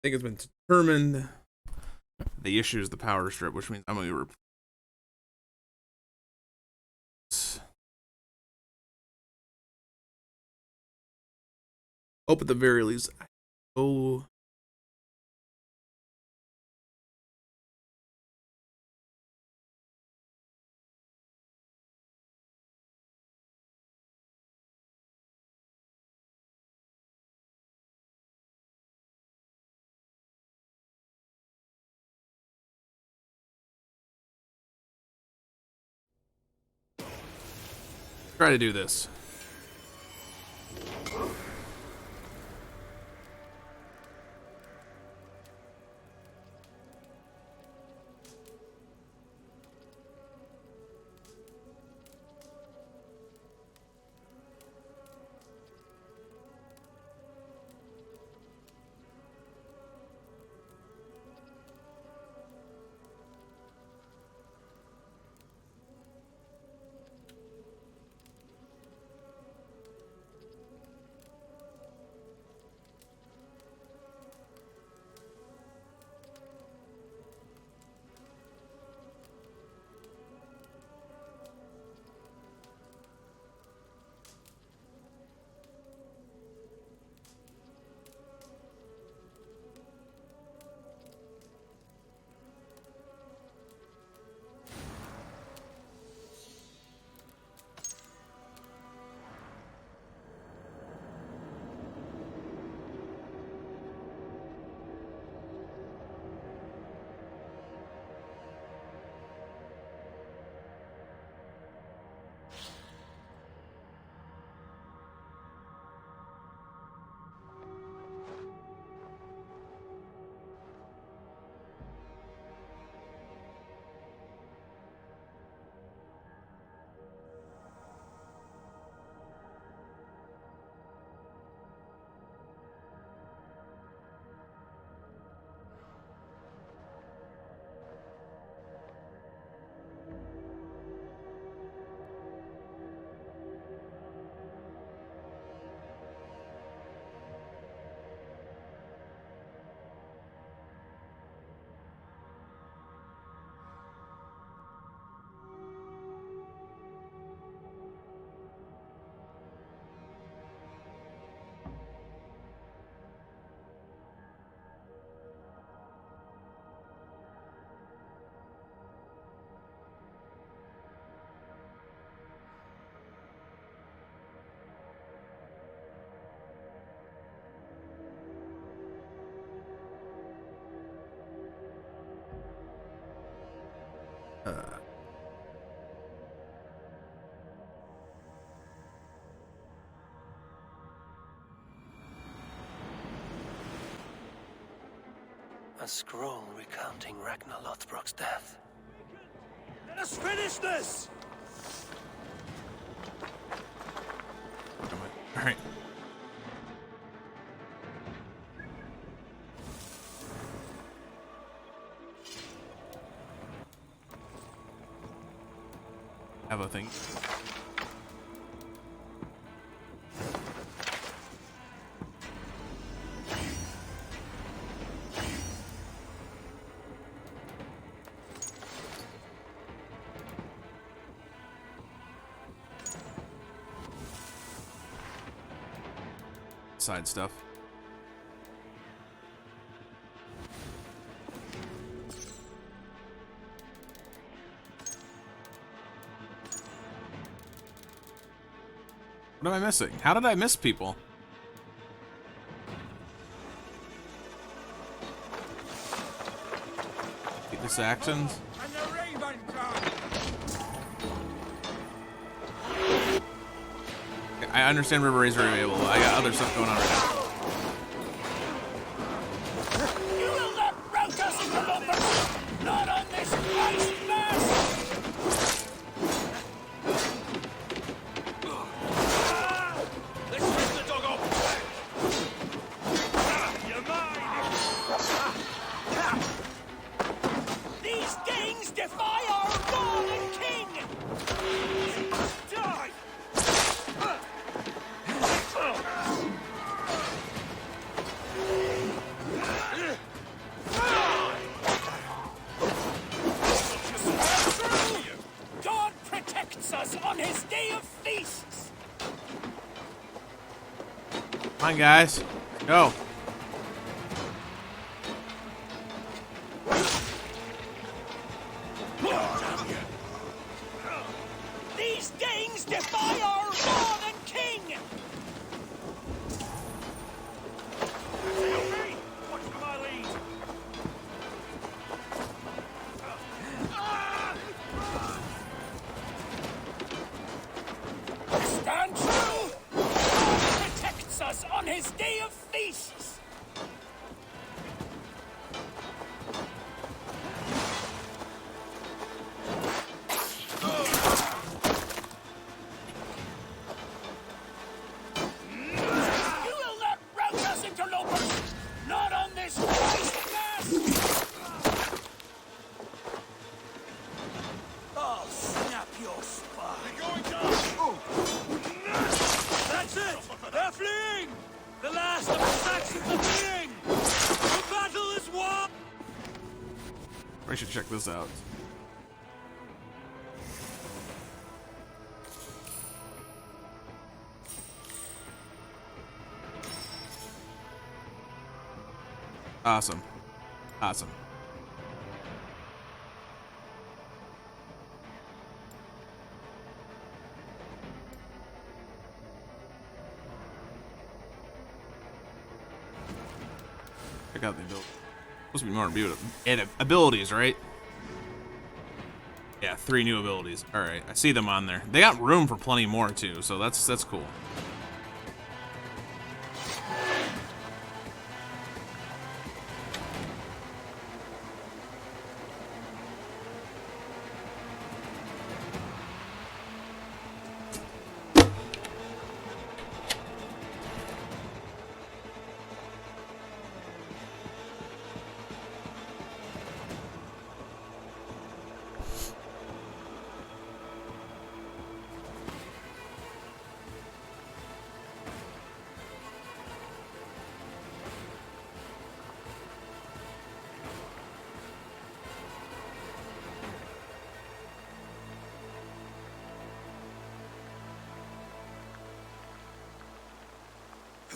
think it's been determined. The issue is the power strip, which means I'm going to hope at the very least. Oh. Try to do this. A scroll recounting Ragnar Lothbrok's death. Let us finish this! All right. Have a thing. Side stuff. What am I missing? How did I miss people? This actions. And the Raven Guard! I understand River Razor available. I got other stuff going on right now. You will not rout us in the lumber! Not on this Christ mass! Let's rip the dog off! You're mine! These Danes defy our God and King! Die! us on his day of feasts. Come on, guys. Go. These Danes defy our Northern king! Watch for my lead. Stand true! God protects us on his day of feasts! Not on this Christ mass! I'll snap your spine. We're going down! That's it! They're fleeing! The last of the Saxons are fleeing! The battle is won! We should check this out. Awesome. Awesome. Check out the ability. Supposed to be more abilities, right? Yeah, 3 new abilities. All right, I see them on there. They got room for plenty more too, so that's cool.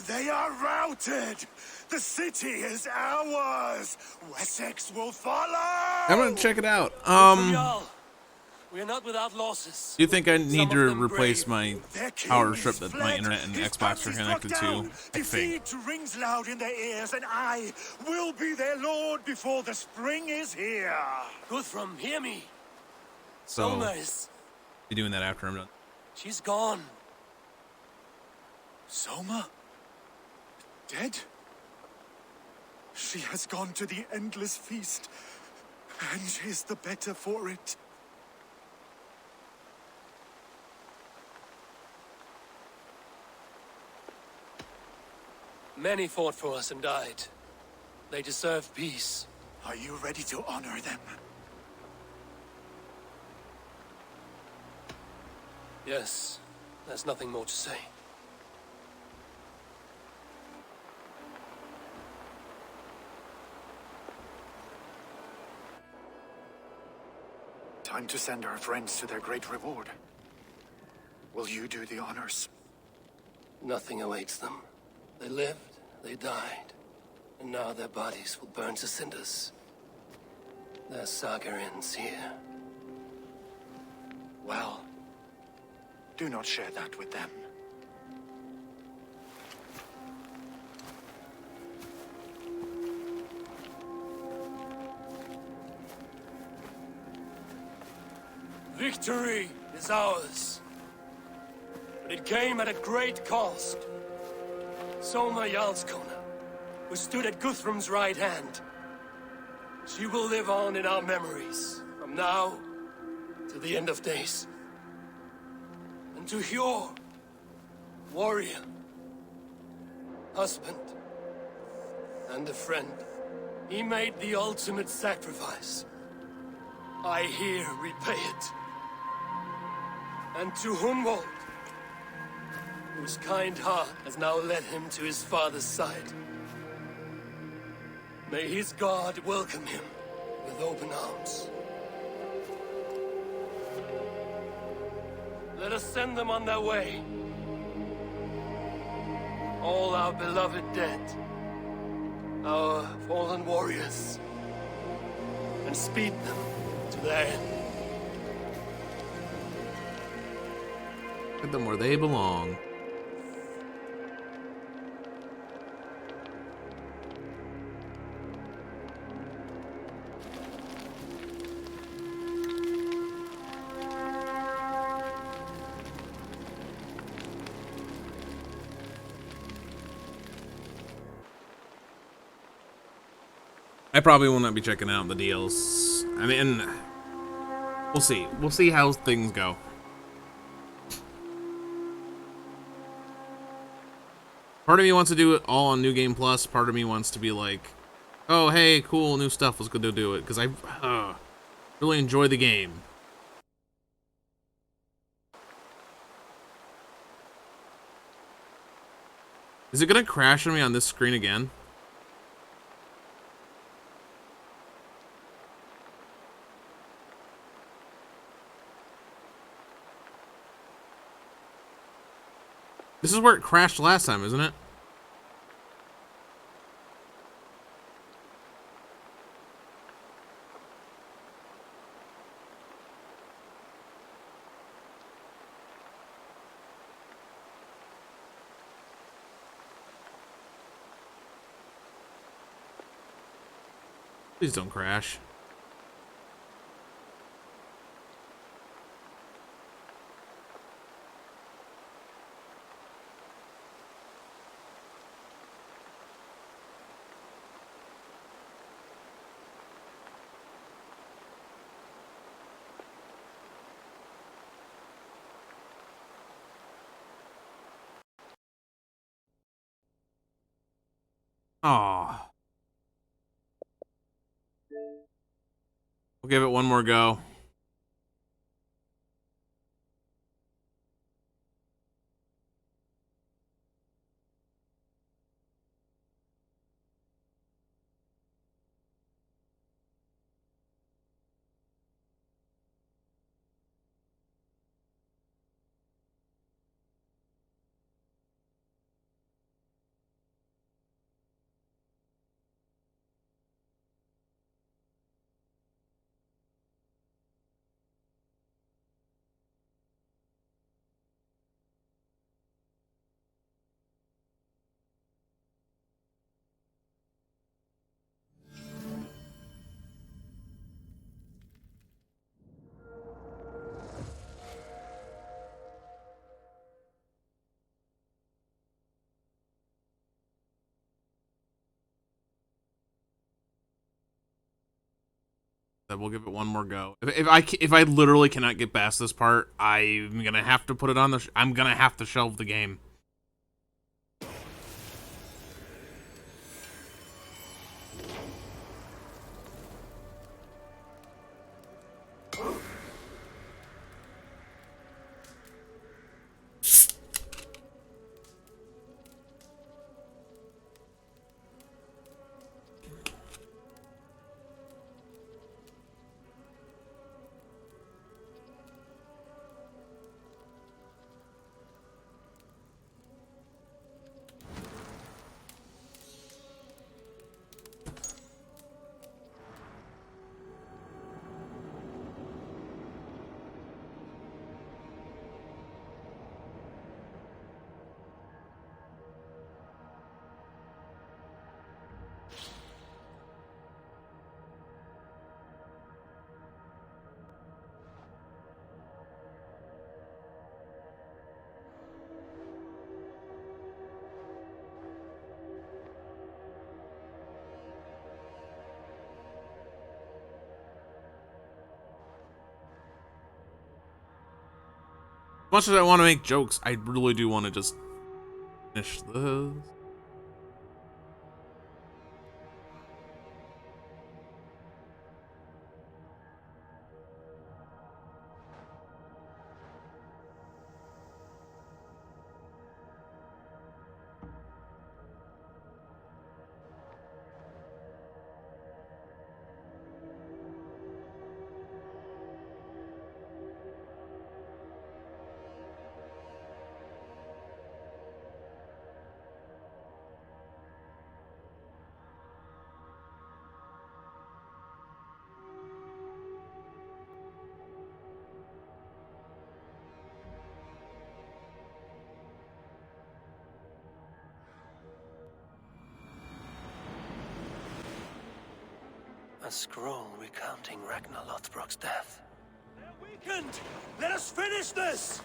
They are routed! The city is ours! Wessex will follow! I'm gonna check it out. Jarl, we are not without losses. Do you think I need Some to of them replace brave. my Their king power is strip that my fled. internet and His Xbox are fancy connected struck to? down. I think. Defeat rings loud in their ears, and I will be their lord before the spring is here. Guthrum, hear me. So, Soma is... be doing that after I'm done. She's gone. Soma? Dead? She has gone to the endless feast, and she's the better for it. Many fought for us and died. They deserve peace. Are you ready to honor them? Yes, there's nothing more to say. Time to send our friends to their great reward. Will you do the honors? Nothing awaits them. They lived, they died, and now their bodies will burn to cinders. Their saga ends here. Well, do not share that with them. Victory is ours. But it came at a great cost. Soma Jarlskona, who stood at Guthrum's right hand. She will live on in our memories, from now to the end of days. And to Hjor, warrior, husband, and a friend, he made the ultimate sacrifice. I here repay it. And to Humboldt, whose kind heart has now led him to his father's side. May his God welcome him with open arms. Let us send them on their way. All our beloved dead. Our fallen warriors. And speed them to their end. Put them where they belong. I probably will not be checking out the deals. I mean, we'll see. We'll see how things go. Part of me wants to do it all on New Game Plus. Part of me wants to be like, oh, hey, cool, new stuff. Let's go do it. Because I really enjoy the game. Is it going to crash on me on this screen again? This is where it crashed last time, isn't it? Please don't crash. Aw. We'll give it one more go. We'll give it one more go. If I literally cannot get past this part, I'm gonna have to put it on the. I'm gonna have to shelve the game. As much as I want to make jokes, I really do want to just finish this. A scroll recounting Ragnar Lothbrok's death. They're weakened! Let us finish this!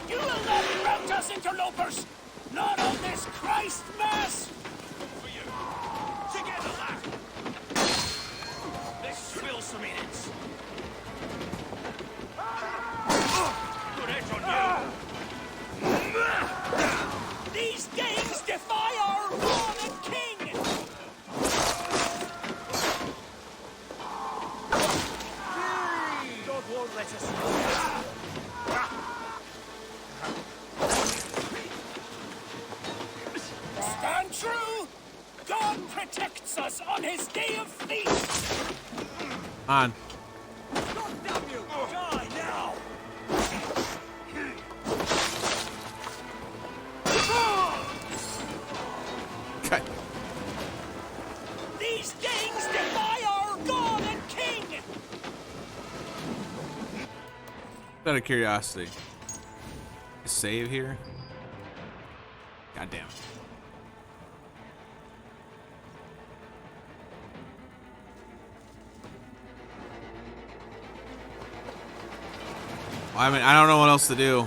You will not rout us, interlopers! Not on this Christ Mass! Together, lad! Let's spill some minutes. Good edge on you! These gangs defy our Lord and King! God won't let us. Stand true! God protects us on his day of feast! On. God damn you! Die now! Okay. These gangs defy our God and King! Out of curiosity. Save here? God damn it. Well, I mean, I don't know what else to do.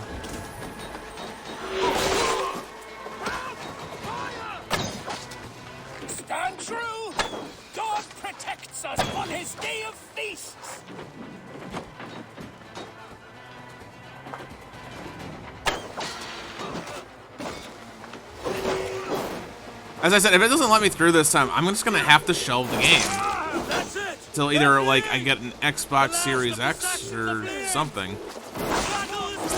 Stand true! God protects us on his day of feasts! As I said, if it doesn't let me through this time, I'm just gonna have to shelve the game. That's it! Till either, like, I get an Xbox Series X or something. Battle is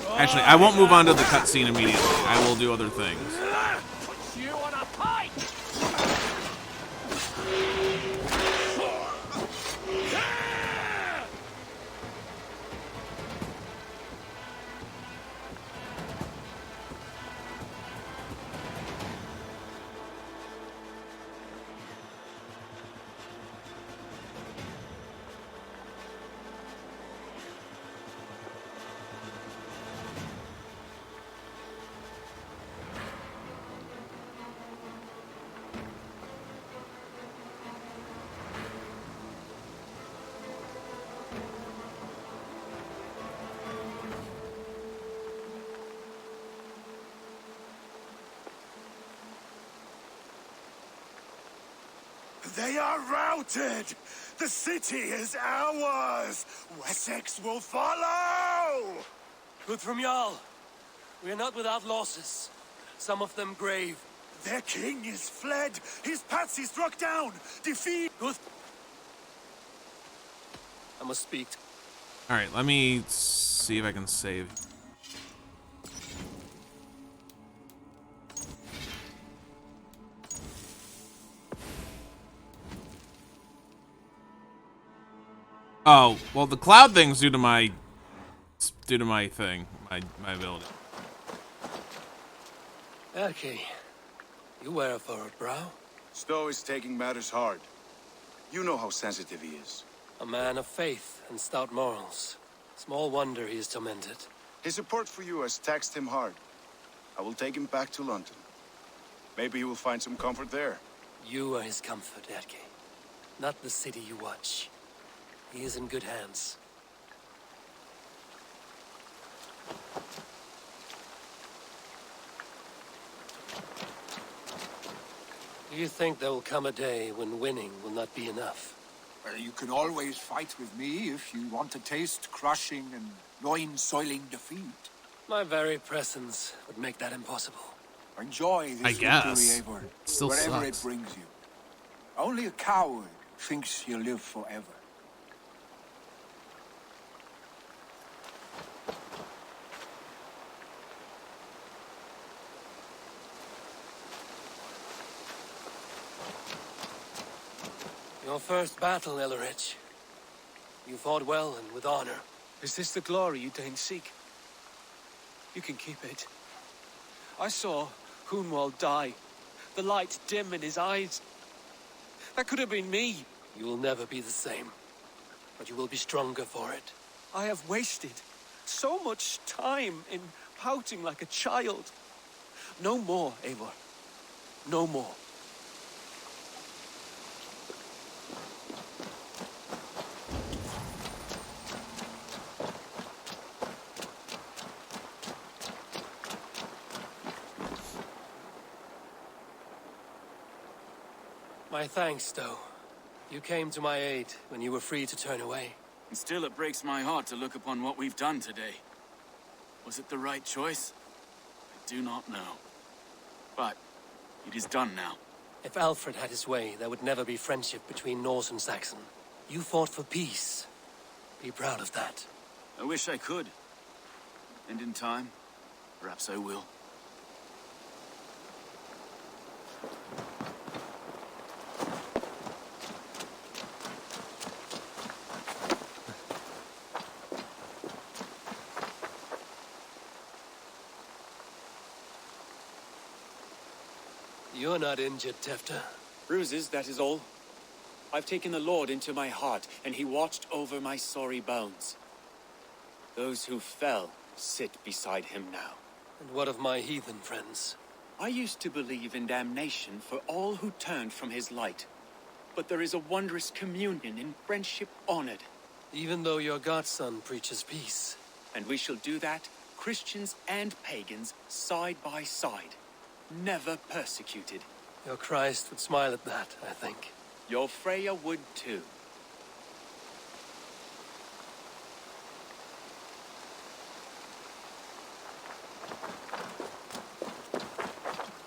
won! Actually, I won't move on to the cutscene immediately. I will do other things. Put you on a pike! They are routed! The city is ours! Wessex will follow! Guthrum Jarl, we are not without losses. Some of them grave. Their king is fled! His patsy struck down! Defeat! I must speak. Alright, let me see if I can save. Oh, well, the cloud thing's due to my thing, my ability. Erke, you wear a furrowed brow. Stowe is taking matters hard. You know how sensitive he is. A man of faith and stout morals. Small wonder he is tormented. His support for you has taxed him hard. I will take him back to London. Maybe he will find some comfort there. You are his comfort, Erke. Not the city you watch. He is in good hands. Do you think there will come a day when winning will not be enough? Well, you can always fight with me if you want to taste crushing and loin-soiling defeat. My very presence would make that impossible. Enjoy this I guess. victory, Eivor, Still wherever sucks. it brings you. Only a coward thinks he'll live forever. Your first battle, Ellerich. You fought well and with honor. Is this the glory you deign seek? You can keep it. I saw Hunwald die. The light dim in his eyes. That could have been me. You will never be the same. But you will be stronger for it. I have wasted so much time in pouting like a child. No more, Eivor. No more. My thanks, though. You came to my aid when you were free to turn away. And still it breaks my heart to look upon what we've done today. Was it the right choice? I do not know. But it is done now. If Alfred had his way, there would never be friendship between Norse and Saxon. You fought for peace. Be proud of that. I wish I could. And in time, perhaps I will. You're not injured, Tefta. Bruises, that is all. I've taken the Lord into my heart, and he watched over my sorry bones. Those who fell sit beside him now. And what of my heathen friends? I used to believe in damnation for all who turned from his light. But there is a wondrous communion in friendship honored. Even though your godson preaches peace. And we shall do that, Christians and pagans, side by side. Never persecuted. Your Christ would smile at that, I think. Your Freya would too.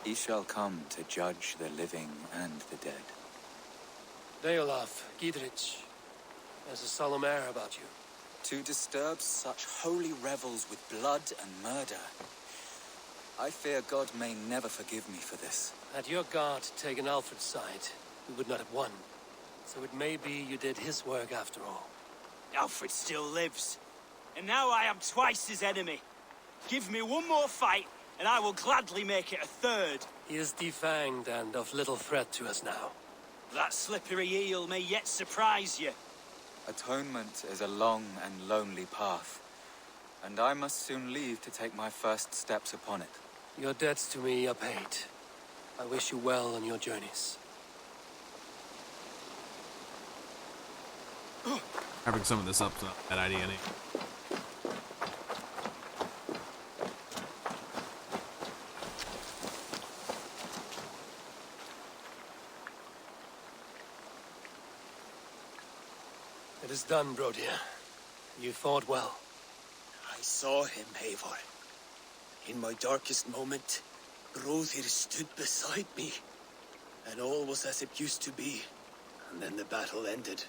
He shall come to judge the living and the dead. Deolaf, Gidrich, there's a solemn air about you. To disturb such holy revels with blood and murder. I fear God may never forgive me for this. Had your God taken Alfred's side, we would not have won. So it may be you did his work after all. Alfred still lives. And now I am twice his enemy. Give me one more fight, and I will gladly make it a third. He is defanged and of little threat to us now. That slippery eel may yet surprise you. Atonement is a long and lonely path, and I must soon leave to take my first steps upon it. Your debts to me are paid. I wish you well on your journeys. Having some of this up's not a bad idea anyway. It is done, Brodir. You fought well. I saw him, Eivor. In my darkest moment, Brodir stood beside me. And all was as it used to be. And then the battle ended.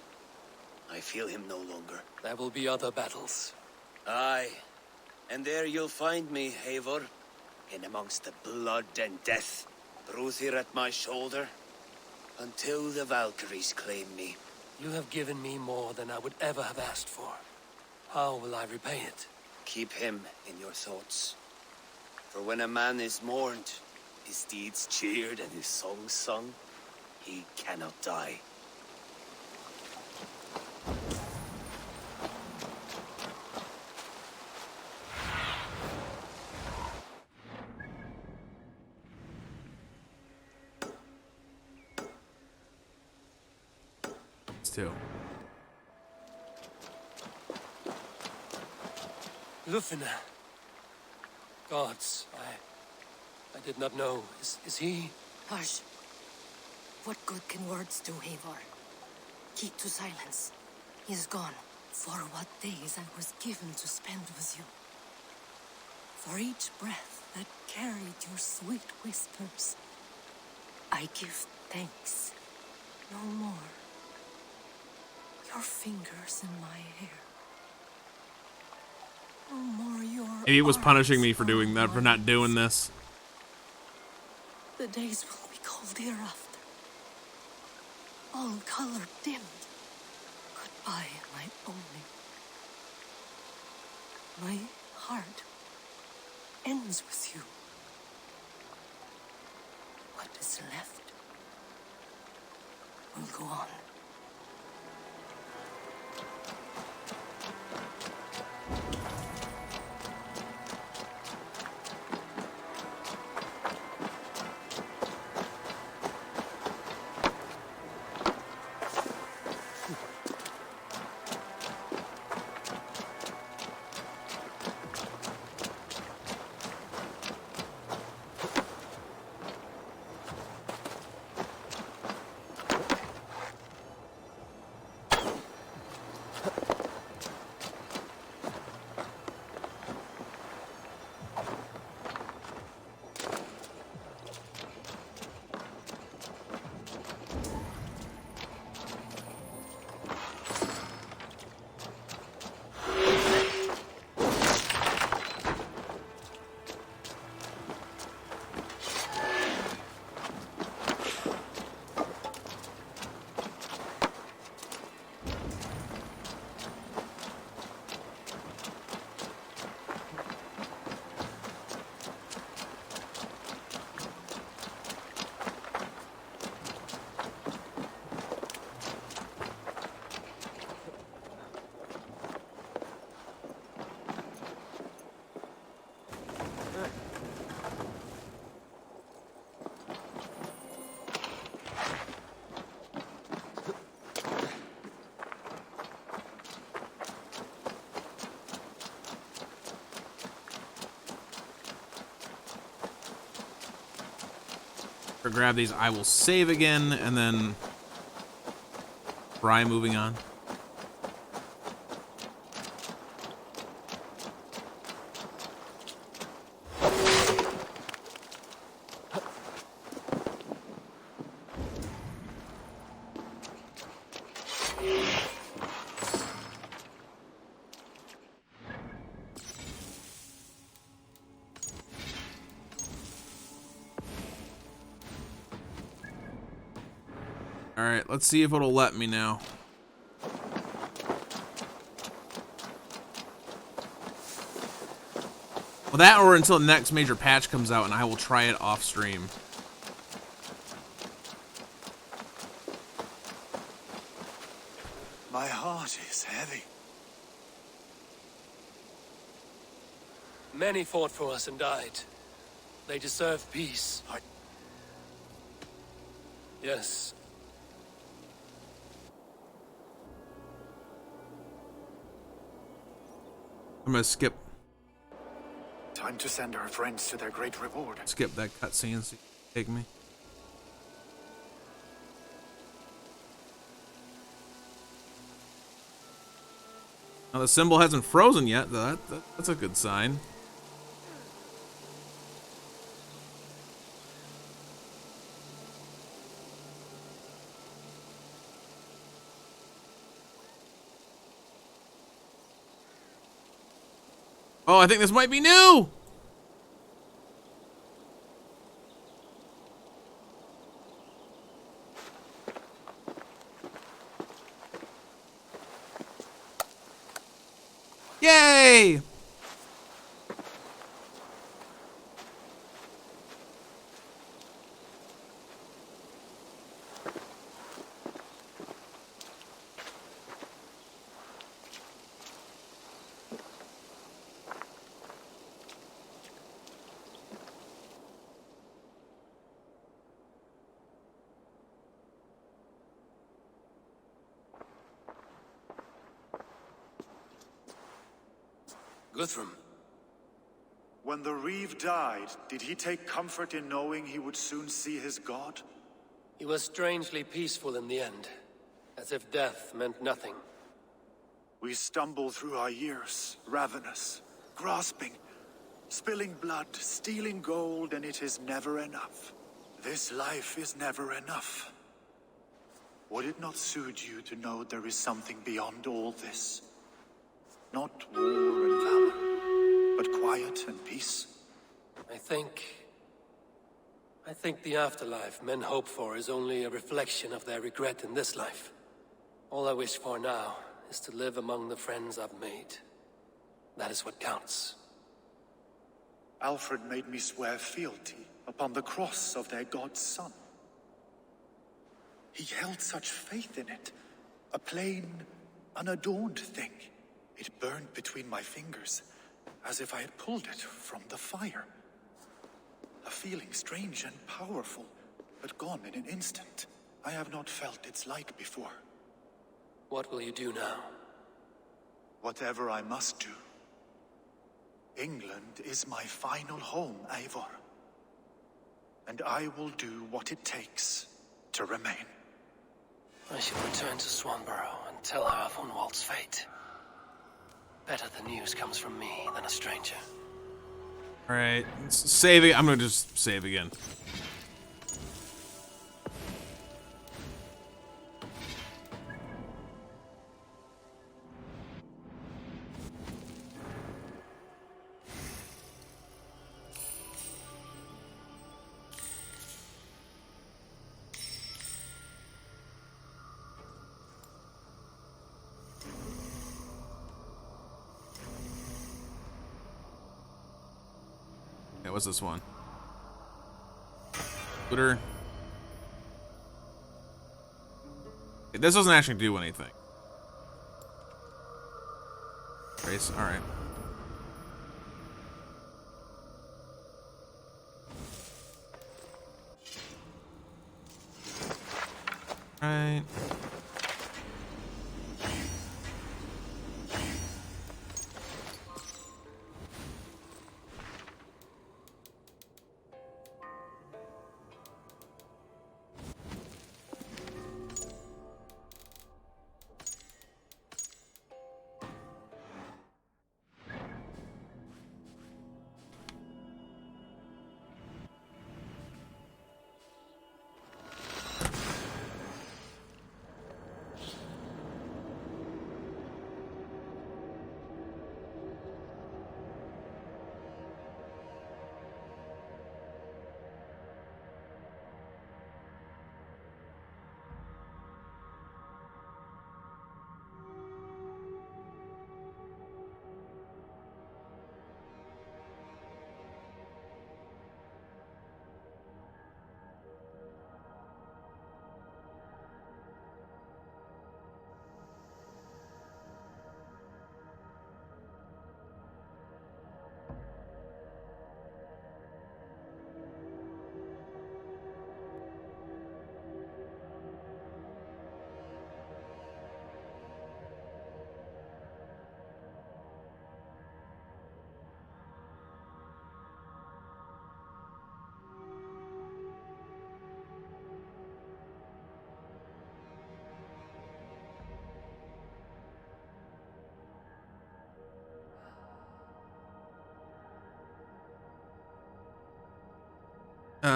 I feel him no longer. There will be other battles. Aye. And there you'll find me, Eivor. In amongst the blood and death. Brodir at my shoulder. Until the Valkyries claim me. You have given me more than I would ever have asked for. How will I repay it? Keep him in your thoughts. For when a man is mourned, his deeds cheered and his songs sung, he cannot die. Too. Lufina. Gods, I did not know. Is he? Hush. What good can words do, Eivor? Keep to silence. He is gone. For what days I was given to spend with you. For each breath that carried your sweet whispers. I give thanks. No more. Your fingers in my hair. No more your Maybe it was punishing me for arms doing that, for not doing this. The days will be cold hereafter. All color dimmed. Goodbye, my only. My heart ends with you. is left will go on. For grab these, I will save again, and then try moving on. Alright, let's see if it'll let me now. Well, that or until the next major patch comes out, and I will try it off stream. My heart is heavy. Many fought for us and died. They deserve peace. Yes. I'm gonna skip Time to send our friends to their great reward. skip that cutscene so you can take me. Now the symbol hasn't frozen yet. That's a good sign. Oh, I think this might be new! Yay! Guthrum. When the Reeve died, did he take comfort in knowing he would soon see his god? He was strangely peaceful in the end, as if death meant nothing. We stumble through our years, ravenous, grasping, spilling blood, stealing gold, and it is never enough. This life is never enough. Would it not suit you to know there is something beyond all this? Not war and valor, but quiet and peace. I think the afterlife men hope for is only a reflection of their regret in this life. All I wish for now is to live among the friends I've made. That is what counts. Alfred made me swear fealty, upon the cross of their god's son. He held such faith in it, a plain, unadorned thing. It burned between my fingers, as if I had pulled it from the fire. A feeling strange and powerful, but gone in an instant. I have not felt its like before. What will you do now? Whatever I must do. England is my final home, Eivor. And I will do what it takes to remain. I shall return to Swanborough and tell her of Hunwald's fate. Better the news comes from me than a stranger. Alright, save it. I'm gonna just save again. What's this one? Twitter. This doesn't actually do anything. Race, alright. Alright.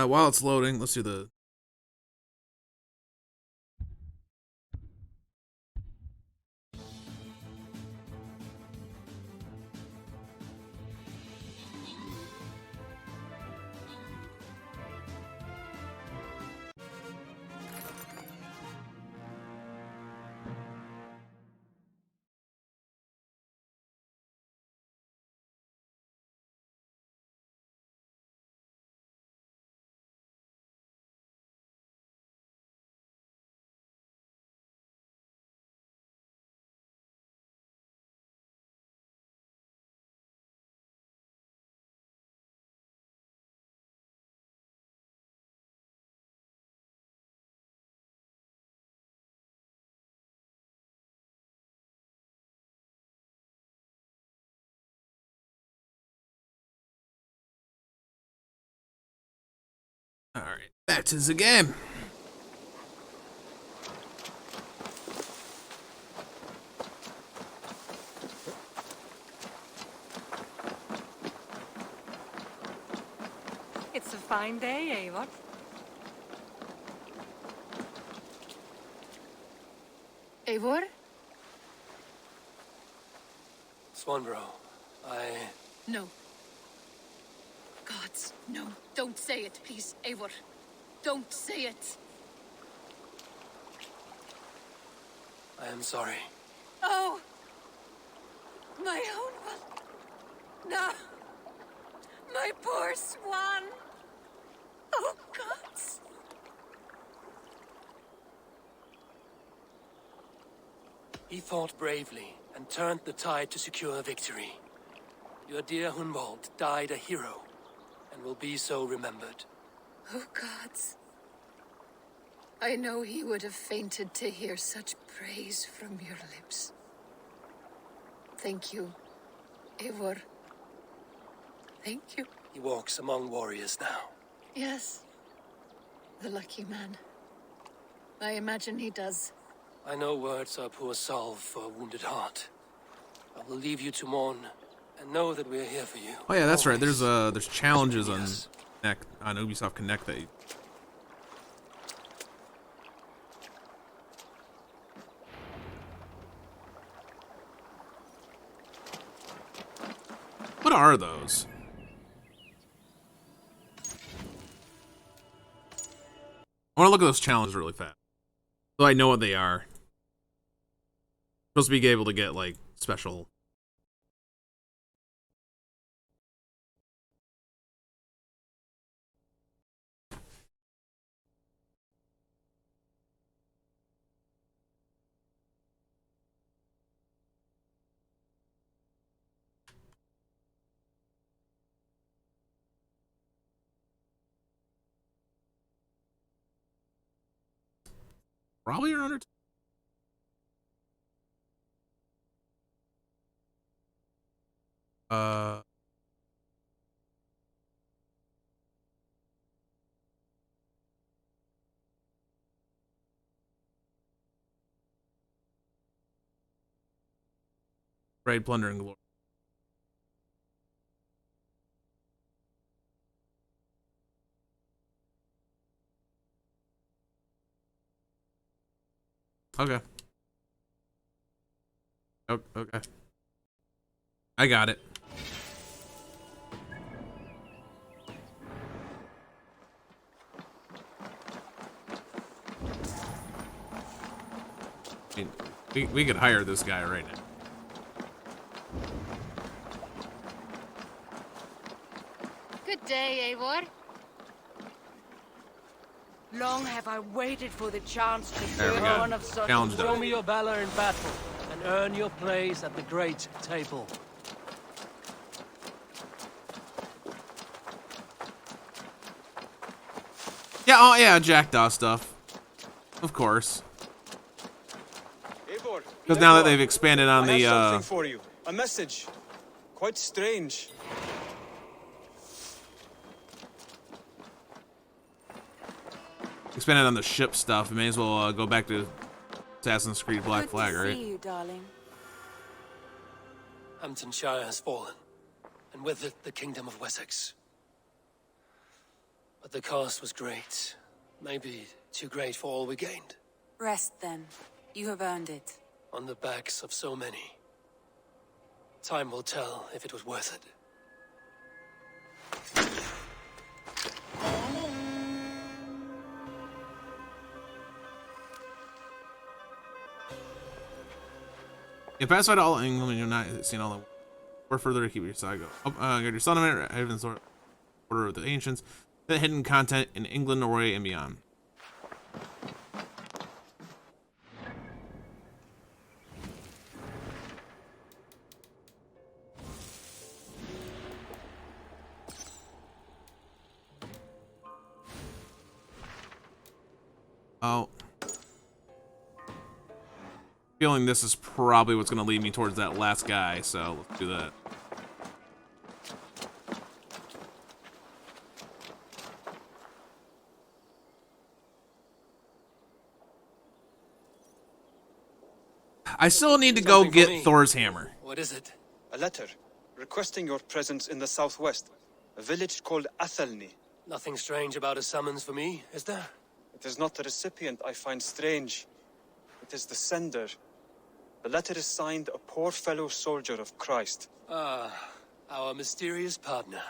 While it's loading, let's do the... Alright, back to the game. It's a fine day, Eivor. Eivor? Swanborough, No. Gods, no. Don't say it, please, Eivor. Don't say it. I am sorry. Oh! My own one. No! My poor swan! Oh, gods! He fought bravely and turned the tide to secure victory. Your dear Hunwald died a hero and will be so remembered. Oh, gods. I know he would have fainted to hear such praise from your lips. Thank you, Eivor. Thank you. He walks among warriors now. Yes. The lucky man. I imagine he does. I know words are poor salve for a wounded heart. I will leave you to mourn, and know that we are here for you. Oh yeah, that's right. Always. There's challenges on Yes. on Ubisoft Connect that. What are those? I want to look at those challenges really fast, so I know what they are. Supposed to be able to get like special. Probably around. Raid, plunder, and glory. Okay. Oh, okay. I got it. I mean, we could hire this guy right now. Good day, Eivor. Long have I waited for the chance to There we serve go. one of such. Challenge Show done. me your valor in battle, and earn your place at the great table. Yeah, oh yeah, Jackdaw stuff. Of course. Eivor, Because now that they've expanded on I the have something for you. A message. Quite strange. expanded on the ship stuff, we may as well go back to Assassin's Creed Black Flag, Good to right? see you, darling. Hamptonshire has fallen, and with it the Kingdom of Wessex. But the cost was great. Maybe too great for all we gained. Rest then. You have earned it. On the backs of so many. Time will tell if it was worth it. You pacified all England and you're not seen all the or further to keep your side go. Got your settlement, Heaven's Order of the Ancients, the hidden content in England, Norway, and beyond. Oh. Feeling this is probably what's going to lead me towards that last guy, so let's do that. I still need to go Something for me. get Thor's hammer. What is it? A letter requesting your presence in the southwest, a village called Athelney. Nothing strange about a summons for me, is there? It is not the recipient I find strange. It is the sender. The letter is signed a poor fellow soldier of Christ. Ah, our mysterious partner.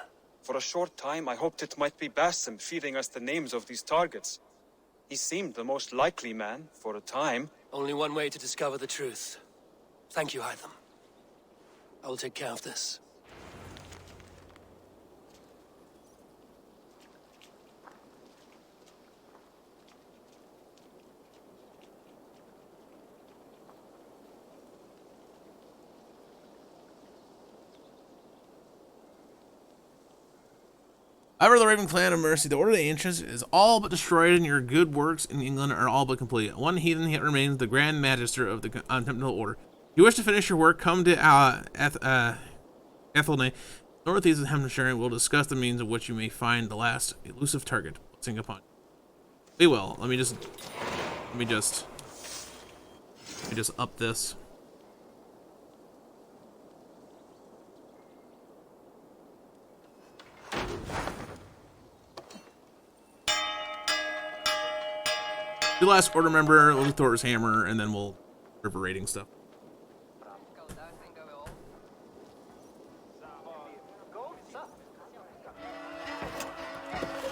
For a short time, I hoped it might be Basim feeding us the names of these targets. He seemed the most likely man, for a time. Only one way to discover the truth. Thank you, Hytham. I will take care of this. However, the Raven Clan of Mercy, the Order of the Ancients, is all but destroyed, and your good works in England are all but complete. One heathen yet remains, the Grand Magister of the Contemptible Order. If you wish to finish your work, come to Athelney, northeast of Hampshire, and we'll discuss the means of which you may find the last elusive target. Sing upon. We will. Let me just up this. The last order member, Luthor's hammer, and then we'll river rating stuff.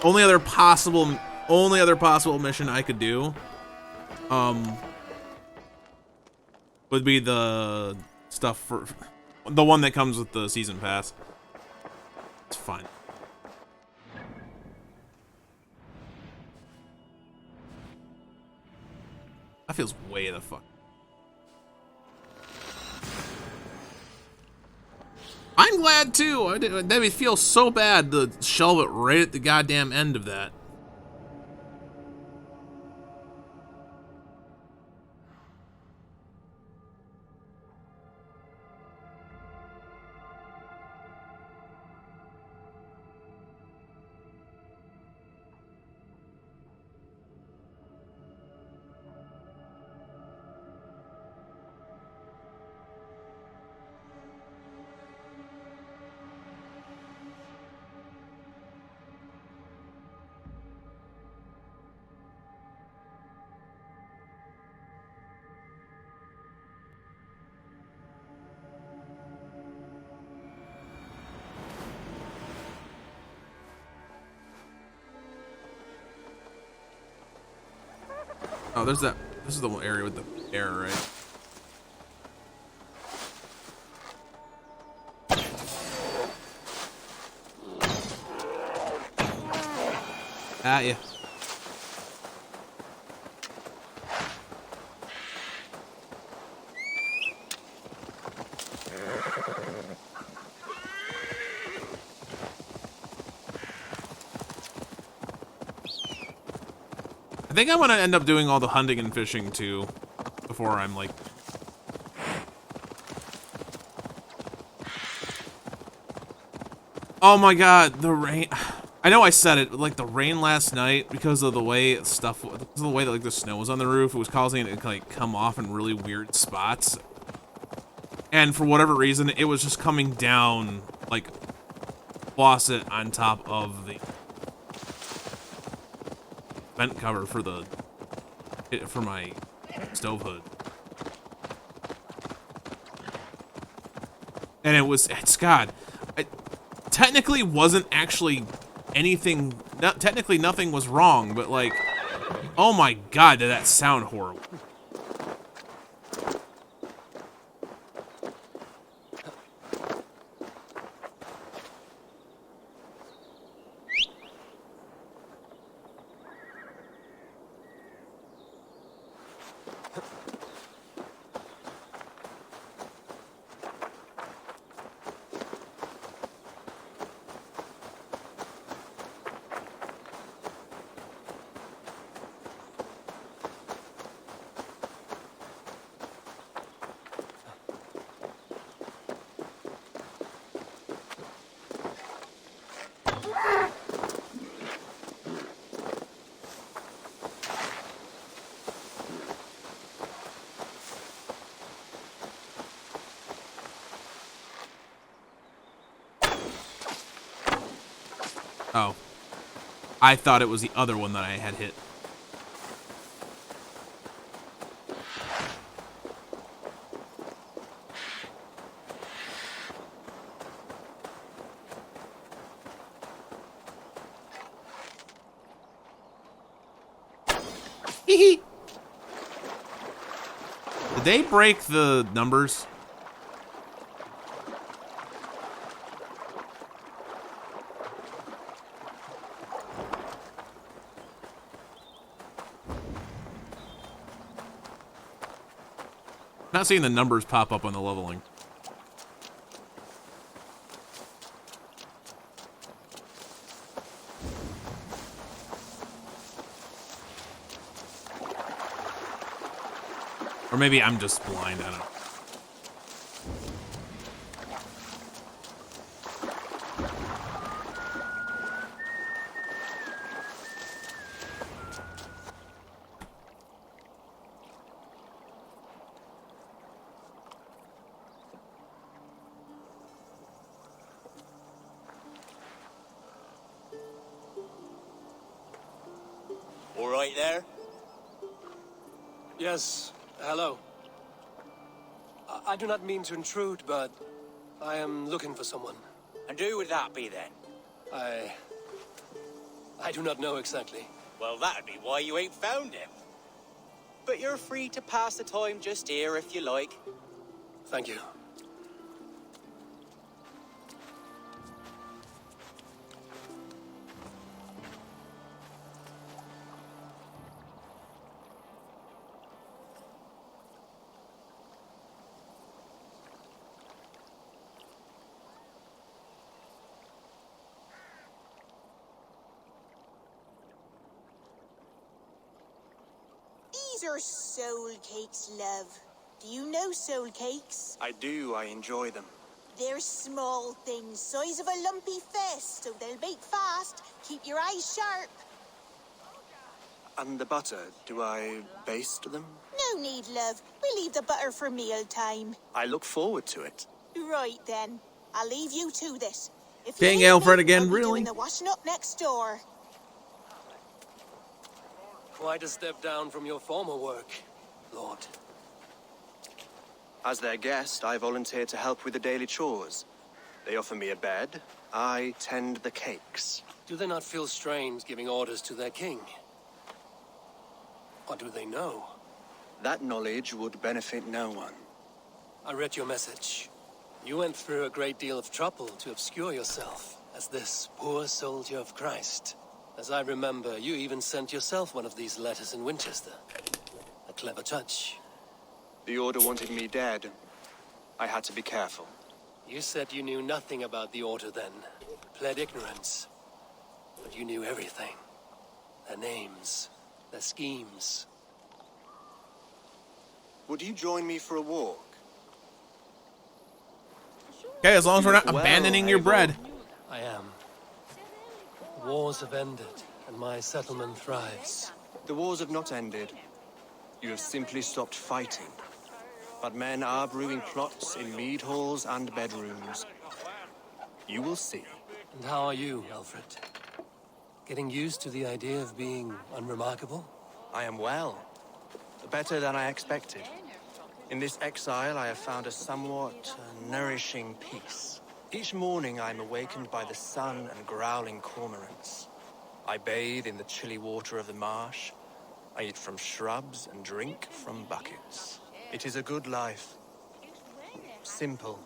Only other possible mission I could do, would be the stuff for the one that comes with the season pass. It's fine. That feels way the fuck. I'm glad too. That would feel so bad to shelve it right at the goddamn end of that. Oh, there's that. This is the area with the bear, right? Ah, yeah. I think I'm gonna end up doing all the hunting and fishing too, before I'm like... Oh my god, the rain. I know I said it, but like the rain last night, because of the way that like the snow was on the roof, it was causing it to like come off in really weird spots. And for whatever reason, it was just coming down like faucet on top of the vent cover for my stove hood. And it's God, it technically wasn't actually anything, technically nothing was wrong, but like, oh my God, did that sound horrible. Oh. I thought it was the other one that I had hit. Hee. Did they break the numbers? Not seeing the numbers pop up on the leveling. Or maybe I'm just blind, I don't know. All right there? Yes, hello. I do not mean to intrude, but I am looking for someone. And who would that be then? I do not know exactly. Well, that'd be why you ain't found him. But you're free to pass the time just here if you like. Thank you. These are soul cakes, love. Do you know soul cakes? I do. I enjoy them. They're small things, size of a lumpy fist, so they'll bake fast. Keep your eyes sharp. And the butter, do I baste them? No need, love. We'll leave the butter for mealtime. I look forward to it. Right then. I'll leave you to this. If King you need Alfred me, again, I'll be really? doing the washing up next door. Quite a step down from your former work, Lord. As their guest, I volunteered to help with the daily chores. They offer me a bed. I tend the cakes. Do they not feel strange giving orders to their king? Or do they know? That knowledge would benefit no one. I read your message. You went through a great deal of trouble to obscure yourself as this poor soldier of Christ. As I remember, you even sent yourself one of these letters in Winchester. A clever touch. The Order wanted me dead. I had to be careful. You said you knew nothing about the Order then. Pled ignorance. But you knew everything. Their names, their schemes. Would you join me for a walk? Okay, as long as we're not Well, abandoning your Abel. bread. I am. Wars have ended, and my settlement thrives. The wars have not ended. You have simply stopped fighting. But men are brewing plots in mead halls and bedrooms. You will see. And how are you, Alfred? Getting used to the idea of being unremarkable? I am well. Better than I expected. In this exile, I have found a somewhat nourishing peace. Each morning, I am awakened by the sun and growling cormorants. I bathe in the chilly water of the marsh. I eat from shrubs and drink from buckets. It is a good life. Simple.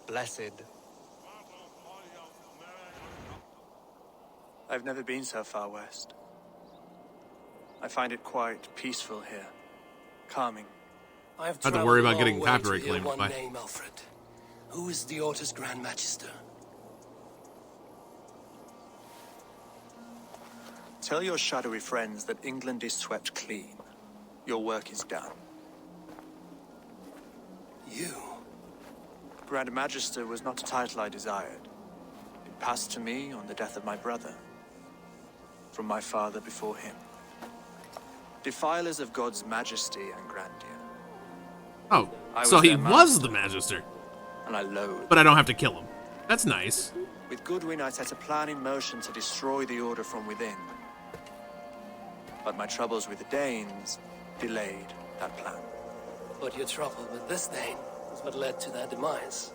Blessed. I've never been so far west. I find it quite peaceful here. Calming. I have Not to worry about traveled a getting long way to copyright hear claimed one by. name, Alfred. Who is the Order's Grand Magister? Tell your shadowy friends that England is swept clean. Your work is done. You? Grand Magister was not a title I desired. It passed to me on the death of my brother. From my father before him. Defilers of God's majesty and grandeur. Oh, I so was he their was the master. Magister. And I loathed. But I don't have to kill him. That's nice. With Goodwin, I set a plan in motion to destroy the Order from within. But my troubles with the Danes delayed that plan. But your trouble with this Dane is what led to their demise.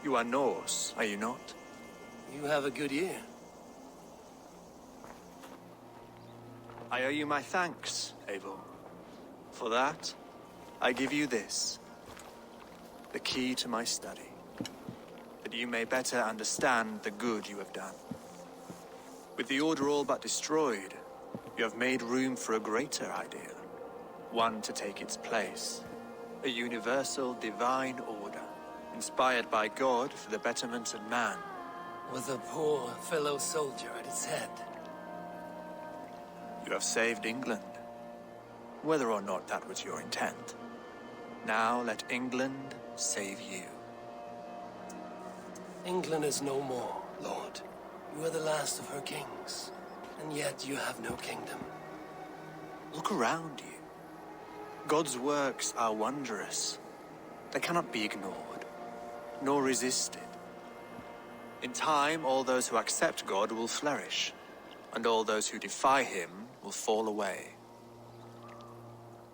You are Norse, are you not? You have a good ear. I owe you my thanks, Abel. For that, I give you this. The key to my study. That you may better understand the good you have done. With the Order all but destroyed, you have made room for a greater idea. One to take its place. A universal divine order, inspired by God for the betterment of man. With a poor fellow soldier at its head. You have saved England. whether or not that was your intent. Now let England save you. England is no more, Lord. You are the last of her kings, and yet you have no kingdom. Look around you. God's works are wondrous. They cannot be ignored, nor resisted. In time, all those who accept God will flourish, and all those who defy him will fall away.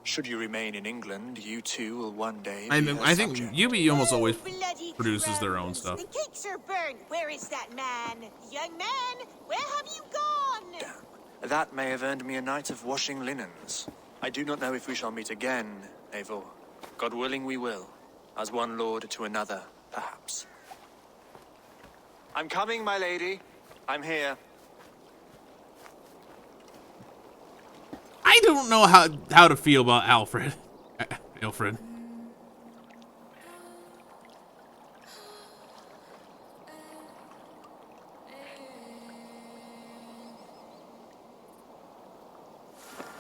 Should you remain in England, you too will one day be her I think subject. UB almost always Bloody produces their own crows. stuff. The cakes are burned. Where is that man? Young man, where have you gone? That may have earned me a night of washing linens. I do not know if we shall meet again, Eivor. God willing we will, as one lord to another, perhaps. I'm coming, my lady. I'm here. I don't know how to feel about Alfred. Alfred.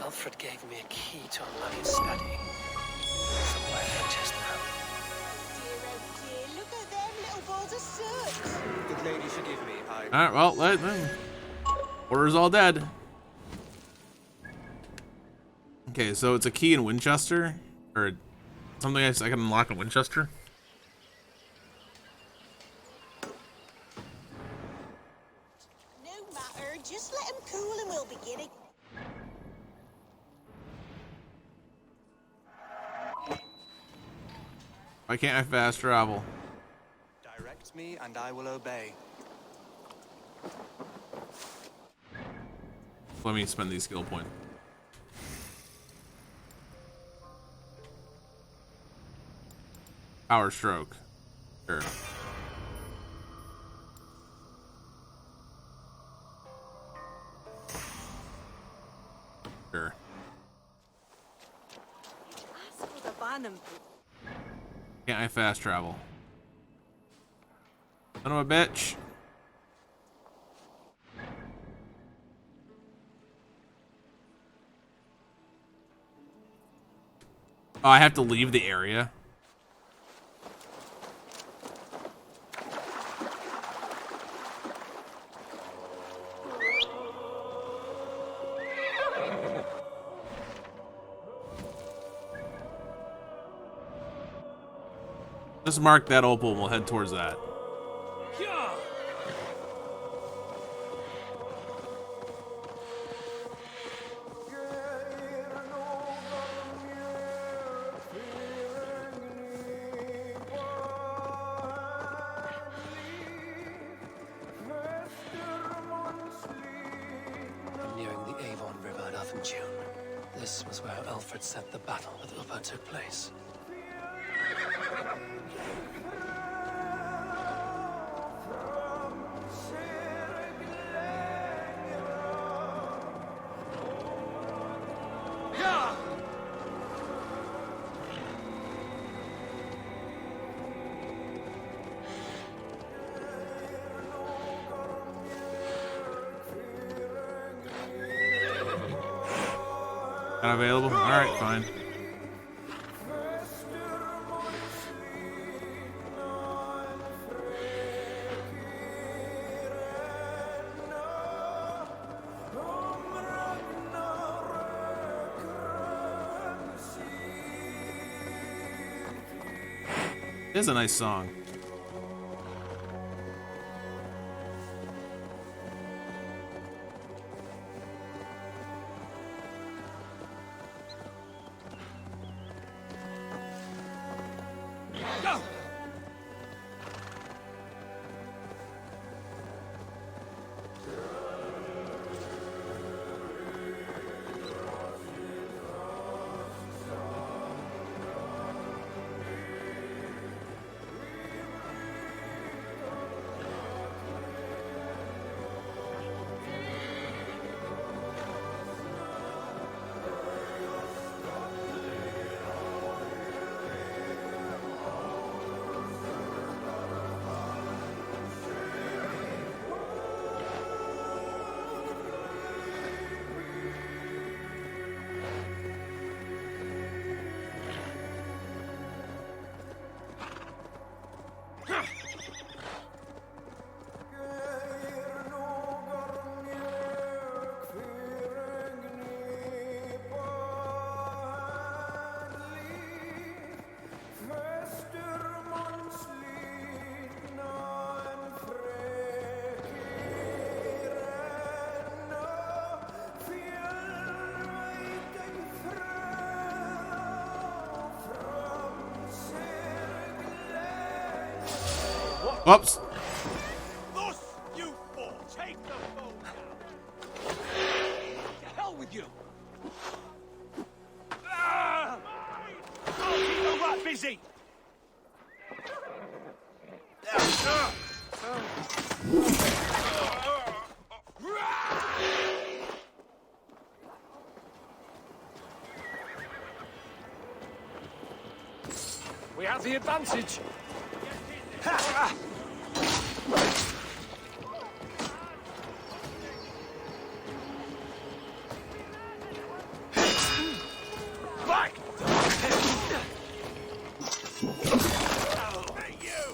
Alfred gave me a key to unlock his study. Somewhere here just now. Dear, oh dear, look at them little balls of soot. Good lady, forgive me. Alright, well, order's all dead. Okay, so it's a key in Winchester? Or something I can unlock in Winchester? No matter, just let him cool and we'll begin it. Why can't I fast travel? Direct me and I will obey. Let me spend these skill points. Power stroke. Sure. Sure. Can't I fast travel? Son of a bitch. Oh, I have to leave the area. Just mark that opal and we'll head towards that. I'm nearing the Avon River at Athenjune. This was where Alfred said the battle with Ulpa took place. Not available? Alright, fine. It is a nice song. Whoops. Thus, you four, take the bow now. To hell with you. Ah! I'll keep the rat busy. We have the advantage. Back!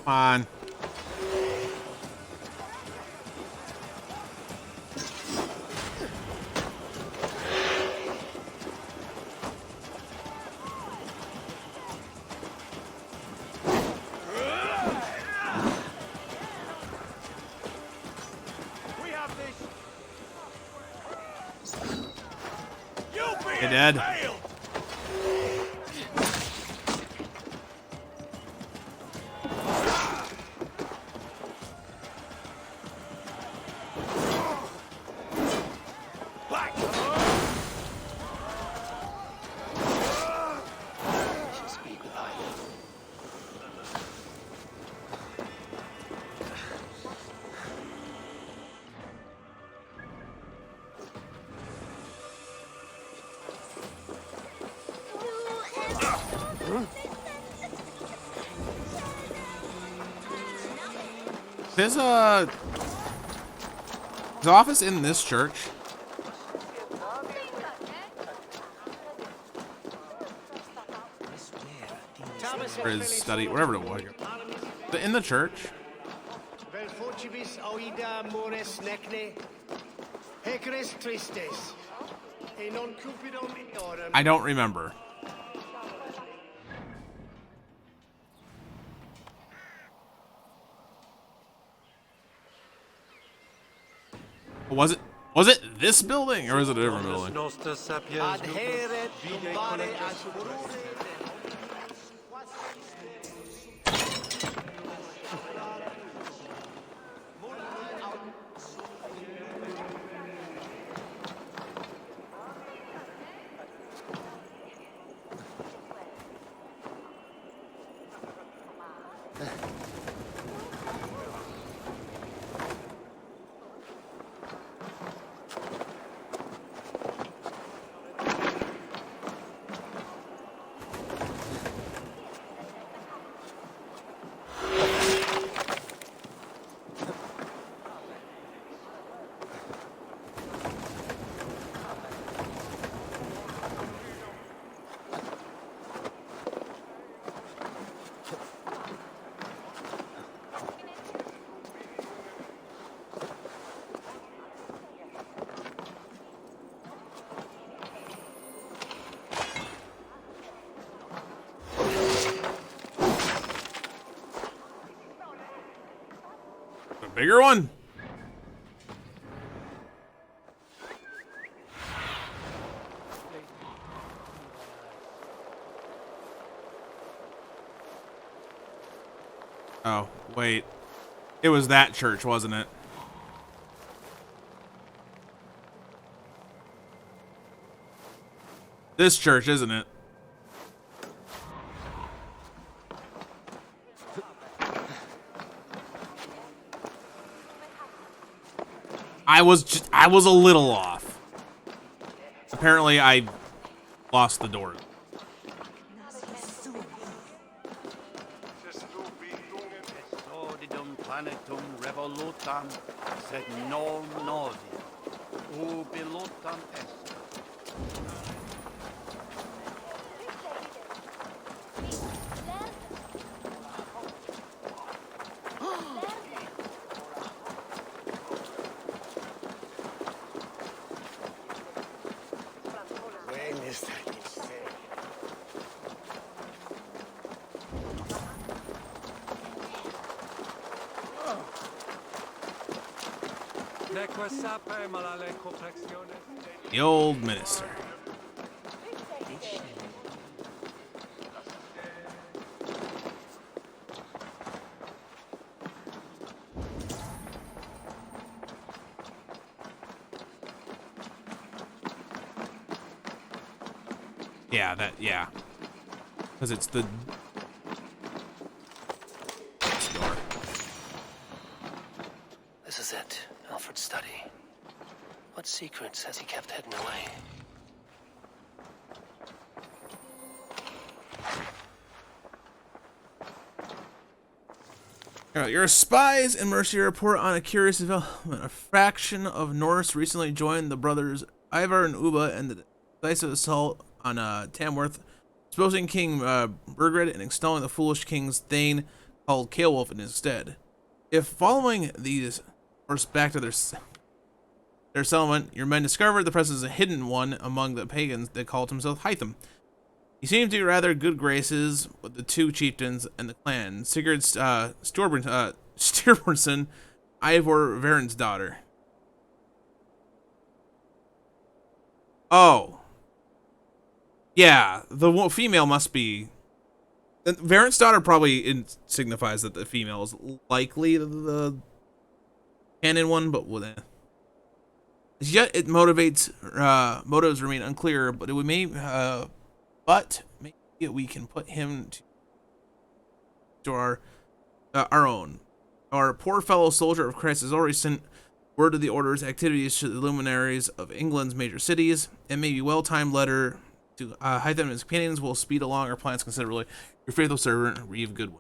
Come on. We have this. You'll be Hey, Dad. failed. Back! Just be quiet. There's a his office in this church. Or his study, whatever it was. In the church. I don't remember. Was it this building or is it a different building? A bigger one? Oh, wait. It was that church, wasn't it? This church, isn't it? I was a little off. Apparently, I lost the door. Sordidum planetum revolutam, sed non novi, ubilutam est. The old minister. Yeah, yeah. Because it's the door. This is it, Alfred's study. What secrets has he kept hidden away? Your spies in Mercia report on a curious development. A faction of Norse recently joined the brothers Ivar and Ubba in the decisive assault on Tamworth, exposing King Burgred and installing the foolish king's thane called Ceolwulf in his stead. If following these Norse back to their settlement, your men discovered the presence of a hidden one among the pagans that called himself Hytham. He seemed to be rather good graces with the two chieftains and the clan, Sigurd Styrbjörnsson, Eivor Varen's daughter. Oh. Yeah, the female must be... Varen's daughter probably signifies that the female is likely the canon one, but yet it motives remain unclear, but it would maybe we can put him to our own. Our poor fellow soldier of Christ has already sent word of the Order's activities to the luminaries of England's major cities, and maybe well-timed letter to Hytham and his companions will speed along our plans considerably. Your faithful servant, Reeve Goodwin.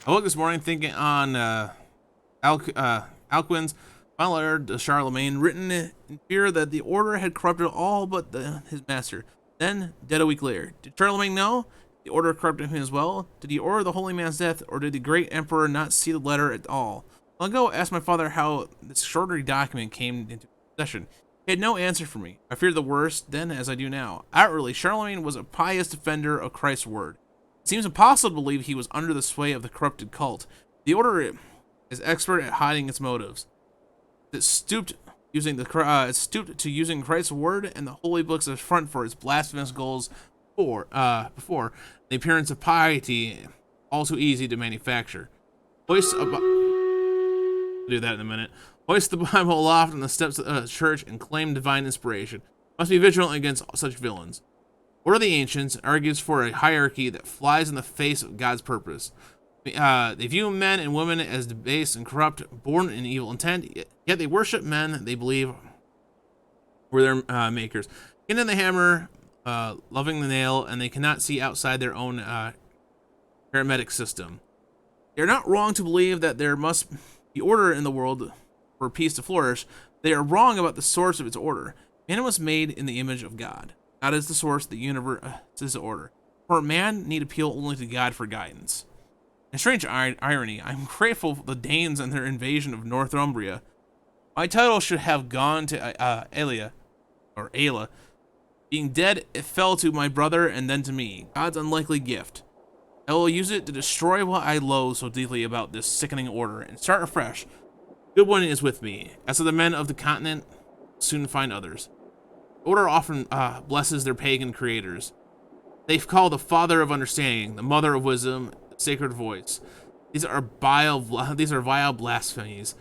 I woke this morning thinking on Alcuin's final letter to Charlemagne, written in fear that the Order had corrupted all but his master. Then, dead a week later, did Charlemagne know the Order corrupted him as well? Did he order the holy man's death, or did the great emperor not see the letter at all? Long ago, I asked my father how this extraordinary document came into possession. He had no answer for me. I feared the worst then as I do now. Outwardly, Charlemagne was a pious defender of Christ's word. It seems impossible to believe he was under the sway of the corrupted cult. The Order is expert at hiding its motives. It stooped to using Christ's word and the holy books as front for its blasphemous goals before the appearance of piety, all too easy to manufacture. Do that in a minute. Hoist the Bible aloft on the steps of the church and claim divine inspiration. Must be vigilant against such villains. Order of the Ancients argues for a hierarchy that flies in the face of God's purpose. They view men and women as debased and corrupt, born in evil intent, yet they worship men they believe were their makers. Getting the hammer, loving the nail, and they cannot see outside their own hermetic system. They are not wrong to believe that there must be order in the world for peace to flourish. They are wrong about the source of its order. Man was made in the image of God. God is the source of the universe, is the order. For man need appeal only to God for guidance. A strange irony, I'm grateful for the Danes and their invasion of Northumbria. My title should have gone to Ayla. Being dead, it fell to my brother and then to me. God's unlikely gift. I will use it to destroy what I loathe so deeply about this sickening order and start afresh. Goodwin is with me. As for the men of the continent, soon find others. The Order often blesses their pagan creators. They call the Father of Understanding, the Mother of Wisdom, sacred voice. These are vile blasphemies.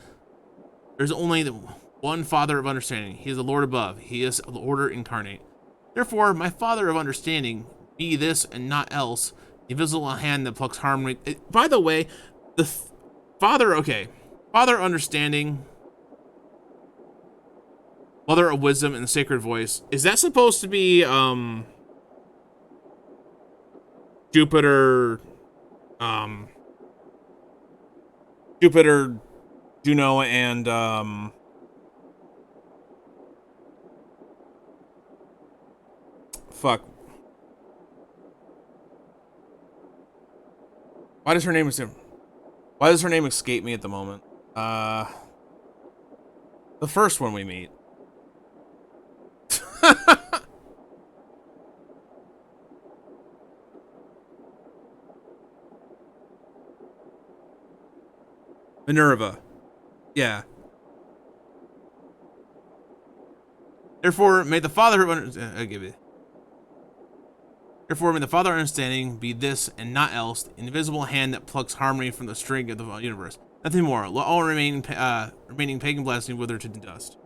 There's only one Father of Understanding. He is the Lord above. He is the Order incarnate. Therefore, my Father of Understanding, be this and not else, the invisible hand that plucks harmony. By the way, the Father Understanding, Mother of Wisdom, and the sacred voice. Is that supposed to be Jupiter, Juno, and fuck. Why does her name escape me at the moment? The first one we meet. Minerva. Yeah. Therefore, may the Father I give it. Therefore, may the Father understanding be this and not else, the invisible hand that plucks harmony from the string of the universe. Nothing more. Let all remaining pagan blasphemy wither to dust.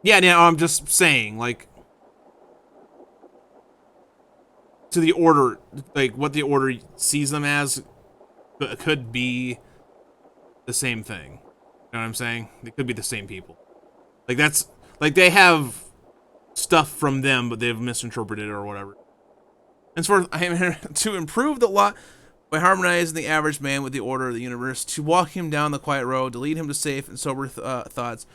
Yeah, now I'm just saying, like, to the Order, like, what the Order sees them as could be the same thing. You know what I'm saying? They could be the same people. Like, that's, like, they have stuff from them, but they've misinterpreted it or whatever. Henceforth, I am here to improve the lot by harmonizing the average man with the order of the universe, to walk him down the quiet road, to lead him to safe and sober thoughts,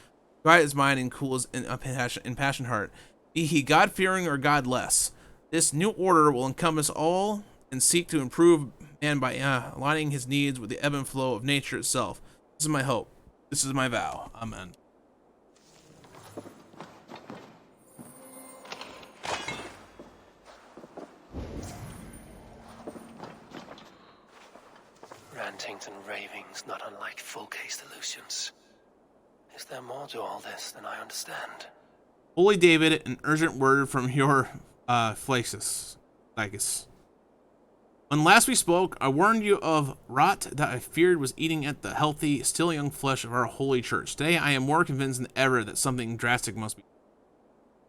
quiet his mind and cool his impassioned heart. Be he God-fearing or godless, this new order will encompass all and seek to improve man by aligning his needs with the ebb and flow of nature itself. This is my hope. This is my vow. Amen. Rantings and ravings not unlike full-case illusions. Is there more to all this than I understand? Holy David, an urgent word from your Flaxus. When last we spoke, I warned you of rot that I feared was eating at the healthy, still young flesh of our holy church. Today, I am more convinced than ever that something drastic must be.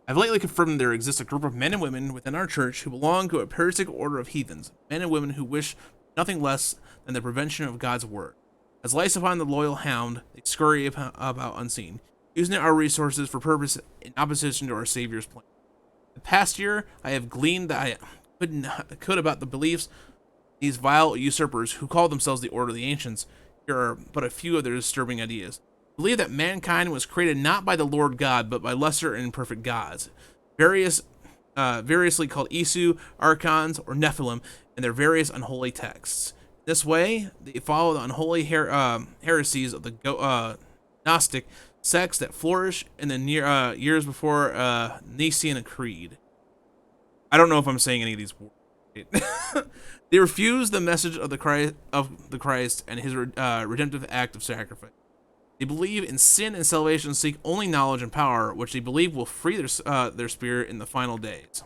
I've lately confirmed there exists a group of men and women within our church who belong to a parasitic order of heathens, men and women who wish nothing less than the prevention of God's word. As lice upon the loyal hound, they scurry about unseen, using our resources for purpose in opposition to our Savior's plan. The past year, I have gleaned that I could about the beliefs these vile usurpers who call themselves the Order of the Ancients. Here are but a few of their disturbing ideas. Believe that mankind was created not by the Lord God, but by lesser and imperfect gods, variously called Isu, Archons, or Nephilim, in their various unholy texts. This way, they follow the unholy heresies of the Gnostic sects that flourished in the years before Nicene Creed. I don't know if I'm saying any of these words. They refuse the message of the Christ and his redemptive act of sacrifice. They believe in sin and salvation, seek only knowledge and power, which they believe will free their spirit in the final days.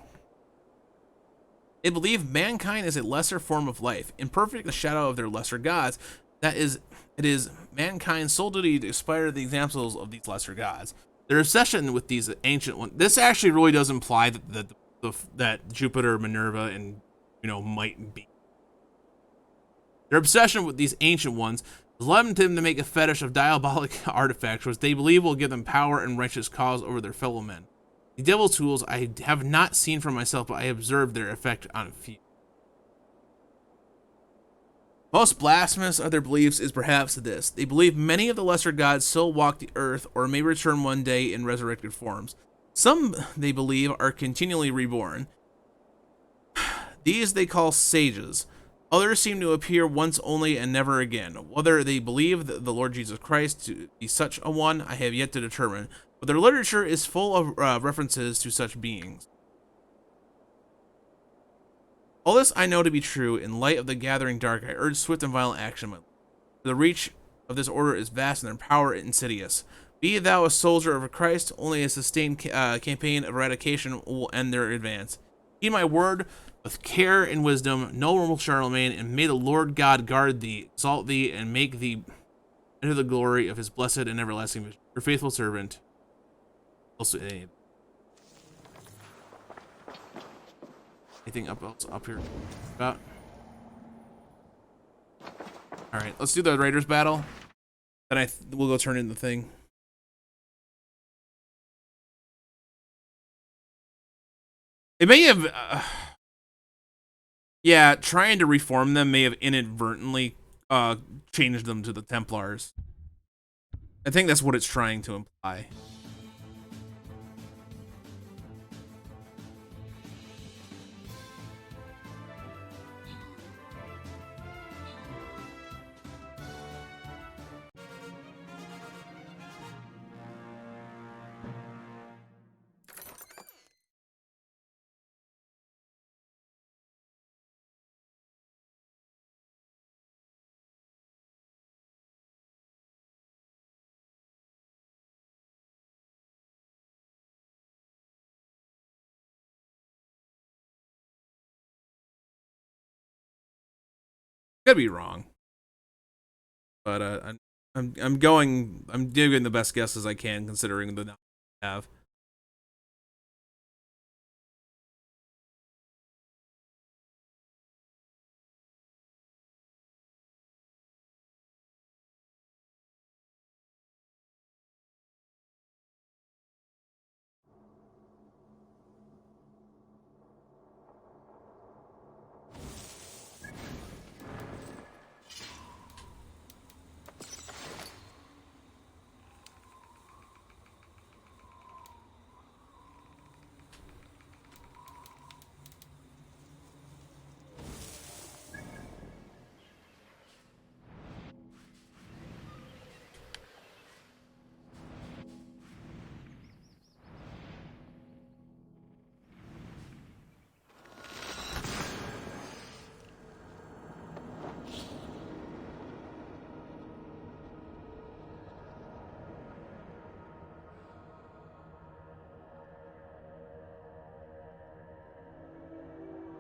They believe mankind is a lesser form of life, imperfect in the shadow of their lesser gods. That is, it is mankind's sole duty to aspire to the examples of these lesser gods. Their obsession with these ancient ones. This actually really does imply that Jupiter, Minerva, and might be. Their obsession with these ancient ones has led them to make a fetish of diabolic artifacts, which they believe will give them power and righteous cause over their fellow men. The devil's tools I have not seen for myself, but I observed their effect on a few. Most blasphemous of their beliefs is perhaps this. They believe many of the lesser gods still walk the earth or may return one day in resurrected forms. Some, they believe, are continually reborn. These they call sages. Others seem to appear once only and never again. Whether they believe the Lord Jesus Christ to be such a one, I have yet to determine, but their literature is full of references to such beings. All this I know to be true. In light of the gathering dark, I urge swift and violent action. The reach of this order is vast and their power insidious. Be thou a soldier of Christ, only a sustained campaign of eradication will end their advance. Heed my word with care and wisdom, noble Charlemagne, and may the Lord God guard thee, exalt thee, and make thee enter the glory of his blessed and everlasting vision. Your faithful servant. Also, anything else up here? About. All right, let's do the Raiders battle. Then we'll go turn in the thing. It may have. Yeah, trying to reform them may have inadvertently changed them to the Templars. I think that's what it's trying to imply. Could be wrong, but I'm doing the best guesses I can considering the knowledge I have.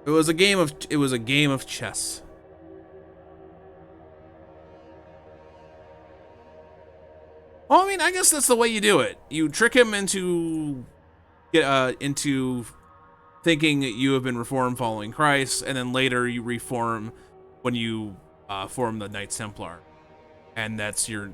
It was a game of chess. Well, I mean, I guess that's the way you do it. You trick him into thinking that you have been reformed following Christ, and then later you reform when you form the Knights Templar, and that's your.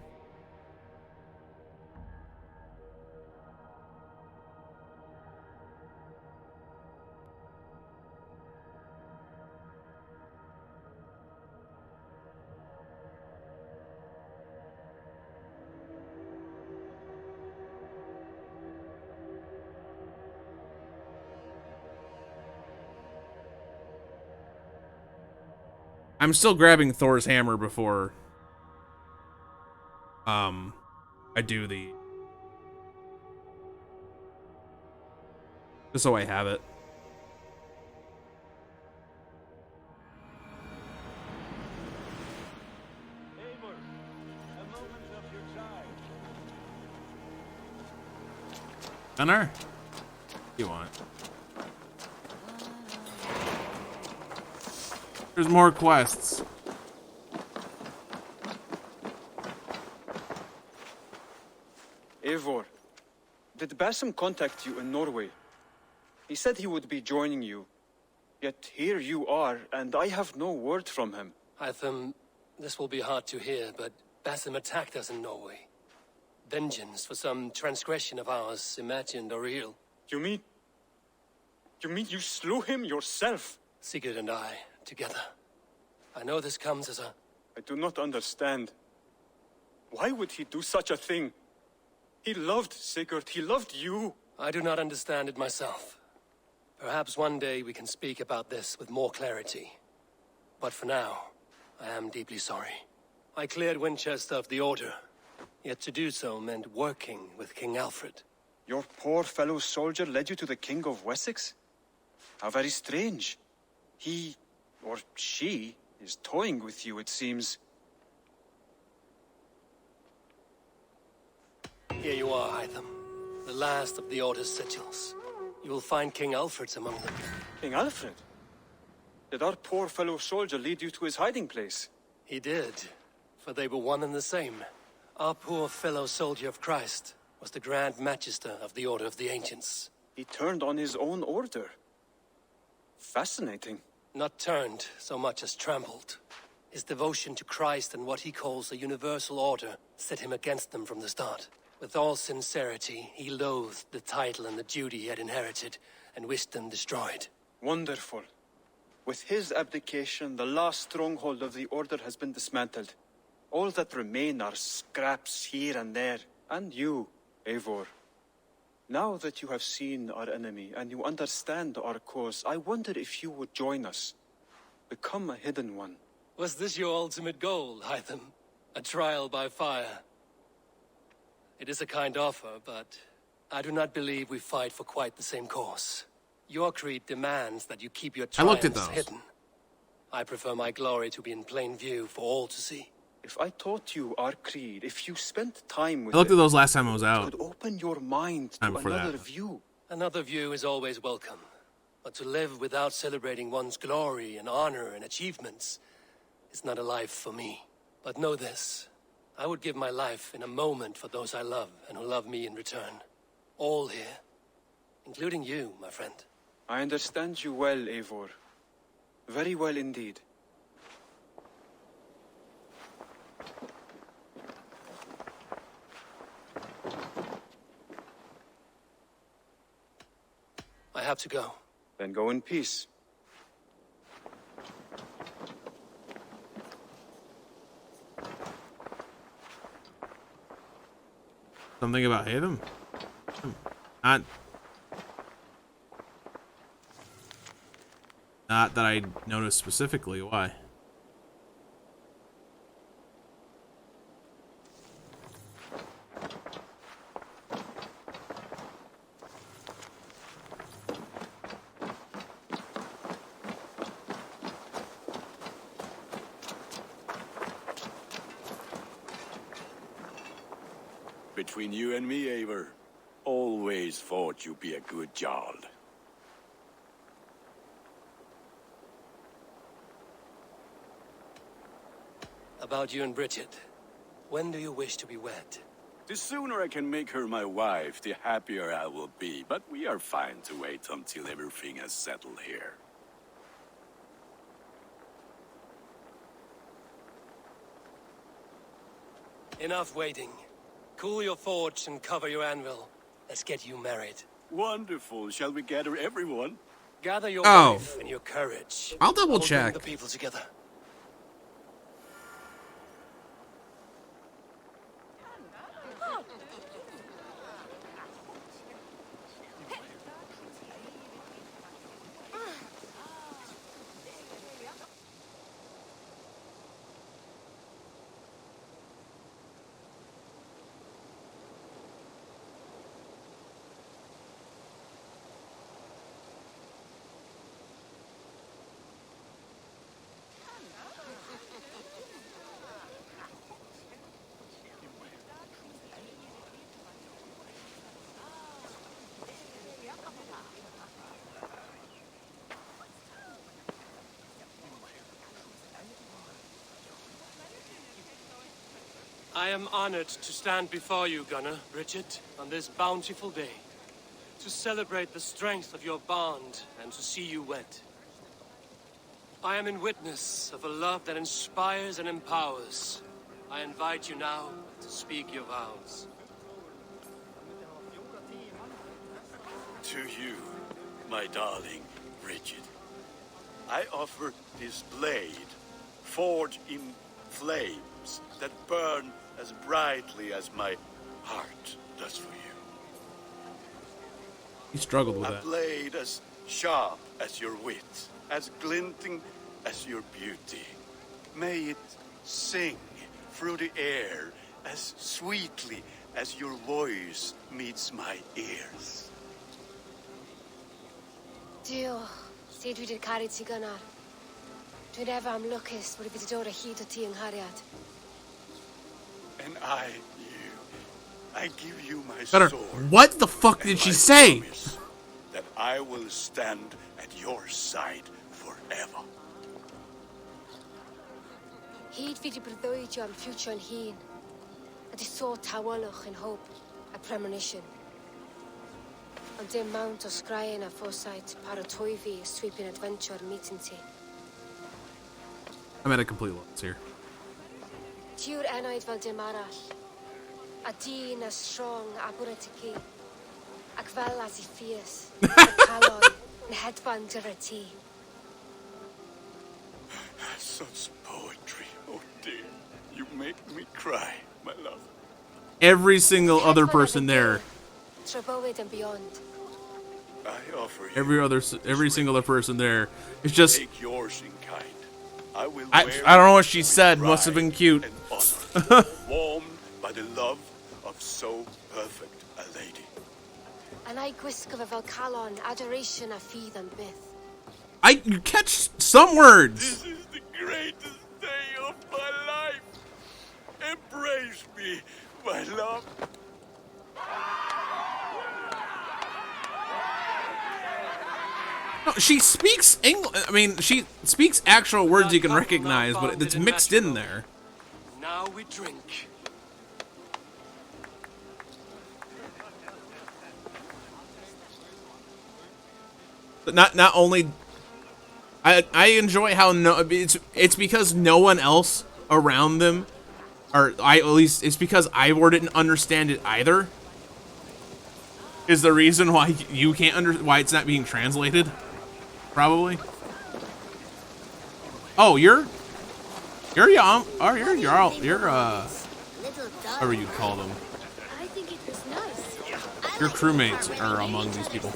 I'm still grabbing Thor's hammer before I do the, just so I have it. Eivor, a moment of your time. Gunnar? You want? There's more quests. Eivor, did Basim contact you in Norway? He said he would be joining you. Yet here you are, and I have no word from him. Hytham, this will be hard to hear, but Basim attacked us in Norway. Vengeance for some transgression of ours, imagined or real. You mean you slew him yourself? Sigurd and I, together. I know this comes as a... I do not understand. Why would he do such a thing? He loved Sigurd, he loved you. I do not understand it myself. Perhaps one day we can speak about this with more clarity. But for now, I am deeply sorry. I cleared Winchester of the Order, yet to do so meant working with King Alfred. Your poor fellow soldier led you to the King of Wessex? How very strange. He, or she, is toying with you, it seems. Here you are, Hytham. The last of the Order's sigils. You will find King Alfred's among them. King Alfred? Did our poor fellow soldier lead you to his hiding place? He did, for they were one and the same. Our poor fellow soldier of Christ was the Grand Magister of the Order of the Ancients. He turned on his own order. Fascinating. Not turned so much as trampled. His devotion to Christ and what he calls a universal order set him against them from the start. With all sincerity, he loathed the title and the duty he had inherited, and wished them destroyed. Wonderful. With his abdication, the last stronghold of the Order has been dismantled. All that remain are scraps here and there. And you, Eivor. Now that you have seen our enemy and you understand our cause, I wonder if you would join us. Become a hidden one. Was this your ultimate goal, Hytham? A trial by fire? It is a kind offer, but I do not believe we fight for quite the same cause. Your creed demands that you keep your triumphs hidden. I prefer my glory to be in plain view for all to see. If I taught you our creed, if you spent time with I looked at those last time I was out. it could open your mind to another view. Another view is always welcome. But to live without celebrating one's glory and honor and achievements, is not a life for me. But know this, I would give my life in a moment for those I love and who love me in return. All here, including you, my friend. I understand you well, Eivor. Very well indeed. I have to go. Then go in peace. Something about Haven? Not that I noticed specifically. Why? Between you and me, Eivor, always thought you'd be a good Jarl. About you and Bridget. When do you wish to be wed? The sooner I can make her my wife, the happier I will be. But we are fine to wait until everything has settled here. Enough waiting. Cool your forge and cover your anvil. Let's get you married. Wonderful. Shall we gather everyone? Gather your Oh. wife and your courage. I'll double We'll bring check. the people together. I am honored to stand before you, Gunnar, Bridget, on this bountiful day, to celebrate the strength of your bond and to see you wed. I am in witness of a love that inspires and empowers. I invite you now to speak your vows. To you, my darling Bridget, I offer this blade, forged in flames that burn as brightly as my heart does for you. He struggled with A that. blade as sharp as your wit, as glinting as your beauty. May it sing through the air as sweetly as your voice meets my ears. Dio, sé dwi dy'r caru ti gynnar. Dwi'n efo am lwcus bod fi wedi dod o hyd o ti yng Nghariad. And I give you my Better. sword. What the fuck did she say? That I will stand at your side forever. Hyd fi wedi breuddwydio am ffiwtio yn hun. A di sôn tawelwch yn hope a premonition. Ond dim mount o sgraen a foresight paratoi fi a sweeping adventure meeting ti. I'm at a complete loss here. Tiw'r enaid fel dim arall. A dyn as strong a bwrdd y ci. Ac fel as I fierce. Y calon yn hedfan dyr y ti. Such poetry, oh dear. You make me cry, my love. Every single other person there. Trabywyd and beyond. I offer you. Every single other person there. It's just. Take yours in kind. I will I wear don't know what she said. Must have been cute. warmed by the love of so perfect a lady. And I gwisgo fe fel calon, adoration a ffydd am byth. You catch some words. This is the greatest day of my life. Embrace me, my love. No, she speaks English. I mean, she speaks actual words you can recognize, but it's mixed in there. Now we drink. But not only, I enjoy how it's because no one else around them, or at least it's because Ivor didn't understand it either. Is the reason why you can't why it's not being translated, probably. Oh, you're young. Oh, you're whatever you'd call them. I think it was nice. Your crewmates are among these people.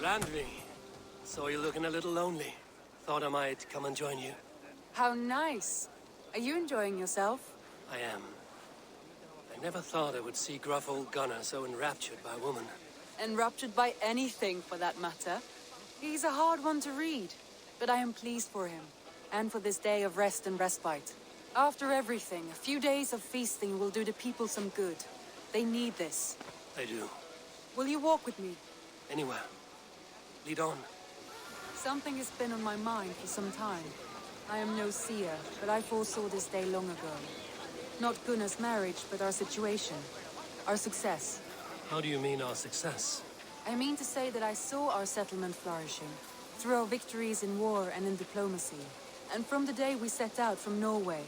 Randvi, saw you looking a little lonely. Thought I might come and join you. How nice. Are you enjoying yourself? I am. I never thought I would see gruff old Gunnar so enraptured by a woman. Enraptured by anything, for that matter. He's a hard one to read, but I am pleased for him, and for this day of rest and respite. After everything, a few days of feasting will do the people some good. They need this. They do. Will you walk with me? Anywhere. Lead on. Something has been on my mind for some time. I am no seer, but I foresaw this day long ago. Not Gunnar's marriage, but our situation. Our success. How do you mean our success? I mean to say that I saw our settlement flourishing, through our victories in war and in diplomacy. And from the day we set out from Norway,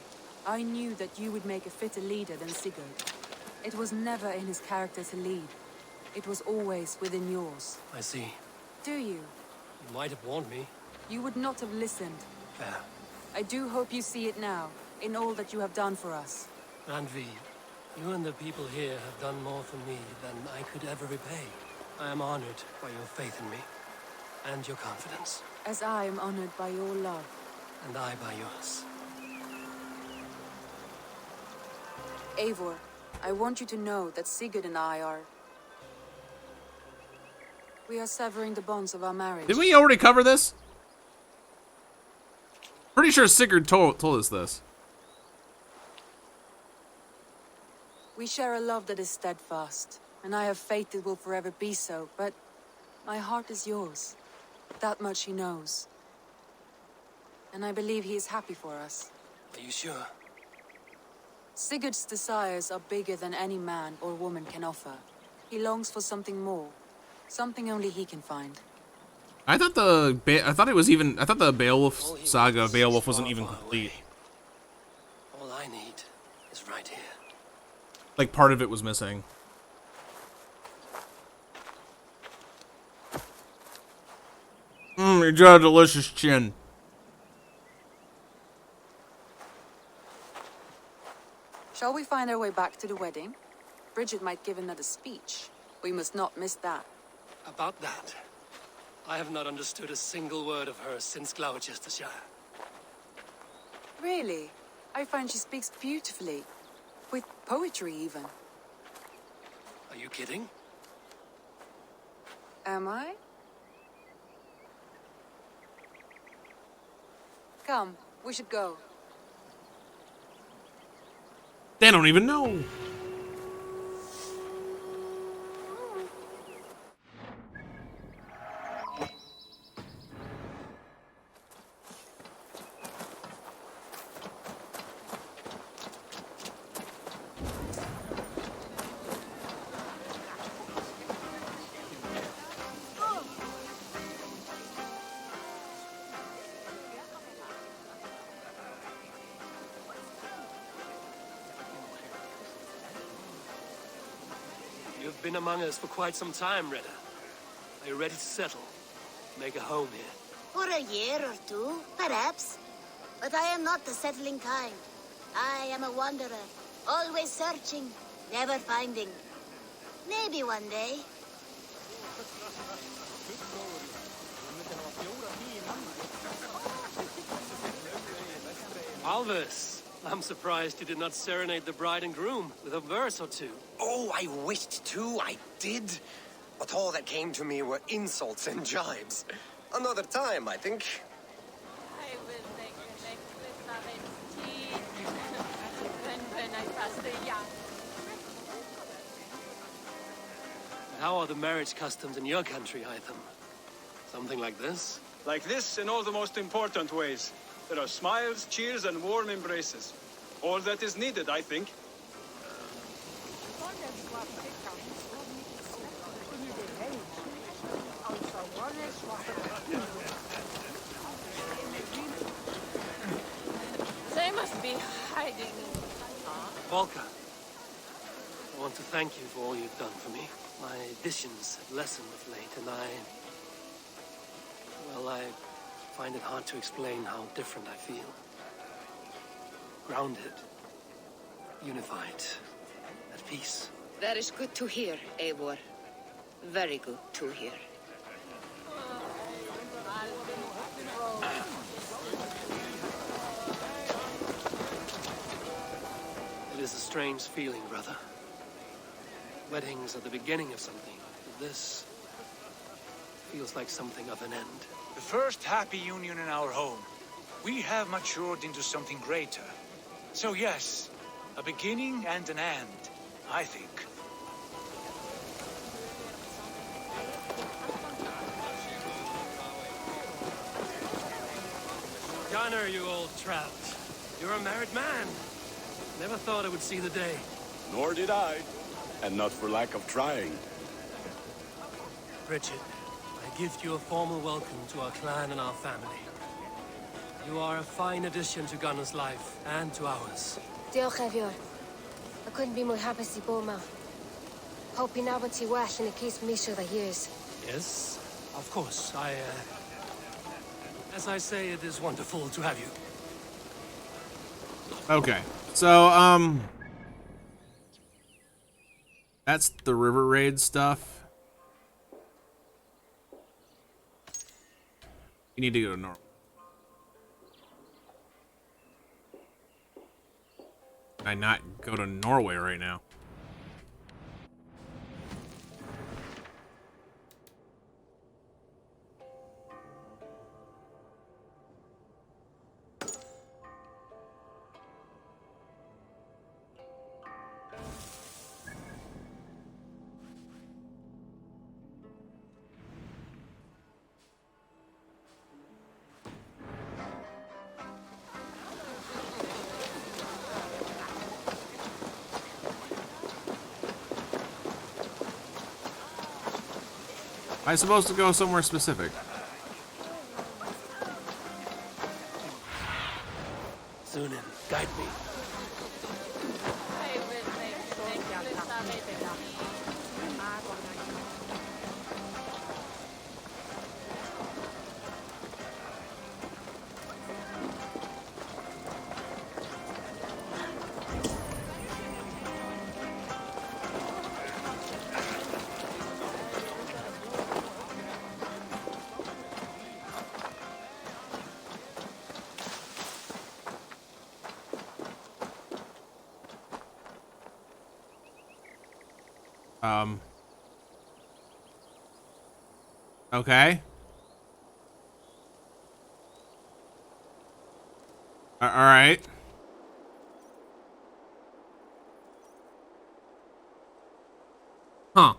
I knew that you would make a fitter leader than Sigurd. It was never in his character to lead. It was always within yours. I see. Do you? You might have warned me. You would not have listened. Fair. I do hope you see it now, in all that you have done for us. Randvi, you and the people here have done more for me than I could ever repay. I am honored by your faith in me, and your confidence. As I am honored by your love. And I by yours. Eivor, I want you to know that Sigurd and I are... We are severing the bonds of our marriage. Did we already cover this? Pretty sure Sigurd told us this. We share a love that is steadfast, and I have faith it will forever be so, but my heart is yours. That much he knows. And I believe he is happy for us. Are you sure? Sigurd's desires are bigger than any man or woman can offer. He longs for something more, something only he can find. I thought the Beowulf saga of Beowulf wasn't even complete. All I need is right here. Like part of it was missing. You got a delicious chin. Shall we find our way back to the wedding? Bridget might give another speech. We must not miss that. About that, I have not understood a single word of hers since Gloucestershire. Really? I find she speaks beautifully. With poetry, even. Are you kidding? Am I? Come, we should go. They don't even know. You've been among us for quite some time, Reda. Are you ready to settle? Make a home here? For a year or two, perhaps. But I am not the settling kind. I am a wanderer, always searching, never finding. Maybe one day. Alvis, I'm surprised you did not serenade the bride and groom with a verse or two. Oh, I wished to, I did. But all that came to me were insults and jibes. Another time, I think. I will make the necklace of its teeth when I pass the young. how are the marriage customs in your country, Hytham? Something like this? Like this in all the most important ways. There are smiles, cheers, and warm embraces. All that is needed, I think. They must be hiding. Volker, I want to thank you for all you've done for me. My visions have lessened of late, and I find it hard to explain how different I feel. Grounded, unified, at peace. That is good to hear, Eivor. Very good to hear. It is a strange feeling, brother. Weddings are the beginning of something. This feels like something of an end. The first happy union in our home. We have matured into something greater. So yes, a beginning and an end, I think. Gunnar, you old trout. You're a married man. Never thought I would see the day. Nor did I. And not for lack of trying. Richard, I gift you a formal welcome to our clan and our family. You are a fine addition to Gunnar's life and to ours. Diolch, Eivor. I couldn't be more happy to bo ma. Hope you never too well in the case Misha the years. Yes, of course. As I say, it is wonderful to have you. Okay, so, that's the river raid stuff. You need to go to Norway. Can I not go to Norway right now? Am I supposed to go somewhere specific? Sunan, guide me. Okay. All right. Huh.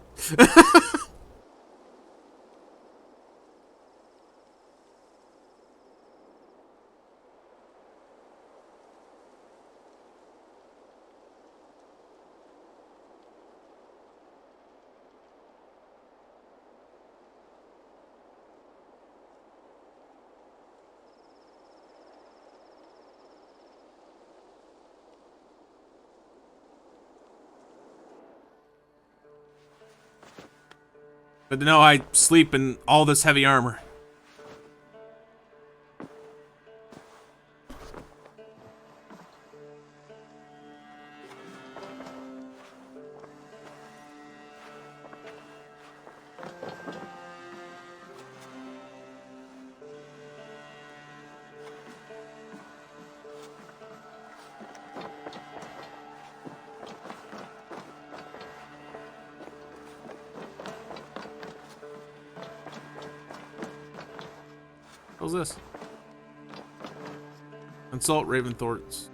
But no, I sleep in all this heavy armor. What's this? Consult Raventhorpe's.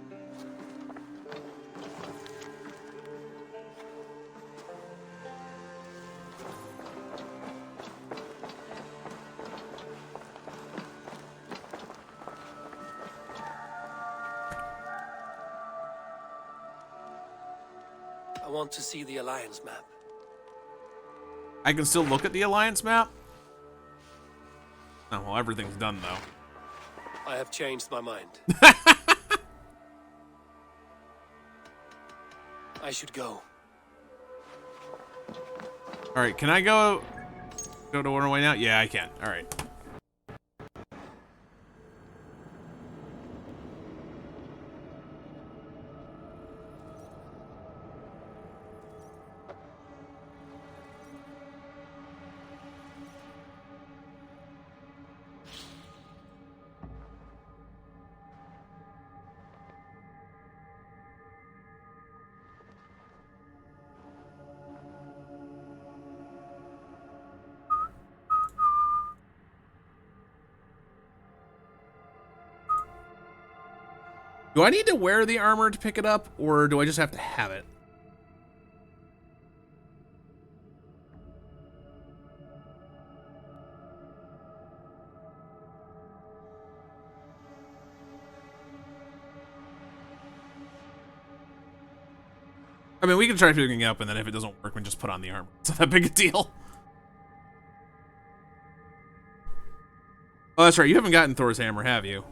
I want to see the Alliance map. I can still look at the Alliance map? Oh, well, everything's done, though. I have changed my mind. I should go. Alright, can I go to Warway now? Yeah, I can. Alright. Do I need to wear the armor to pick it up, or do I just have to have it? I mean, we can try picking it up, and then if it doesn't work, we can just put on the armor. It's not that big a deal. Oh, that's right. You haven't gotten Thor's hammer, have you?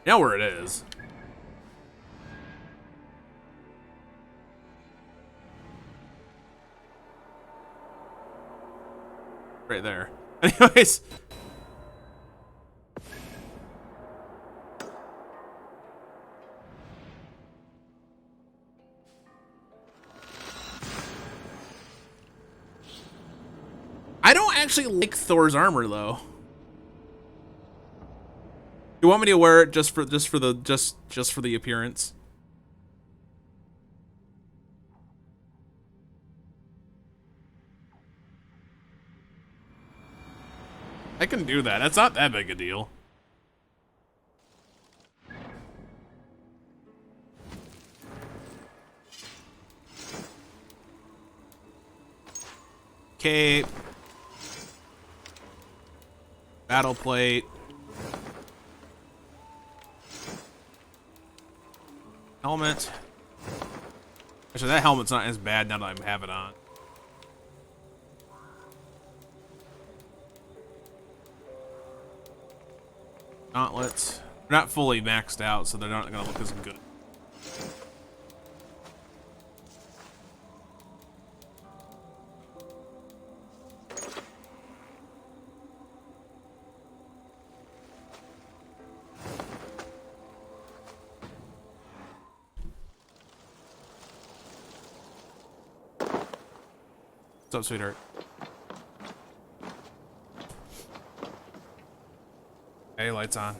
You know where it is. Right there. Anyways. I don't actually like Thor's armor, though. You want me to wear it just for the appearance? I can do that. That's not that big a deal. Cape. Battle plate. Helmet. Actually, that helmet's not as bad now that I have it on. Gauntlets. They're not fully maxed out, so they're not going to look as good. What's up, sweetheart? Hey, lights on.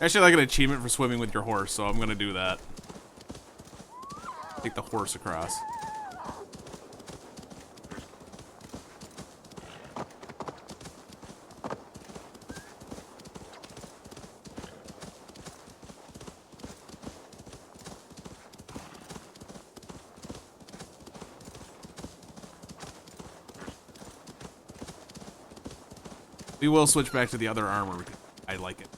Actually, like an achievement for swimming with your horse, so I'm gonna do that. Take the horse across. We will switch back to the other armor because I like it.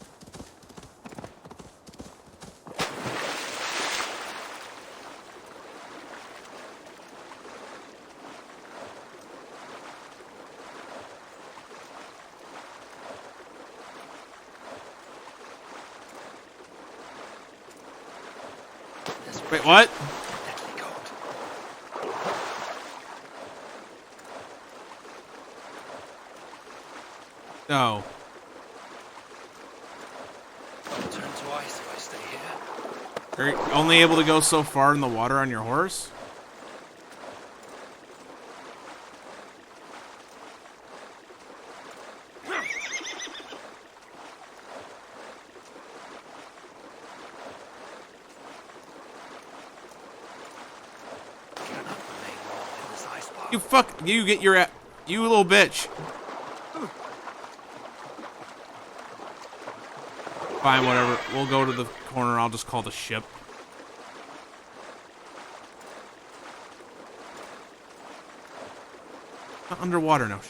Wait, what? No. I'll turn to ice if I stay here. Are you only able to go so far in the water on your horse? You get your you little bitch. Fine, whatever. We'll go to the corner. I'll just call the ship. Not underwater now.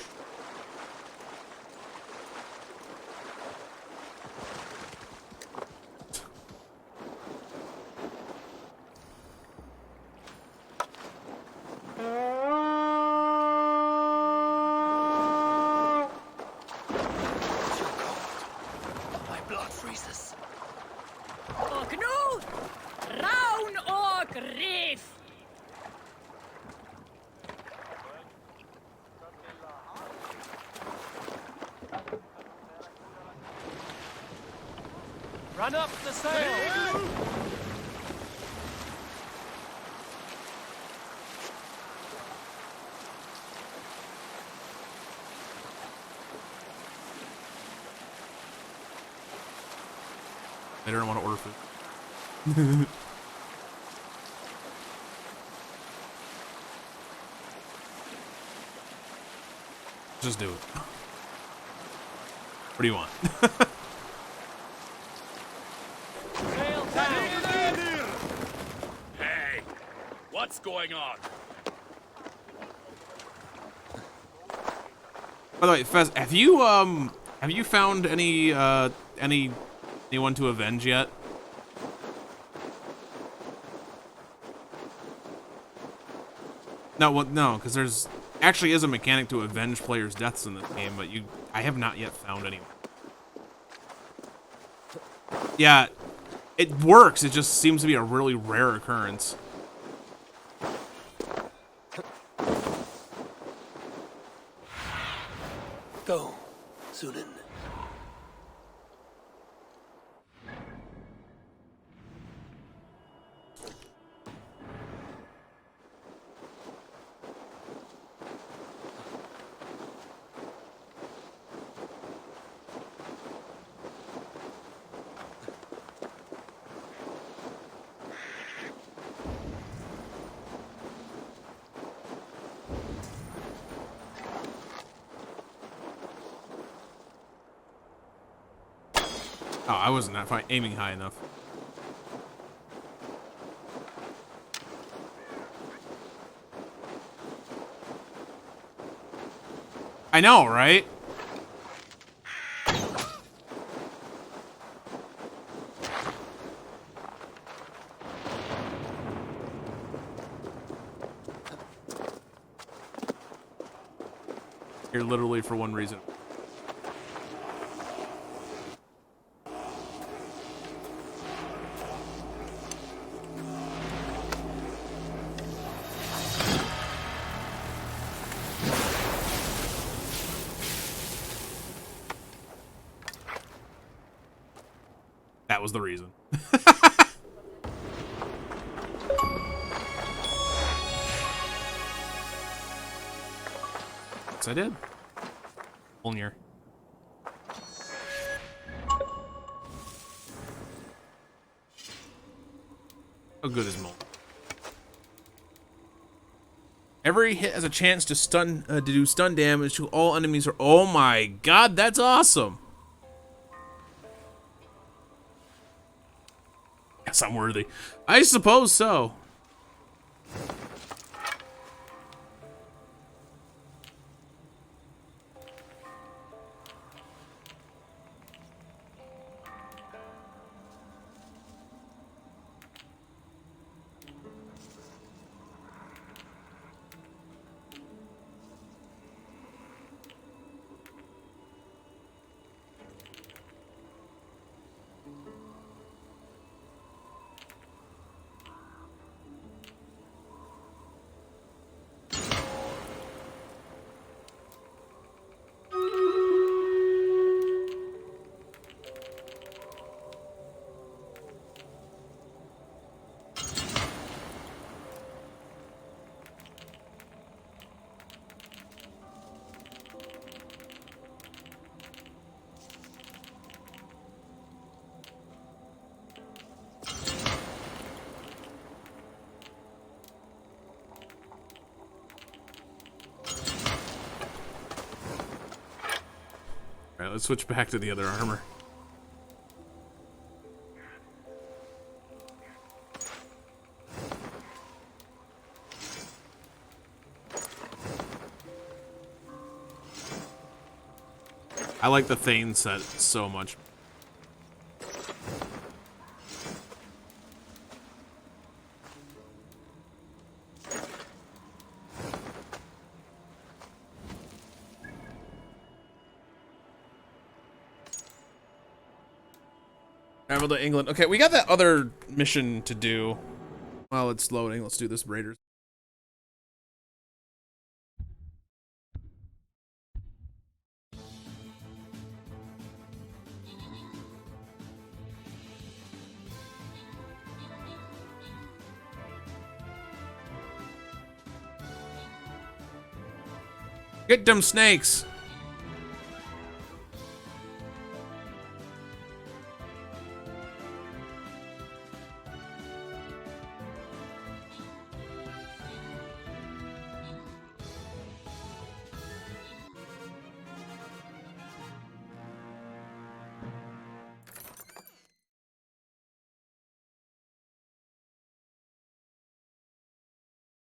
Run up the sail! I don't want to order food. Just do it. What do you want? Hey, what's going on? By the way, Fez, have you found anyone to avenge yet? No, because there's actually is a mechanic to avenge players' deaths in this game, but I have not yet found anyone. Yeah, it works. It just seems to be a really rare occurrence. Go, Sunan. Oh, I wasn't aiming high enough. I know, right? Here literally for one reason. That was the reason. Yes, I did. Mjolnir. How good is Mjolnir? Every hit has a chance to do stun damage to all enemies. Oh my god, that's awesome! Yes, I'm worthy. I suppose so. Alright, let's switch back to the other armor. I like the Thane set so much. Travel to England. Okay, we got that other mission to do. While it's loading, let's do this Raiders. Get them snakes.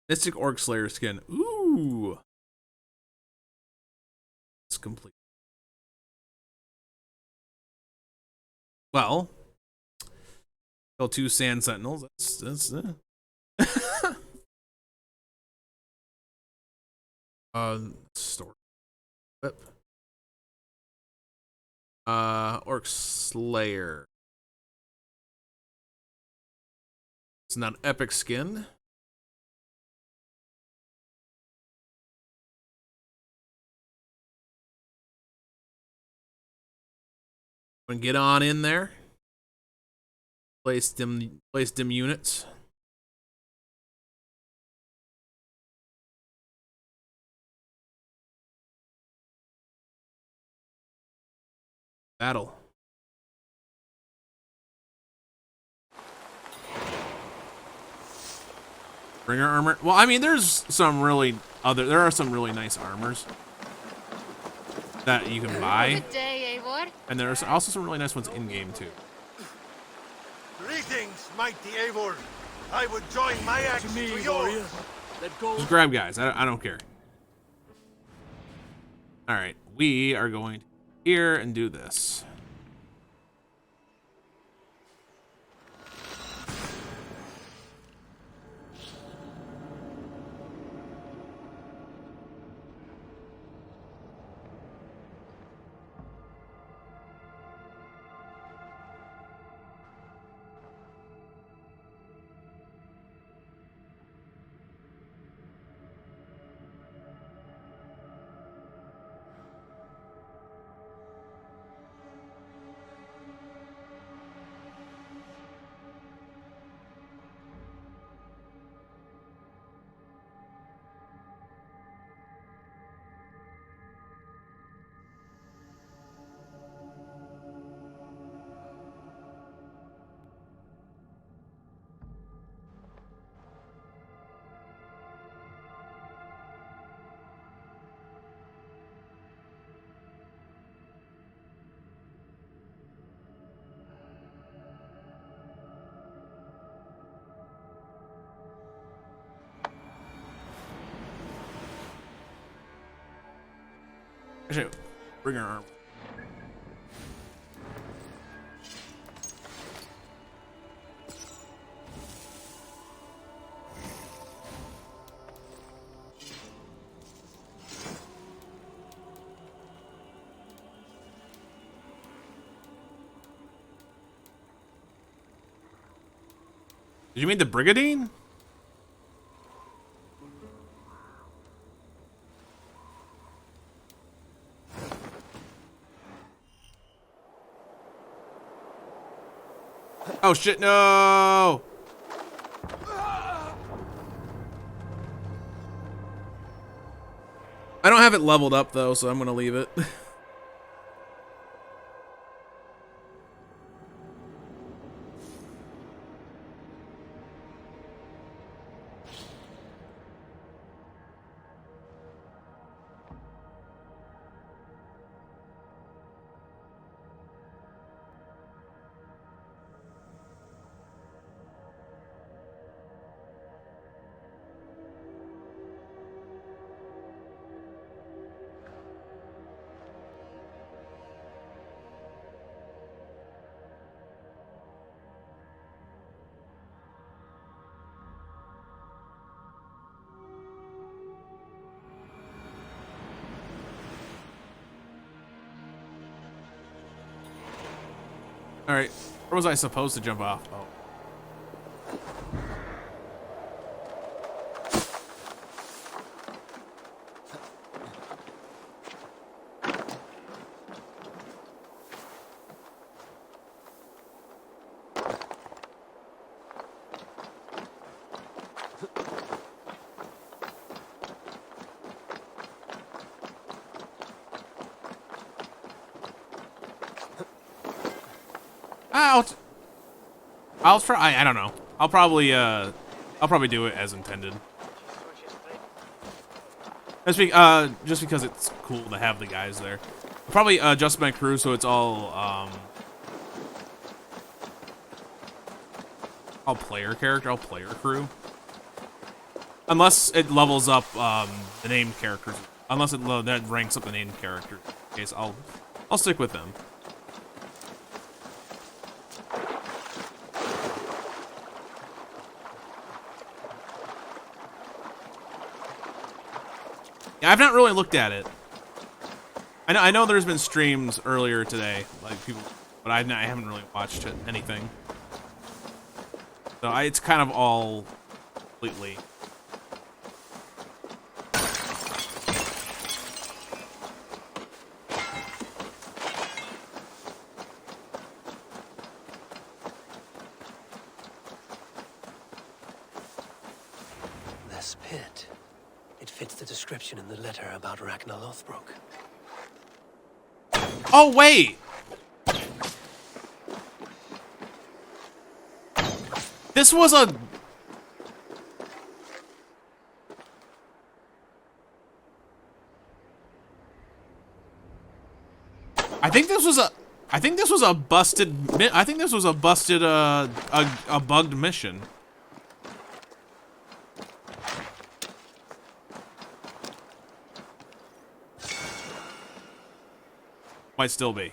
Mystic Orc Slayer skin. Ooh. It's complete. Well, kill 2 Sand Sentinels. That's store. Whip. Orc Slayer. It's not epic skin. And get on in there. Place them units. Battle. Bringer armor. Well, I mean, there's some really there are some really nice armors that you can buy. Good day, Eivor. And there's also some really nice ones in game too. Greetings, mighty Eivor. I would join my axe to yours. Just grab guys. I don't care. All right, we are going to here and do this. Actually, bring our arm. Did you mean the Brigadine? Oh shit, no! I don't have it leveled up though, so I'm gonna leave it. All right, where was I supposed to jump off? Oh. I'll try. I don't know. I'll probably do it as intended. Just because it's cool to have the guys there. I'll probably adjust my crew so it's all player character, all player crew. Unless it levels up the named characters. Unless that ranks up the named character. In case I'll stick with them. Yeah, I've not really looked at it. I know there's been streams earlier today, like people, but I haven't really watched anything. So it's kind of all completely. This pit. It fits the description in the letter about Ragnar Lothbrok. Oh, wait! This was a... I think this was a busted... I think this was a busted, a bugged mission. Might still be.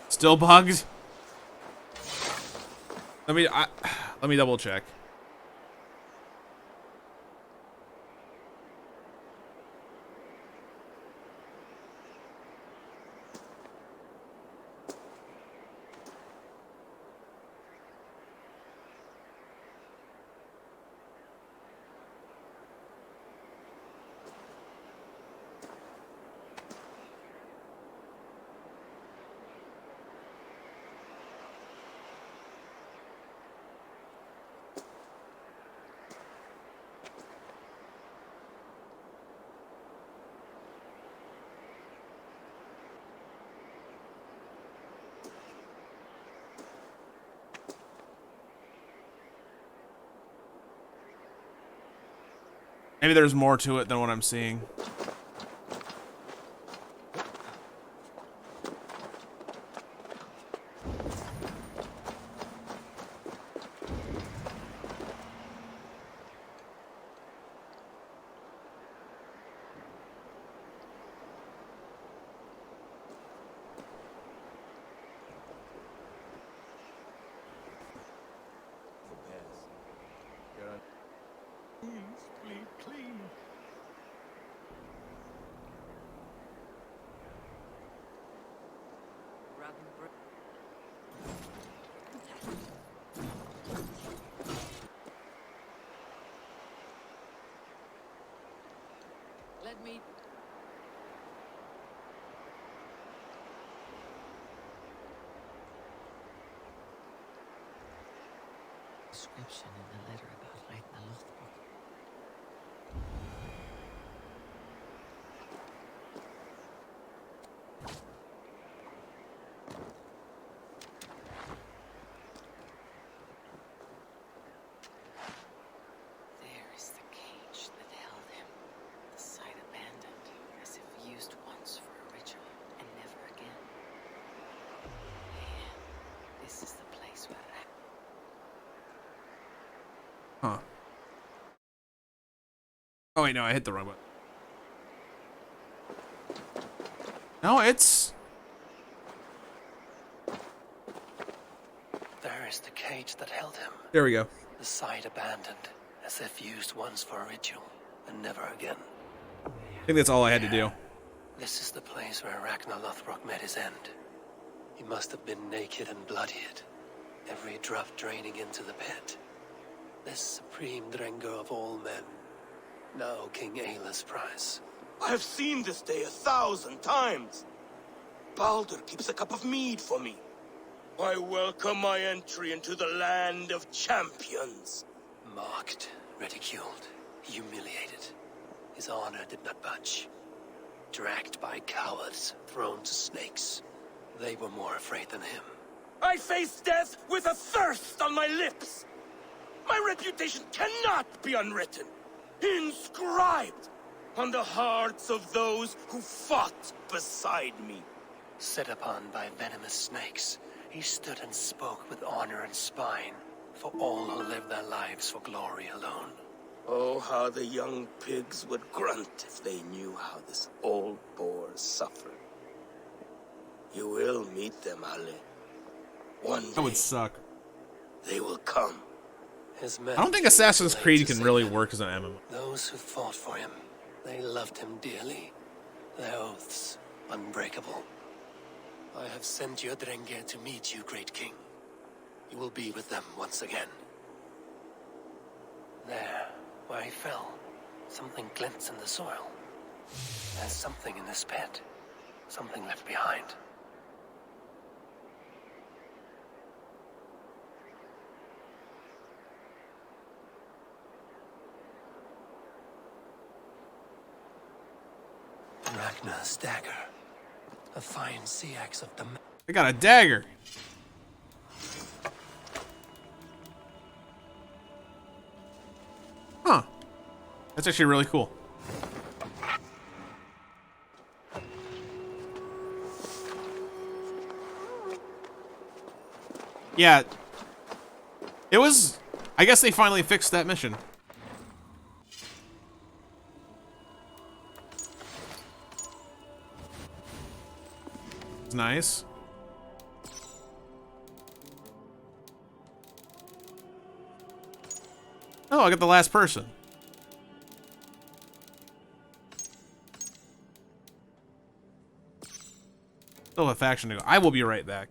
Still bugged? Let me double check. Maybe there's more to it than what I'm seeing. Let me. Description in the letter about Ragnar Lothbrok. There is the cage that held him. The site abandoned, as if used once for a ritual, and never again. And this is the place where Huh. Oh wait, no, I hit the wrong button. No, it's... There is the cage that held him. There we go. The site abandoned, as if used once for a ritual, and never again. I think that's all I had to do. This is the place where Ragnar Lothbrok met his end. He must have been naked and bloodied, every drop draining into the pit. This supreme Drengr of all men, now King Ayla's prize. I have seen this day 1,000 times. Baldur keeps a cup of mead for me. I welcome my entry into the land of champions. Mocked, ridiculed, humiliated. His honor did not budge. Dragged by cowards, thrown to snakes. They were more afraid than him. I face death with a thirst on my lips. My reputation cannot be unwritten, inscribed on the hearts of those who fought beside me. Set upon by venomous snakes, he stood and spoke with honor and spine for all who live their lives for glory alone. Oh, how the young pigs would grunt if they knew how this old boar suffered. You will meet them, Ale. One day. That would suck. They will come. His men I don't think Assassin's Creed can really work as an MMO. Those who fought for him, they loved him dearly. Their oaths unbreakable. I have sent your Drengir to meet you, great king. You will be with them once again. There, where he fell, something glints in the soil. There's something in this pit. Something left behind. Ragnar's dagger. A fine sea axe of the... I got a dagger. Huh. That's actually really cool. Yeah. It was... I guess they finally fixed that mission. It's nice. Oh, I got the last person. Still have a faction to go. I will be right back.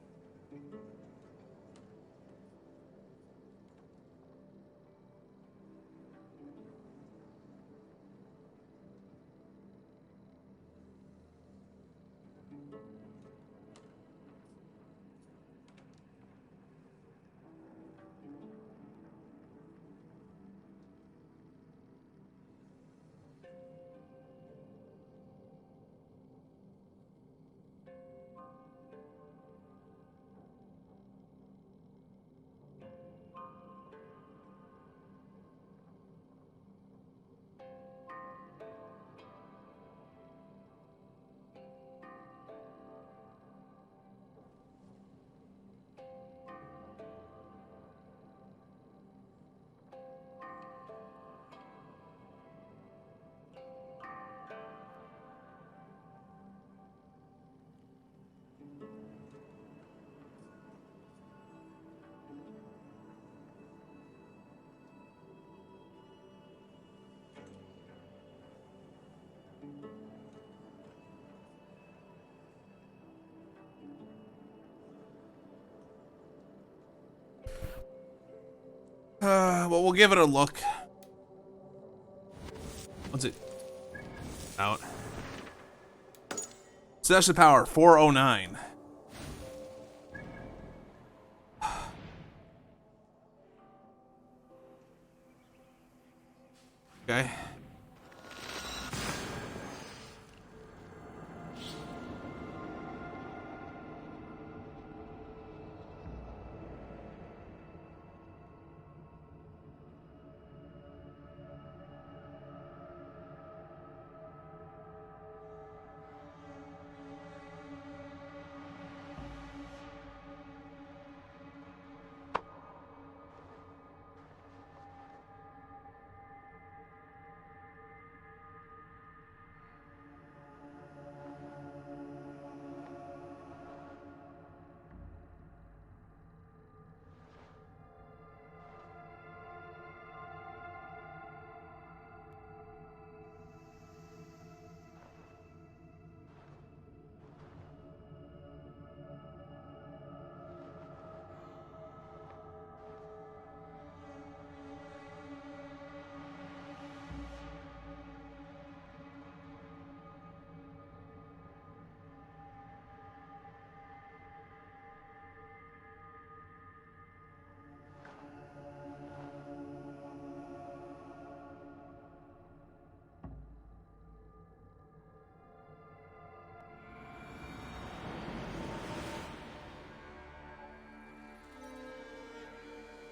Well, we'll give it a look. What's it? Out. Session power 409. Okay.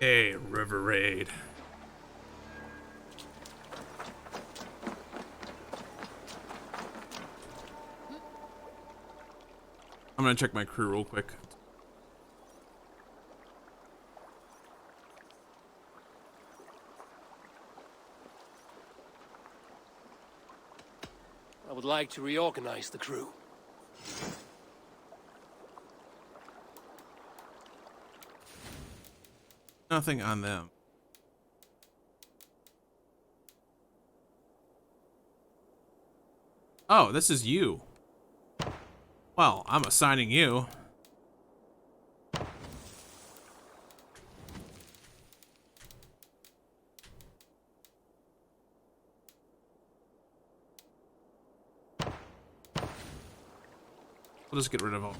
Hey, River Raid. I'm gonna check my crew real quick. I would like to reorganize the crew. Nothing on them. Oh, this is you. Well, I'm assigning you. We'll just get rid of them.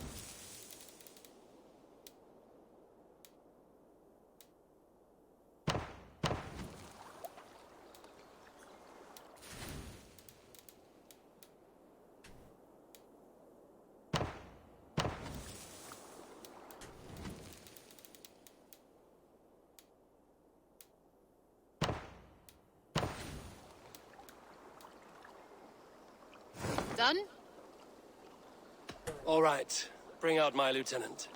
Done? All right. Bring out my lieutenant.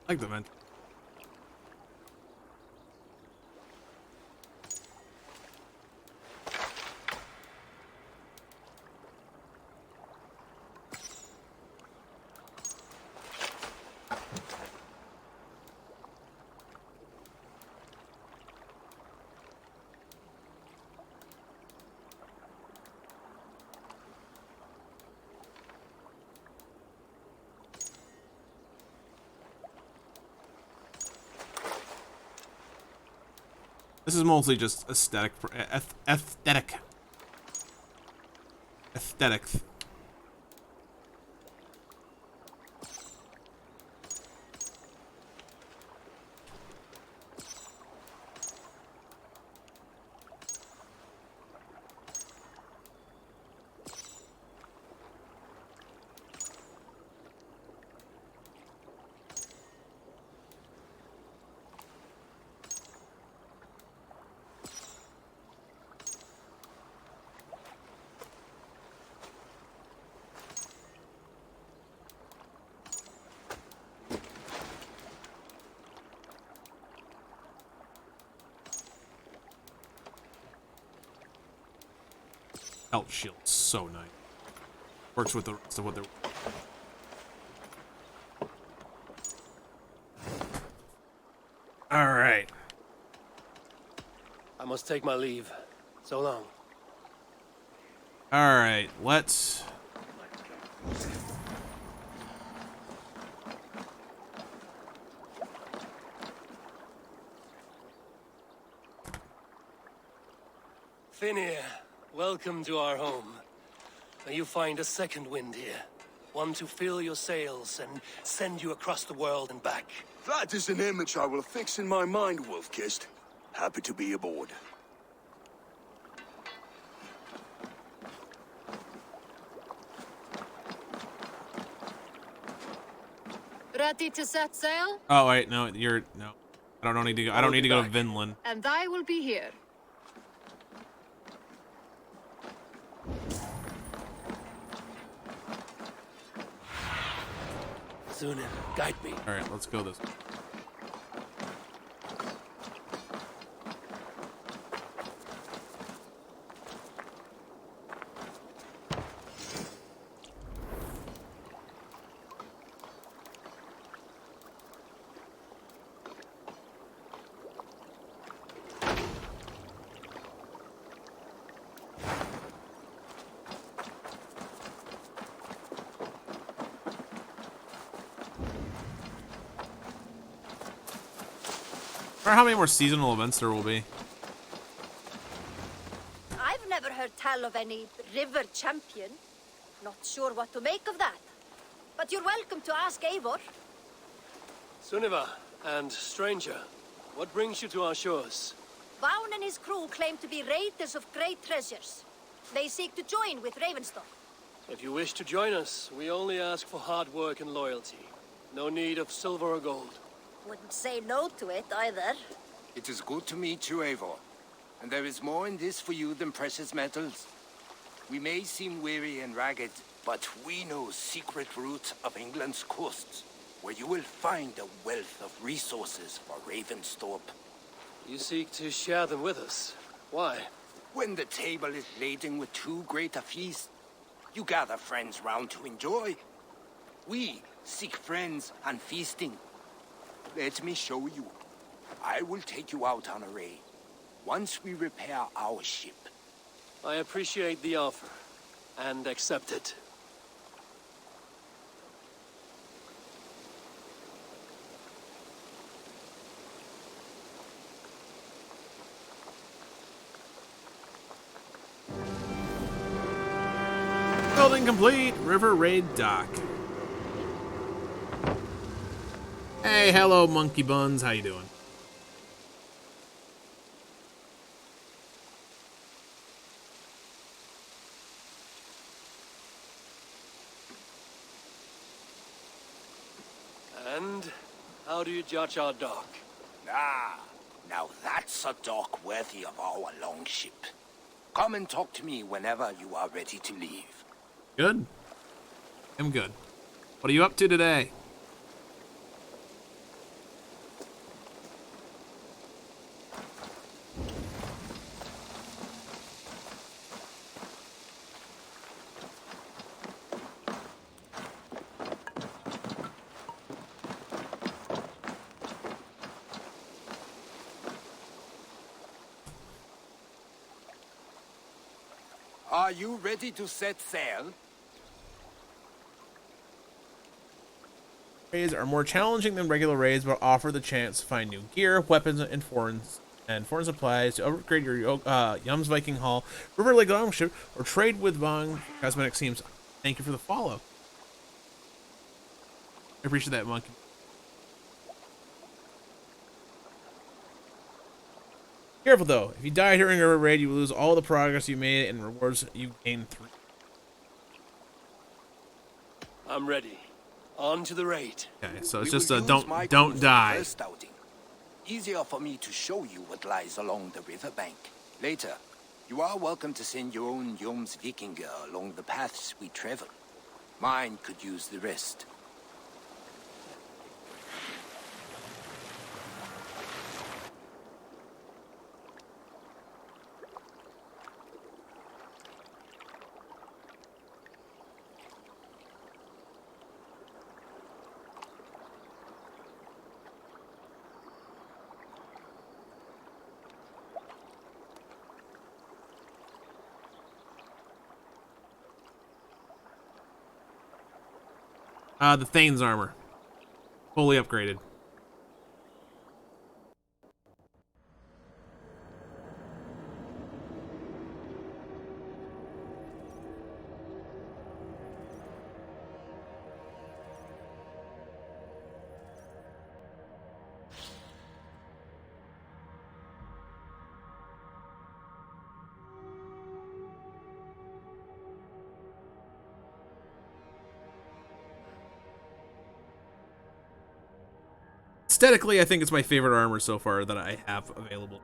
I like the vent. This is mostly just aesthetic. Aesthetic. Health shield, so nice. Works with the rest of what they're. All right. I must take my leave. So long. All right, let's. Finir, welcome to our home. May you find a second wind here. One to fill your sails and send you across the world and back. That is an image I will fix in my mind, Wolf-Kissed. Happy to be aboard. Ready to set sail? Oh wait, no, you're no. I don't need to go. I don't need to go to Vinland. And I will be here. Sunan, guide me. All right, let's go this way. I wonder how many more seasonal events there will be. I've never heard tell of any river champion. Not sure what to make of that. But you're welcome to ask Eivor. Sunniva and stranger, what brings you to our shores? Vaun and his crew claim to be raiders of great treasures. They seek to join with Ravenstorm. If you wish to join us, we only ask for hard work and loyalty. No need of silver or gold. Wouldn't say no to it either. It is good to meet you, Eivor. And there is more in this for you than precious metals. We may seem weary and ragged, but we know secret routes of England's coasts, where you will find a wealth of resources for Ravensthorpe. You seek to share them with us. Why? When the table is laden with too great a feast, you gather friends round to enjoy. We seek friends and feasting. Let me show you. I will take you out on a raid, once we repair our ship. I appreciate the offer, and accept it. Building complete. River Raid Dock. Hey, hello, Monkey Buns. How you doing? And how do you judge our dock? Ah, now that's a dock worthy of our longship. Come and talk to me whenever you are ready to leave. Good. I'm good. What are you up to today? Are you ready to set sail? Raids are more challenging than regular raids, but offer the chance to find new gear, weapons, and foreign and foreign supplies to upgrade your Jomsviking Hall, River Lake Longship, or trade with Vong Cosmetic Seams. Thank you for the follow. I appreciate that, Monkey. Careful though, if you die during a raid, you will lose all the progress you made and rewards you gained through. I'm ready. On to the raid. Okay, so it's We just will a use don't my don't crew for die. the first outing. Easier for me to show you what lies along the riverbank. Later, you are welcome to send your own Jomsvikinger along the paths we travel. Mine could use the rest. The Thane's armor. Fully upgraded. Aesthetically, I think it's my favorite armor so far that I have available.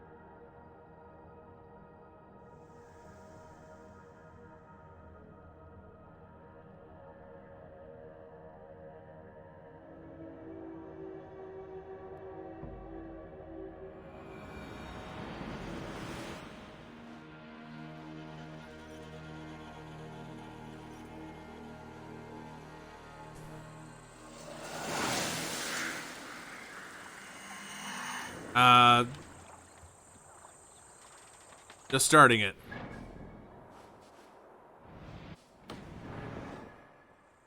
Just starting it.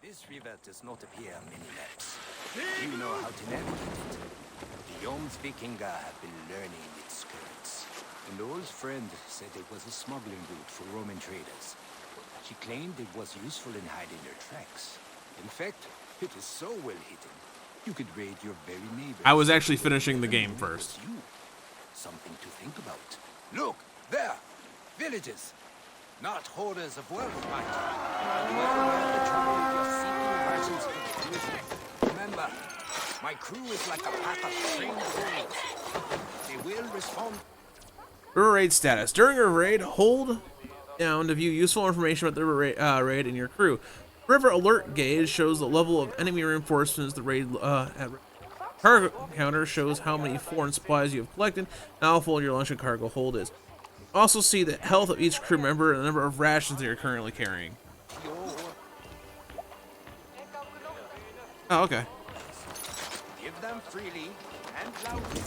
This river does not appear on many maps. You know how to navigate it. The Jomsvikinger have been learning its skirts. An old friend said it was a smuggling route for Roman traders. She claimed it was useful in hiding their tracks. In fact, it is so well hidden, you could raid your very neighbors. I was actually finishing the game first. Something to think about. Look, there! Villages! Not hoarders of wealth, mind you. You're seeking rations for the future. Remember, my crew is like a pack of trained wolves. They will respond. River raid status. During a raid, hold down to view useful information about the raid and your crew. River alert gauge shows the level of enemy reinforcements the raid at cargo counter shows how many foreign supplies you have collected and how full your lunch and cargo hold is. Also see the health of each crew member and the number of rations they are currently carrying. Oh, okay. Give them freely and loudly.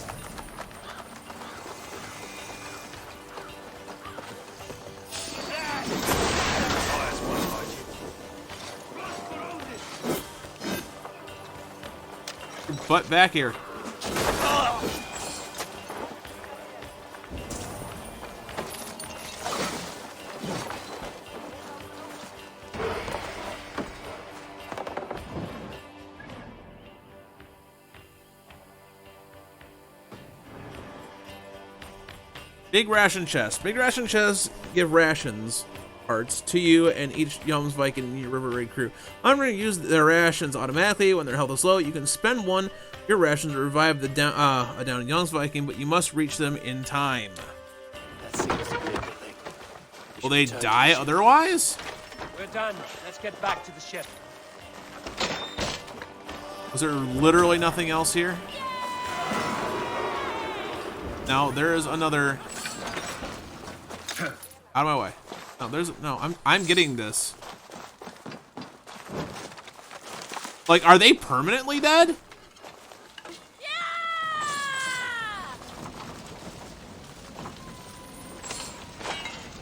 Butt back here. Big ration chest. Big ration chests give rations parts to you and each Jomsviking in your river raid crew. I'm going to use their rations automatically when their health is low. You can spend one of your rations to revive the down Jomsviking, but you must reach them in time. That seems to be a good thing. Will they die otherwise? We're done. Let's get back to the ship. Was there literally nothing else here? No, there is another. Out of my way. No, there's no. I'm getting this. Like, are they permanently dead?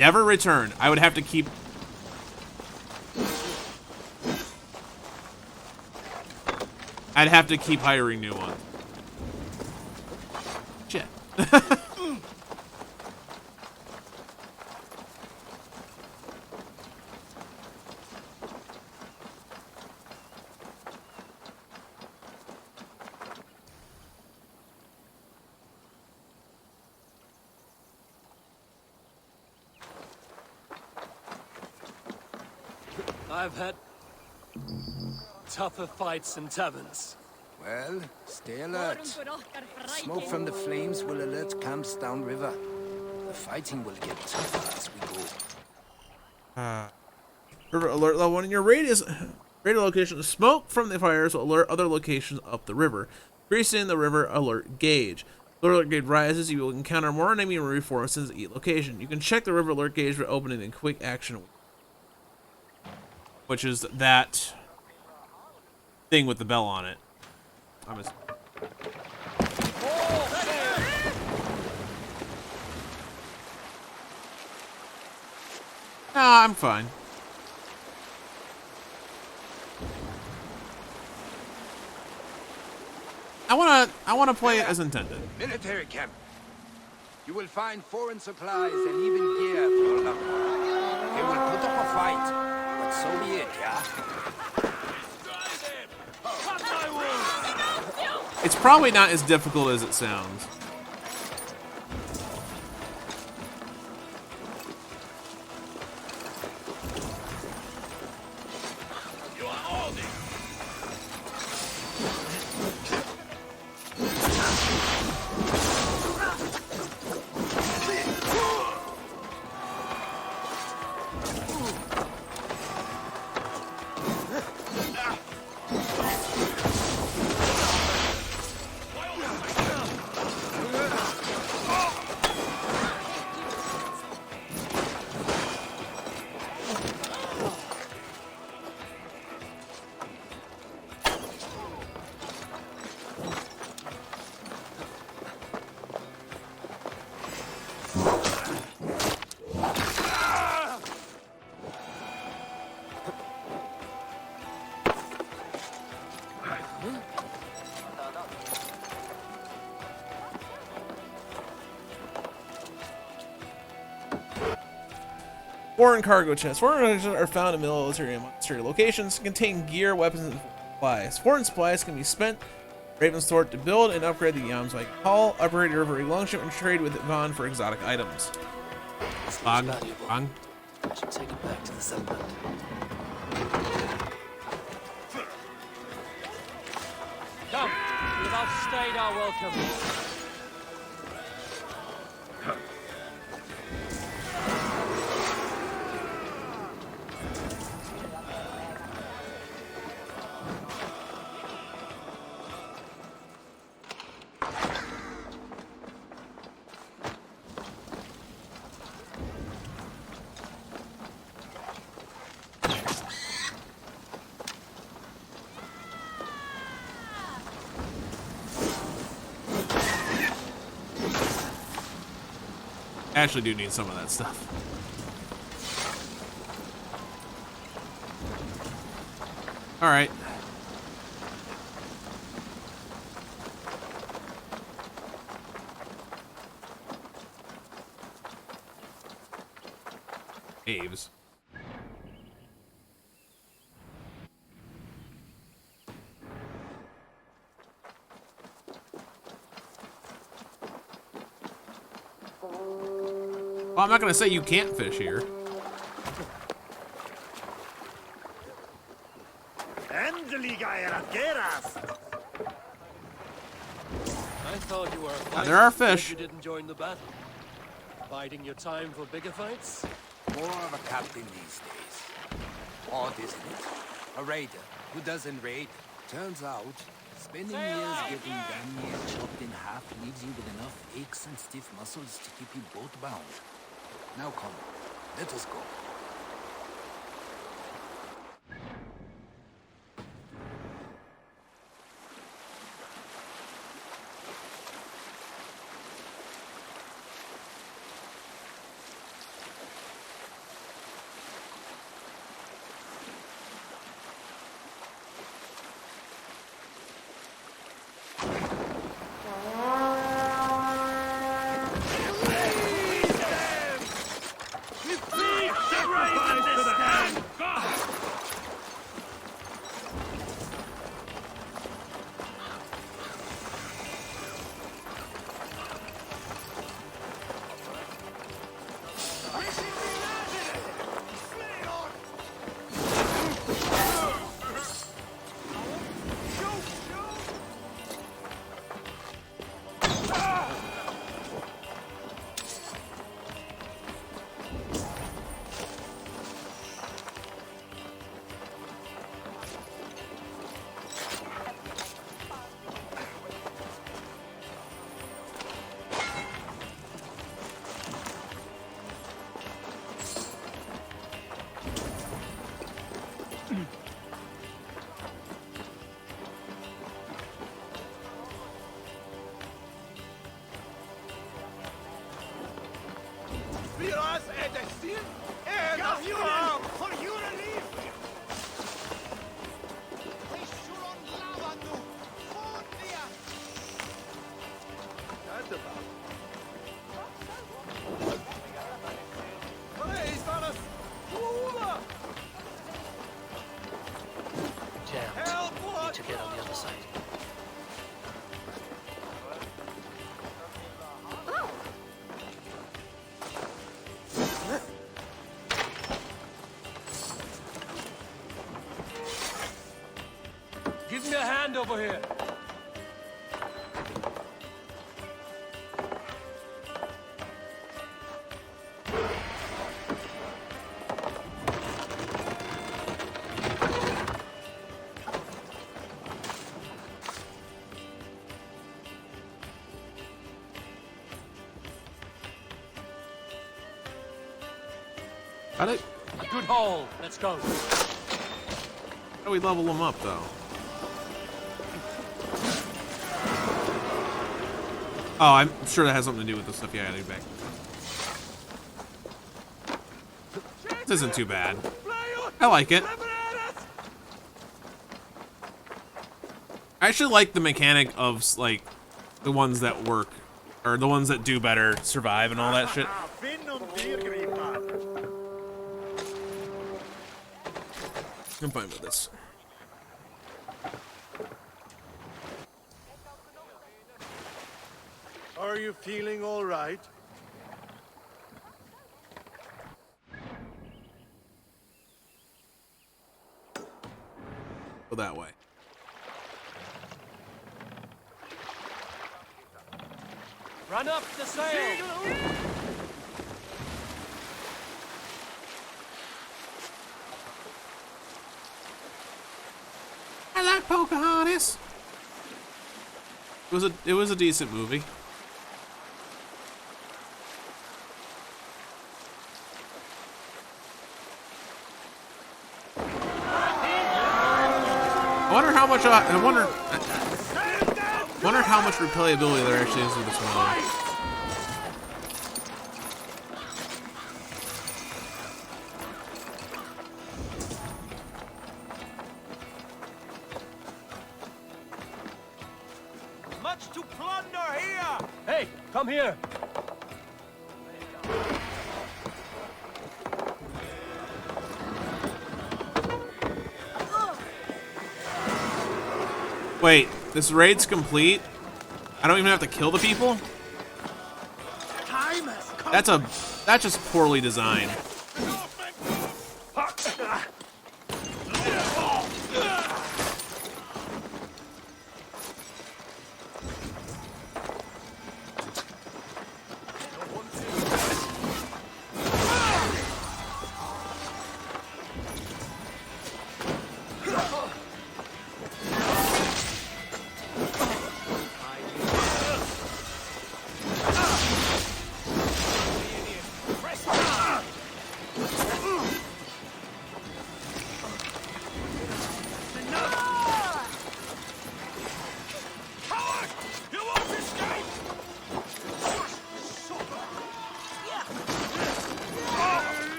Never return. I would have to keep. I'd have to keep hiring new ones. Shit. I've had tougher fights in taverns. Well, stay alert. Smoke from the flames will alert camps downriver. The fighting will get tougher as we go. River alert level 1 in your radius. Radio location. Smoke from the fires will alert other locations up the river, increasing the river alert gauge. The alert gauge rises, you will encounter more enemy reinforcements at each location. You can check the river alert gauge by opening the quick action, which is that thing with the bell on it. I'm fine. I wanna play it as intended. Military camp. You will find foreign supplies and even gear thrown up. They will put up a fight, but so be it, yeah? It's probably not as difficult as it sounds. Foreign cargo chests. Foreign cargo chests are found in military and monetary locations, contain gear, weapons, and supplies. Foreign supplies can be spent Ravensthorpe to build and upgrade the Yamsvike Hall, upgrade your river longship, and trade with Vaughn for exotic items. Vaughn. I should take it back to the settlement. Come, you have outstayed our welcome. I actually do need some of that stuff. All right. Aves. Well, I'm not gonna say you can't fish here. I thought you were a fighter. There are fish. You didn't join the battle. Biding your time for bigger fights? More of a captain these days. Odd, isn't it? A raider who doesn't raid. Turns out, spending years getting damn near chopped in half leaves you with enough aches and stiff muscles to keep you boat bound. Now come, let us go. für uns Edexil and Fuhren for your relief. Jammed. Need to get on the other side. Give me a hand over here. Good haul. Let's go. How do we level them up, though? Oh, I'm sure that has something to do with the stuff you added back. This isn't too bad. I like it. I actually like the mechanic of, like, the ones that work, or the ones that do better survive and all that shit. I'm fine with this. Are you feeling all right? Go that way. Run up the sail. I like Pocahontas. It was a decent movie. I wonder how much wonder how much replayability there actually is with this one. Much to plunder here. Hey, come here. Wait, this raid's complete? I don't even have to kill the people? That's just poorly designed.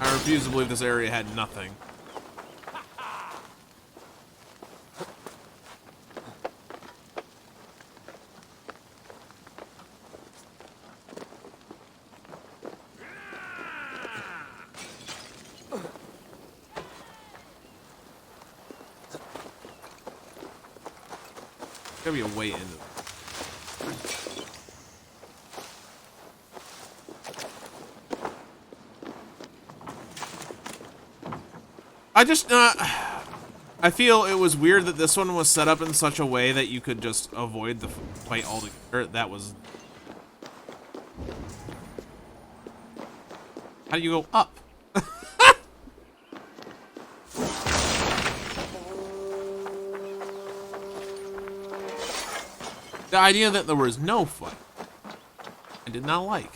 I refuse to believe this area had nothing. Gotta be a way into it. I feel it was weird that this one was set up in such a way that you could just avoid the fight altogether. That was... How do you go up? The idea that there was no fight. I did not like.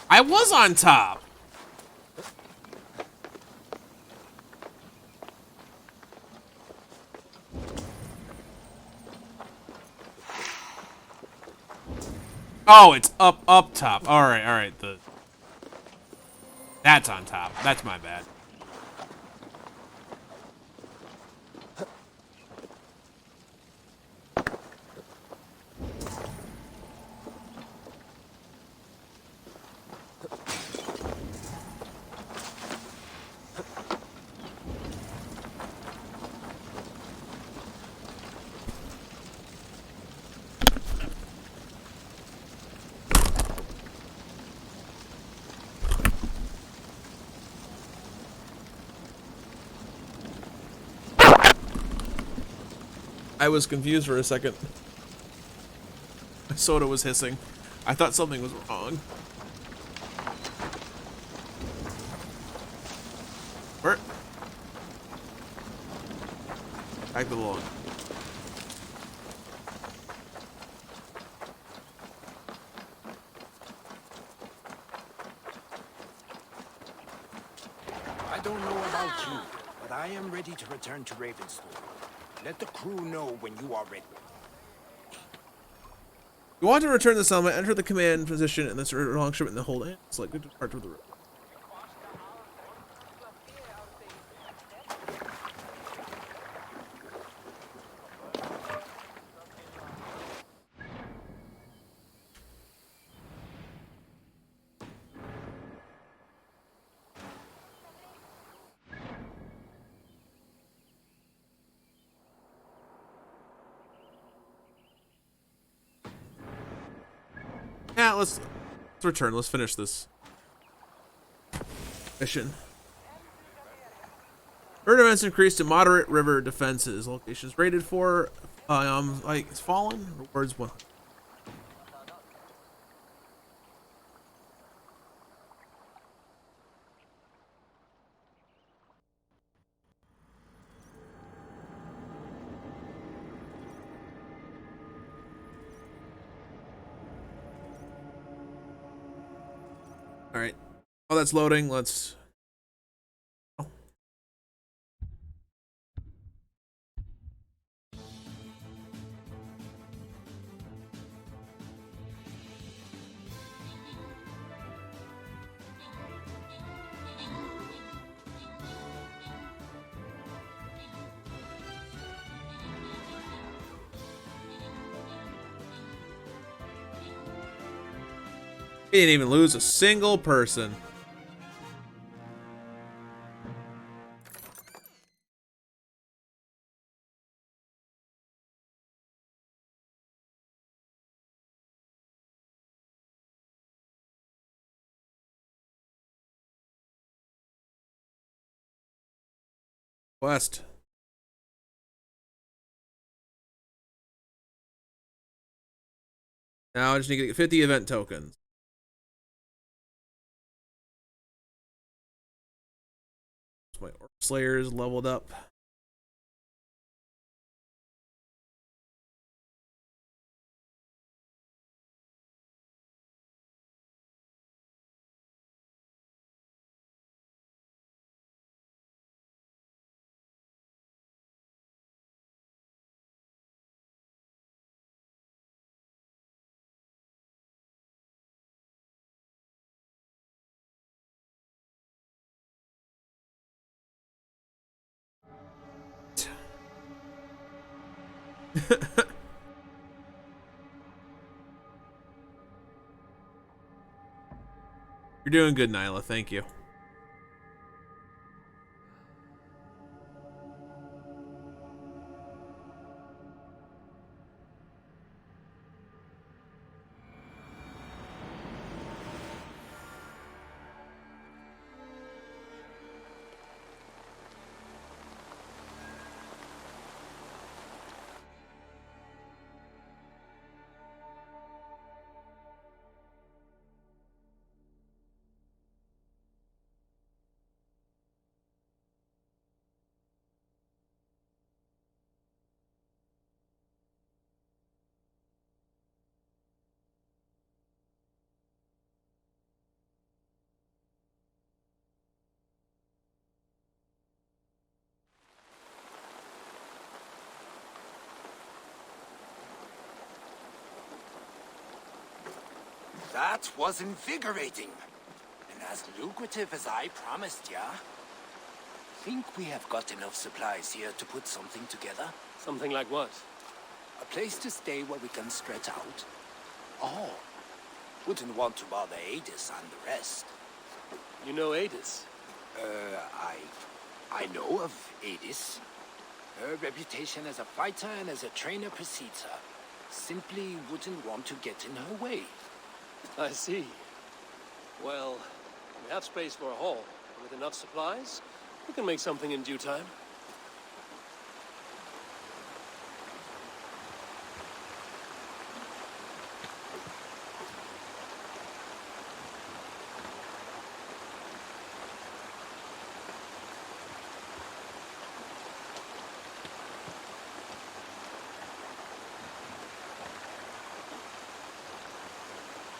I was on top. Oh, it's up top. All right. That's on top. That's my bad. I was confused for a second. My soda was hissing. I thought something was wrong. Where? Back to the log. I don't know about you, but I am ready to return to Ravenstone. Let the crew know when you are ready. You want to return the settlement, enter the command position, and this longship in the hold it. It's like good to depart with the road. Yeah, let's return. Let's finish this mission. Bird events increased to moderate river defenses. Locations rated for like it's fallen. Rewards 100. All right. Oh, that's loading. Let's. Oh. He didn't even lose a single person. West. Now I just need to get 50 event tokens. My Orc Slayers leveled up. You're doing good, Nyla. Thank you. That was invigorating. And as lucrative as I promised ya. Think we have got enough supplies here to put something together? Something like what? A place to stay where we can stretch out. Oh, wouldn't want to bother Adis and the rest. You know Adis? I know of Adis. Her reputation as a fighter and as a trainer precedes her. Simply wouldn't want to get in her way. I see. Well, we have space for a hall. With enough supplies, we can make something in due time.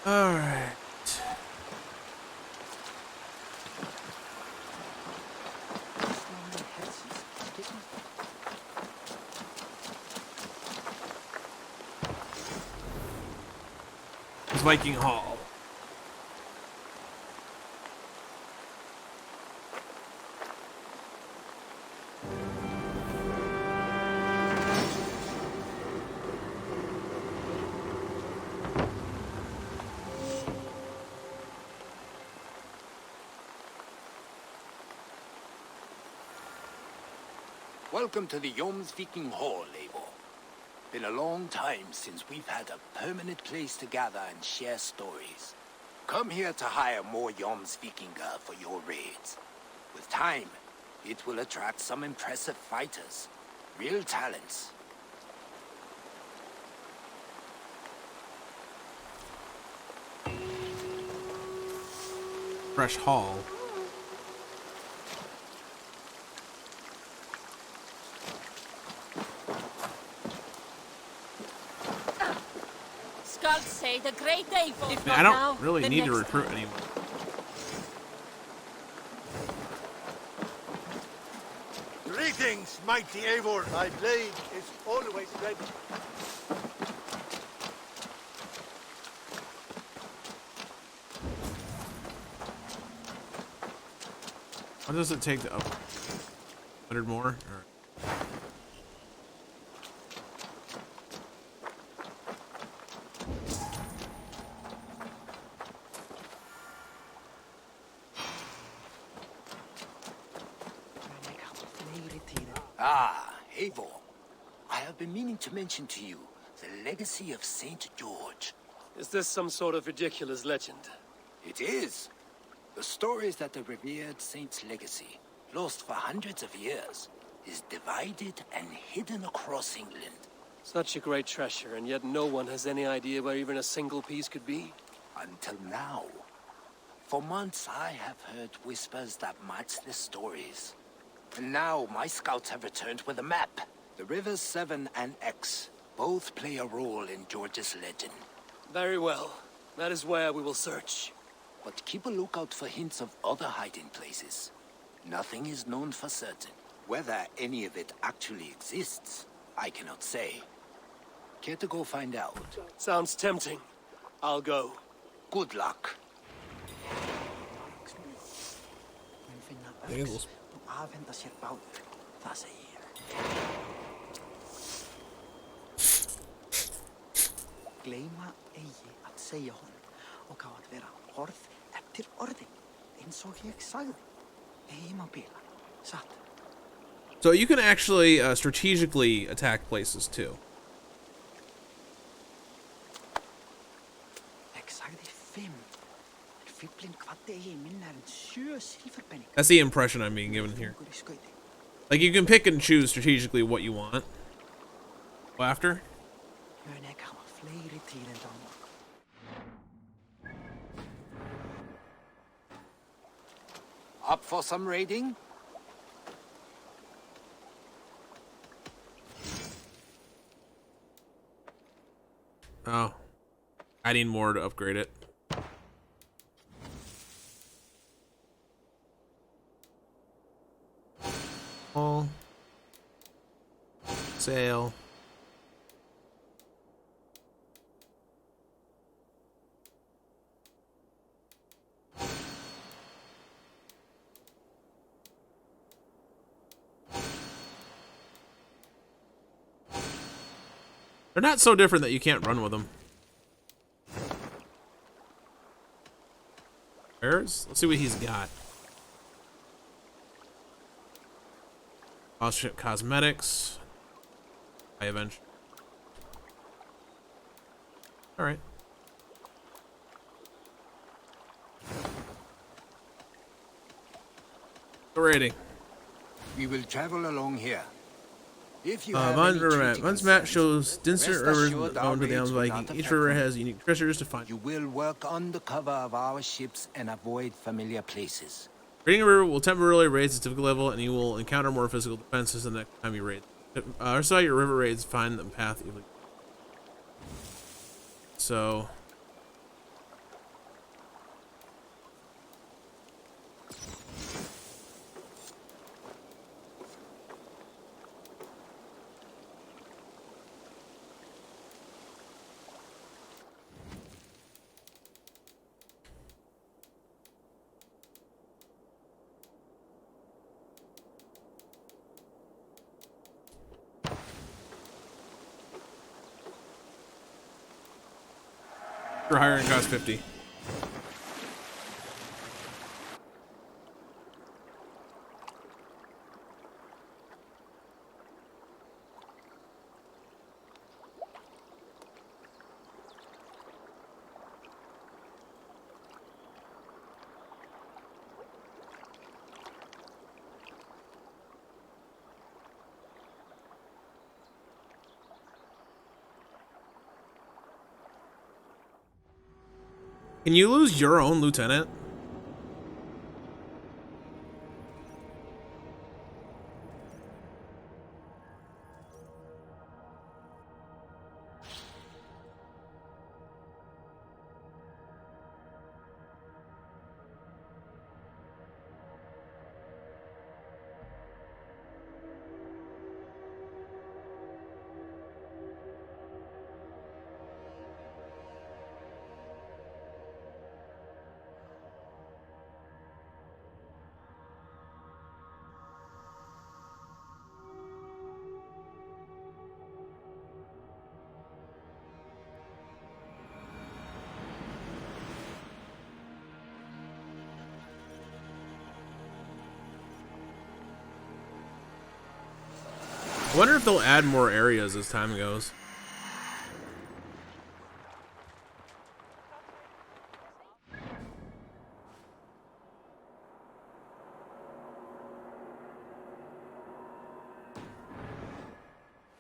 All right. Viking Hall. Welcome to the Jomsviking Hall, Eivor. Been a long time since we've had a permanent place to gather and share stories. Come here to hire more Jomsvikingar for your raids. With time, it will attract some impressive fighters. Real talents. Fresh Hall. Skulls say the great Eivor. Man, I don't really need to recruit anyone. Greetings, mighty Eivor. Thy blade is always ready. What does it take to up? 100 more? Or... Ah, Eivor. I have been meaning to mention to you the legacy of St. George. Is this some sort of ridiculous legend? It is. The stories that the revered saint's legacy, lost for hundreds of years, is divided and hidden across England. Such a great treasure, and yet no one has any idea where even a single piece could be? Until now. For months I have heard whispers that match the stories. And now my scouts have returned with a map. The rivers Severn and Exe both play a role in George's legend. Very well. That is where we will search. But keep a lookout for hints of other hiding places. Nothing is known for certain. Whether any of it actually exists, I cannot say. Care to go find out? Sounds tempting. I'll go. Good luck. Afhenda sér báður, það segi ég. Gleyma eigi að segja honum og á að vera orð eftir orði, eins og ég sagði. Eigi má bila, satt. So you can actually strategically attack places too. Ég sagði 5, en fíflinn kvaddi eigi minna en 7 silfurpenning. That's the impression I'm being given here. Like, you can pick and choose strategically what you want. Go after. Up for some raiding? Oh. I need more to upgrade it. All. Sail. They're not so different that you can't run with them. Let's see what he's got. Cosmetics. High Avenge. Alright. Rating. We will travel along here. If you have One's map shows denser rivers known to the Elms Viking. Each river has unique treasures to find. You will work under cover of our ships and avoid familiar places. Raiding a river will temporarily raise its difficulty level, and you will encounter more physical defenses the next time you raid. Also, your river raids find the path easily. So. For hiring cost 50. Can you lose your own lieutenant? I wonder if they'll add more areas as time goes.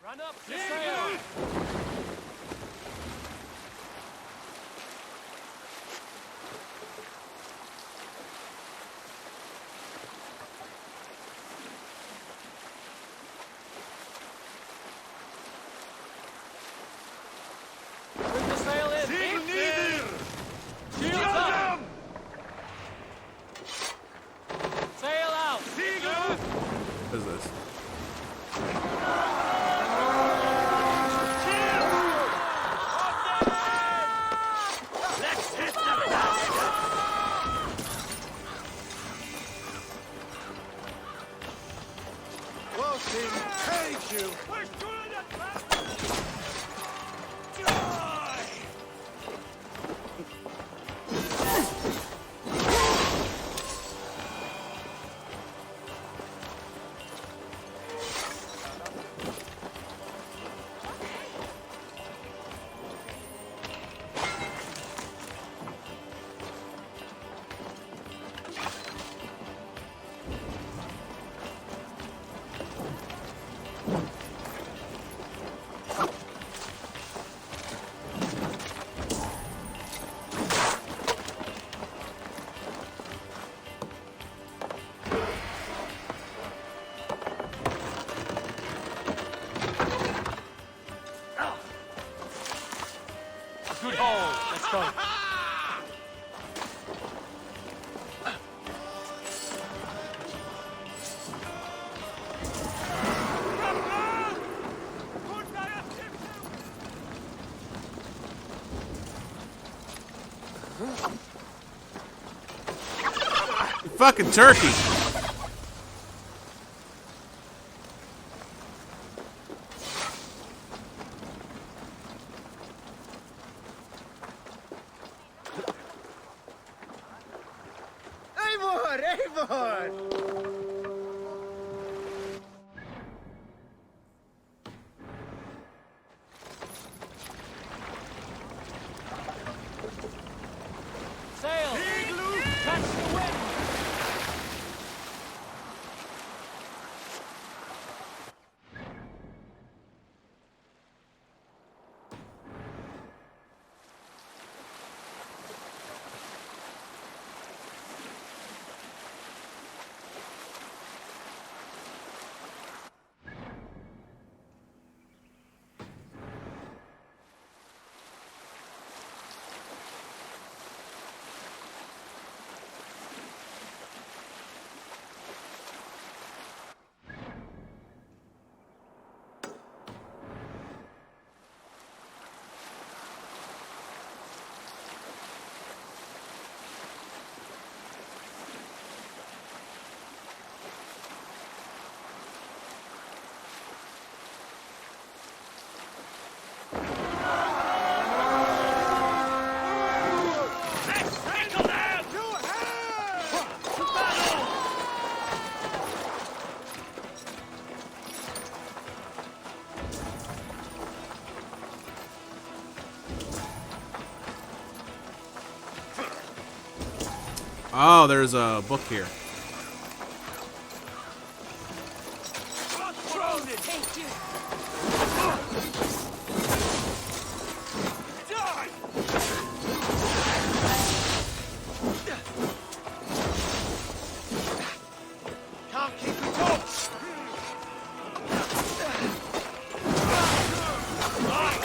Run up, sail! Bring the sail in! Shields up! Sail out! What is this? Let's hit the basket! Wilson, take you! Good hold. Let's go. You fucking turkey! Eivor! Sail! Igloo! Catch the wind! Oh, there's a book here. Can't keep it up! Mine!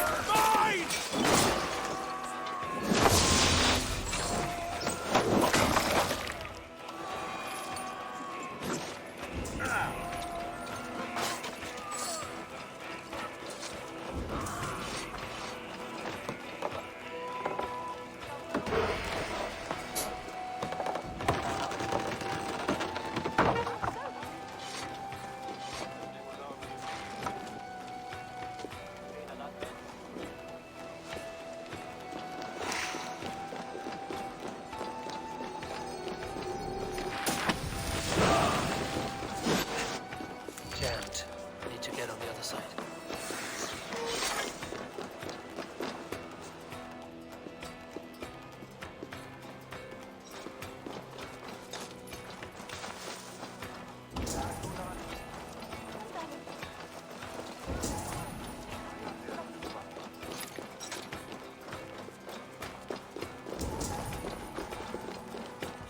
Jammed. Need to get on the other side.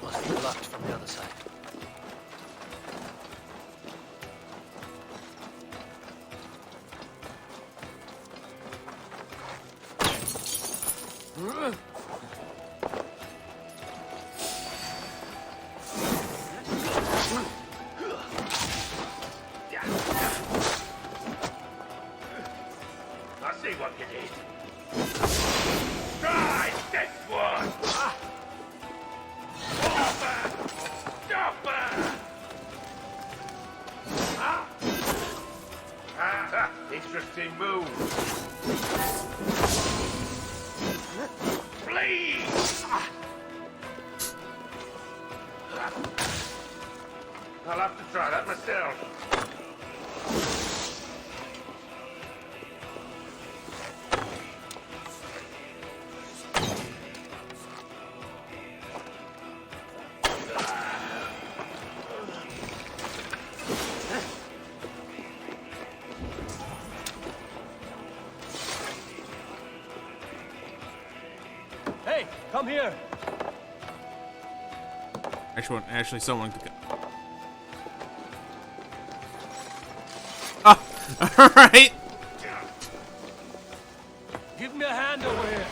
Must be blocked from the other side. I see what you did. Try this one! Stop it! Stop it! Ah, interesting move. Please! I'll have to try that myself. Hey, come here. Actually, someone could. Oh, all right. Give me a hand over here.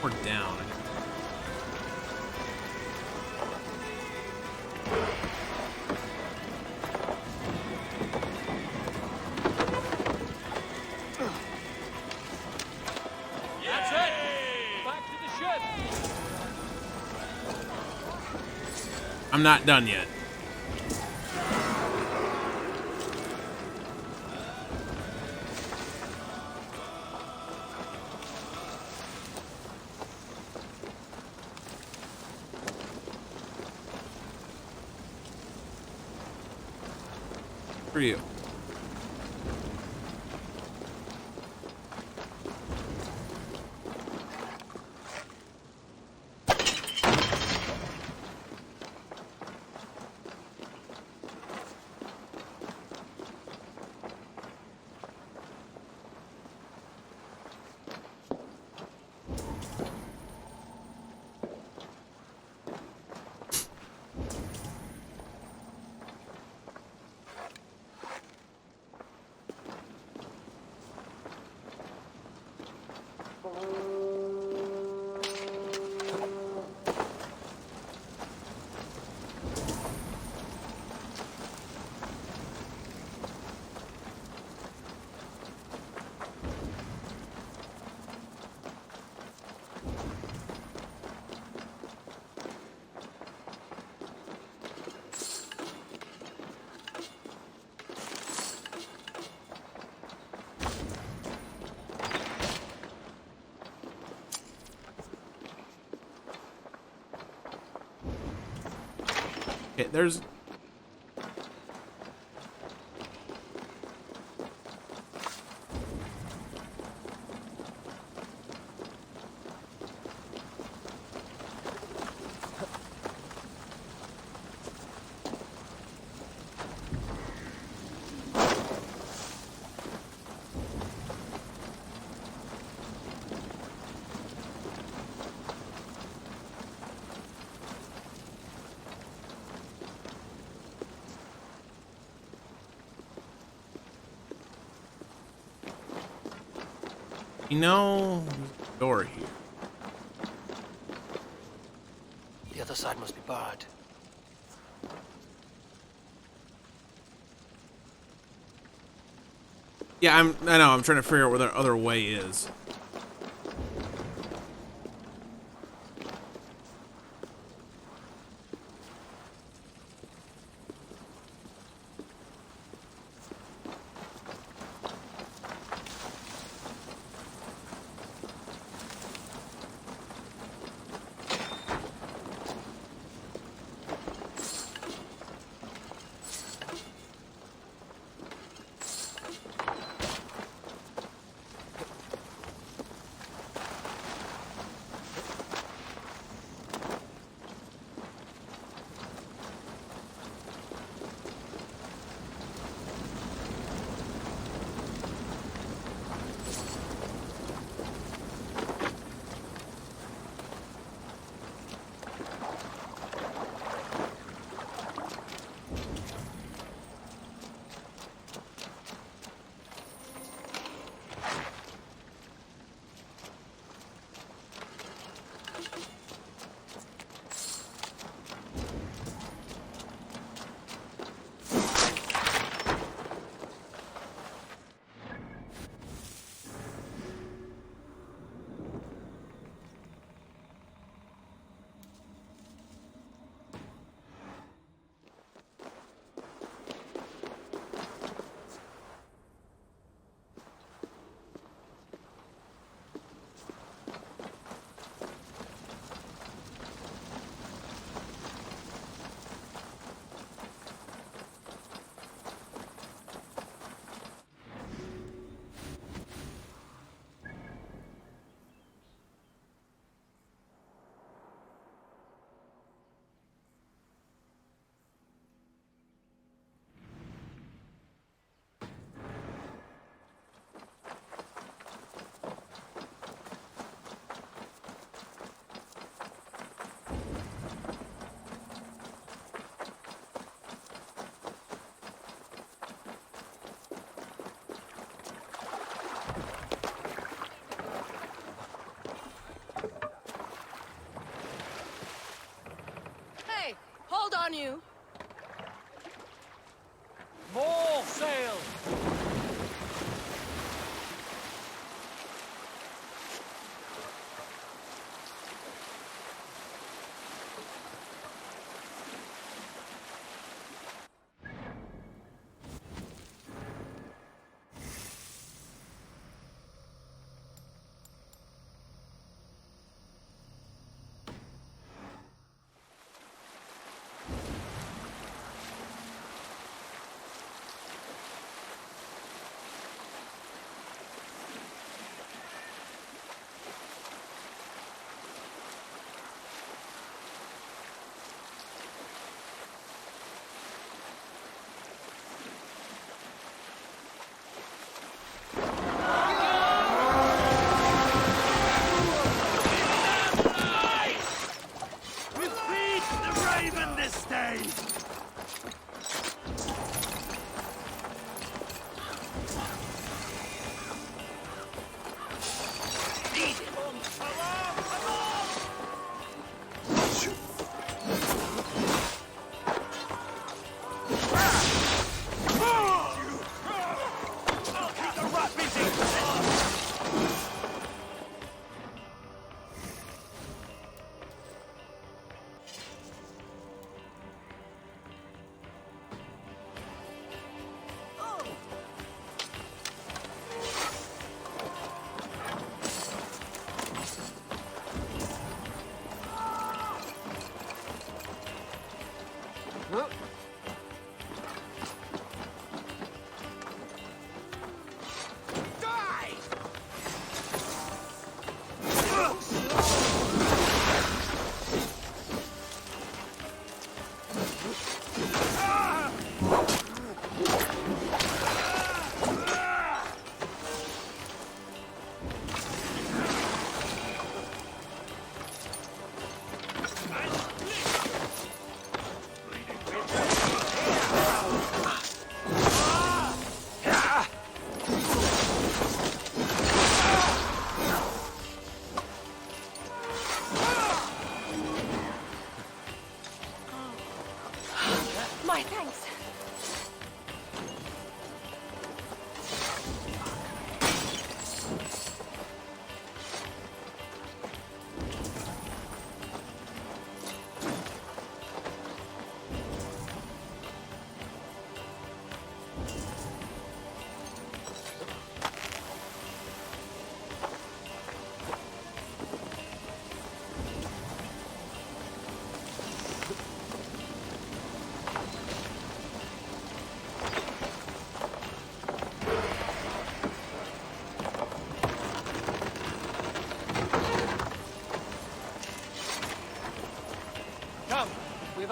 We're down. That's it. Back to the ship. I'm I'm not done yet. For you. Okay, there's... You know, there's a door here. The other side must be barred. Yeah, I know, I'm trying to figure out where the other way is. Hold on, you. More sail!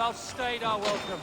have outstayed our welcome.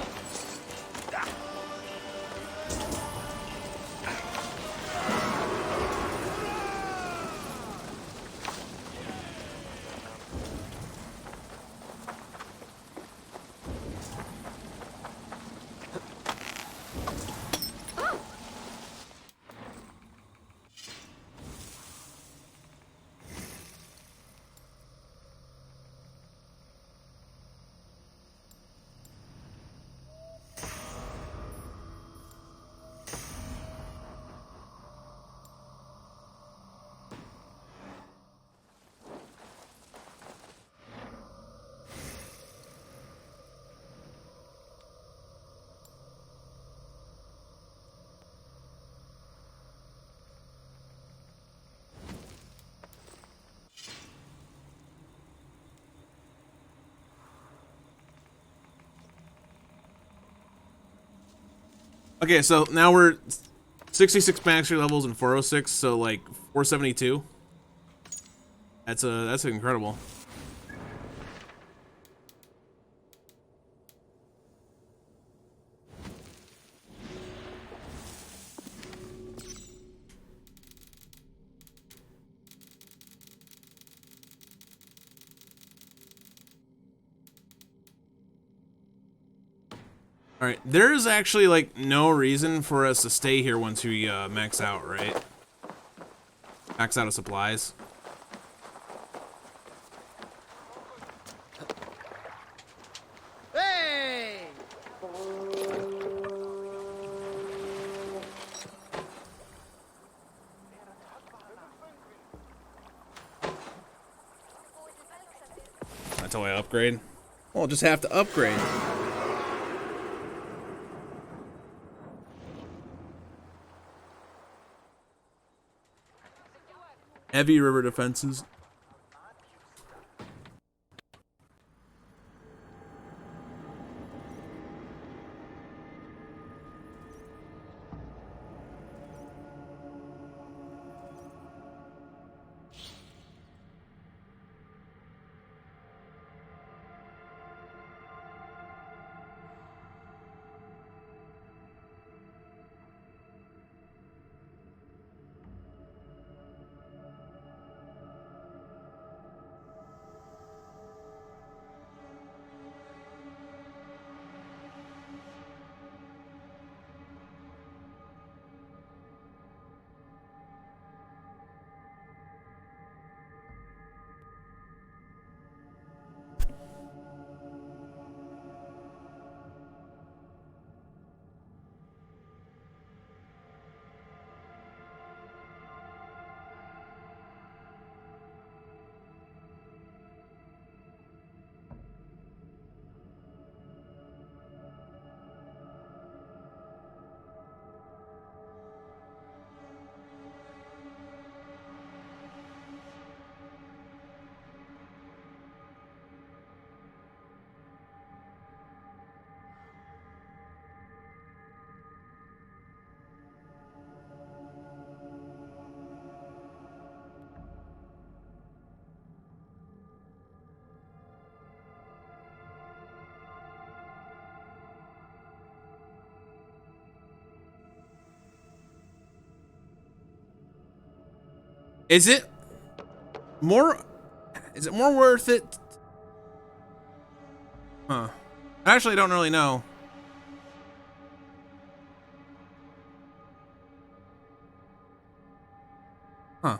Okay, so now we're 66 mastery levels and 406, so like 472. That's incredible. Alright, there's actually, like, no reason for us to stay here once we, max out, right? Max out of supplies. Hey! That's how I upgrade? Well, I'll just have to upgrade. Heavy river defenses. Is it more worth it? Huh. I actually don't really know. Huh.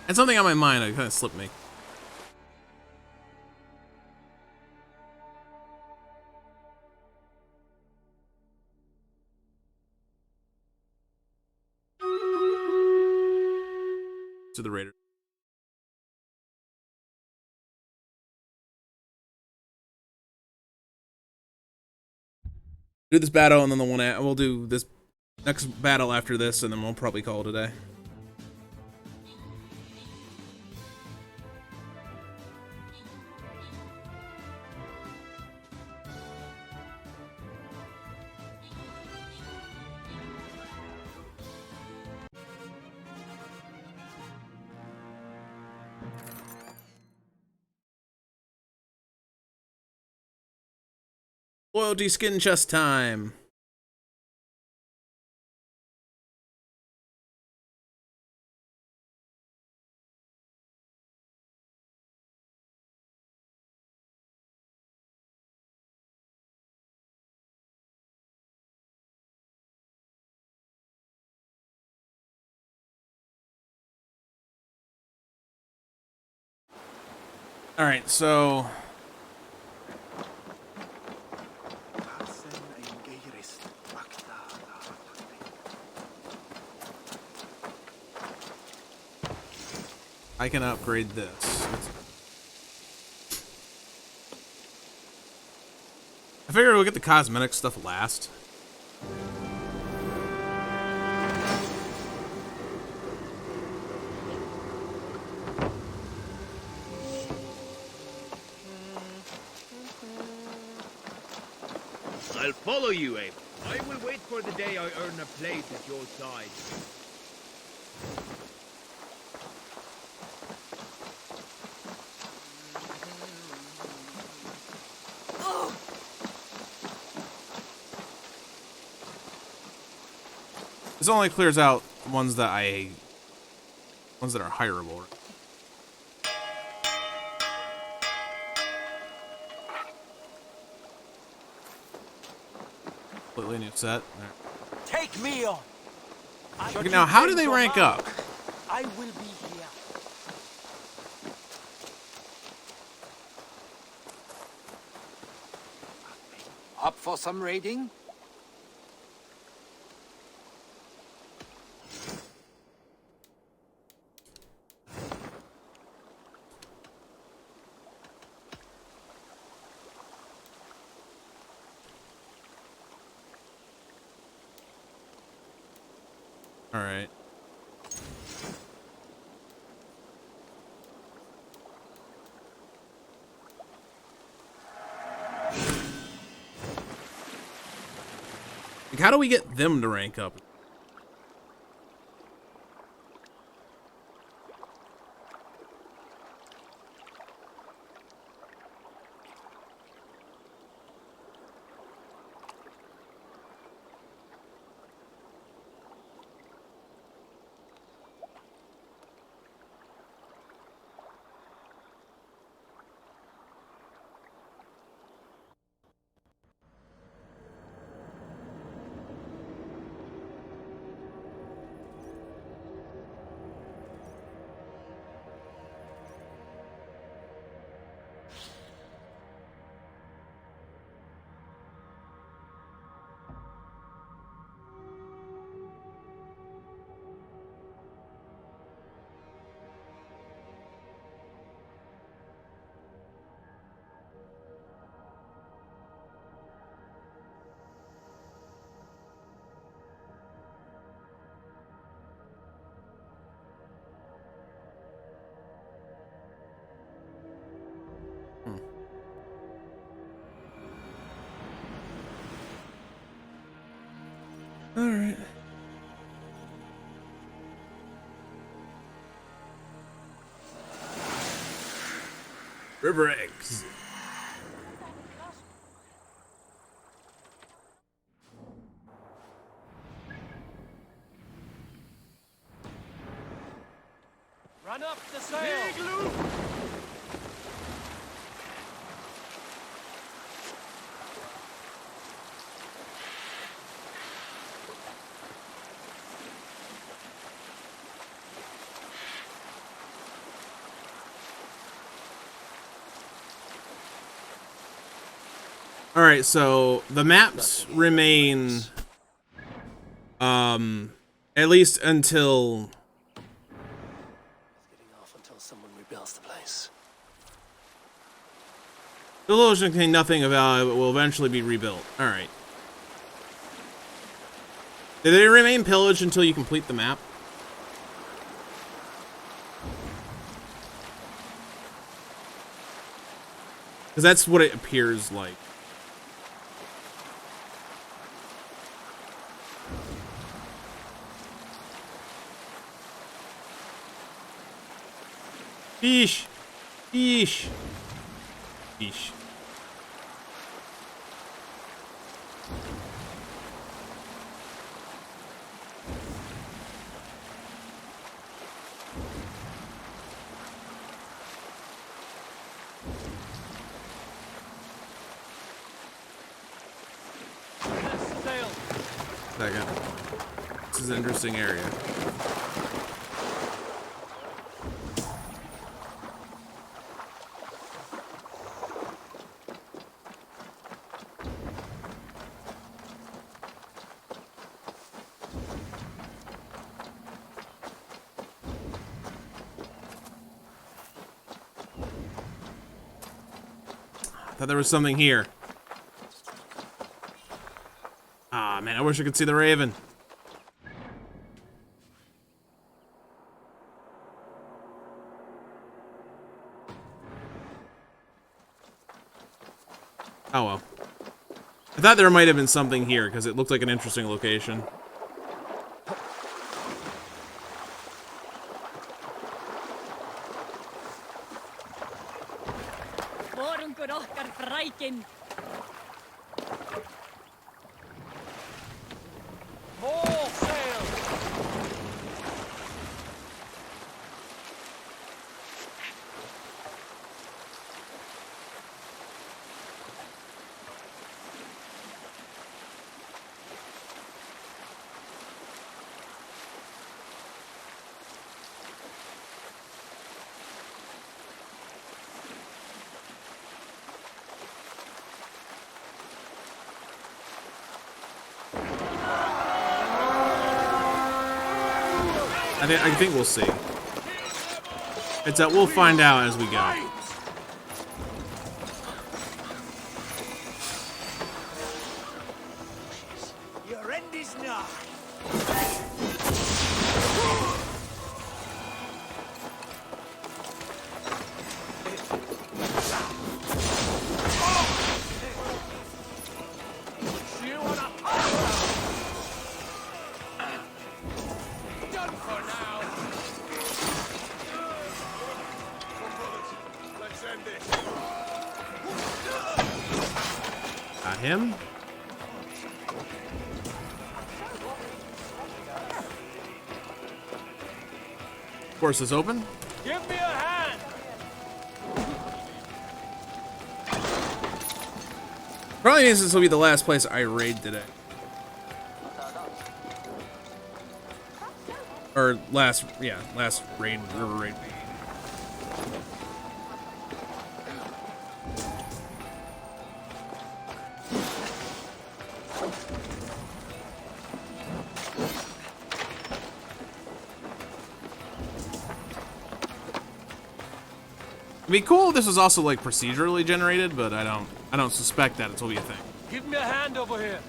It's something on my mind. It kind of slipped me. To the Raiders. Do this battle and then the one we'll do this next battle after this, and then we'll probably call it a day. Loyalty skin chest time. All right, so I can upgrade this. I figured we'll get the cosmetic stuff last. I'll follow you, Abe. I will wait for the day I earn a place at your side. This only clears out ones that are hireable. Completely new set. There. Take me on. Okay, now how do they rank up? I will be here. Up for some raiding? All right. Like, how do we get them to rank up? All right. River eggs. Run up the sail. All right, so the maps remain, at least until. Getting off until someone rebuilds the place. The illusion contain nothing about it, but will eventually be rebuilt. All right. Do they remain pillaged until you complete the map? Because that's what it appears like. Yeesh. Yeesh. Yeesh. Second. This is an interesting area. I thought there was something here. Ah, man, I wish I could see the raven. Oh well. I thought there might have been something here because it looked like an interesting location. More sail! I think we'll see. It's that we'll find out as we go. Your end is nigh. Got him. Of course, it's open. Give me a hand. Probably means this will be the last place I raid today. Or last raid, river raid. It'd be cool if this was also like procedurally generated, but I don't suspect that it'll be a thing. Give me a hand over here.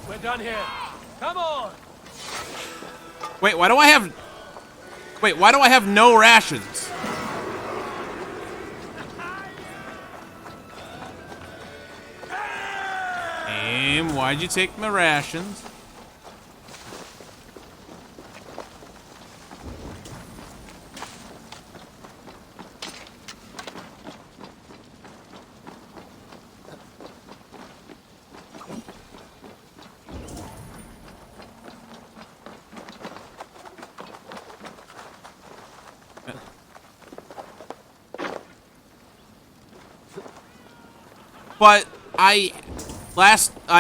We're done here. Come on. Wait, why do I have no rations? Aim, why'd you take my rations? But I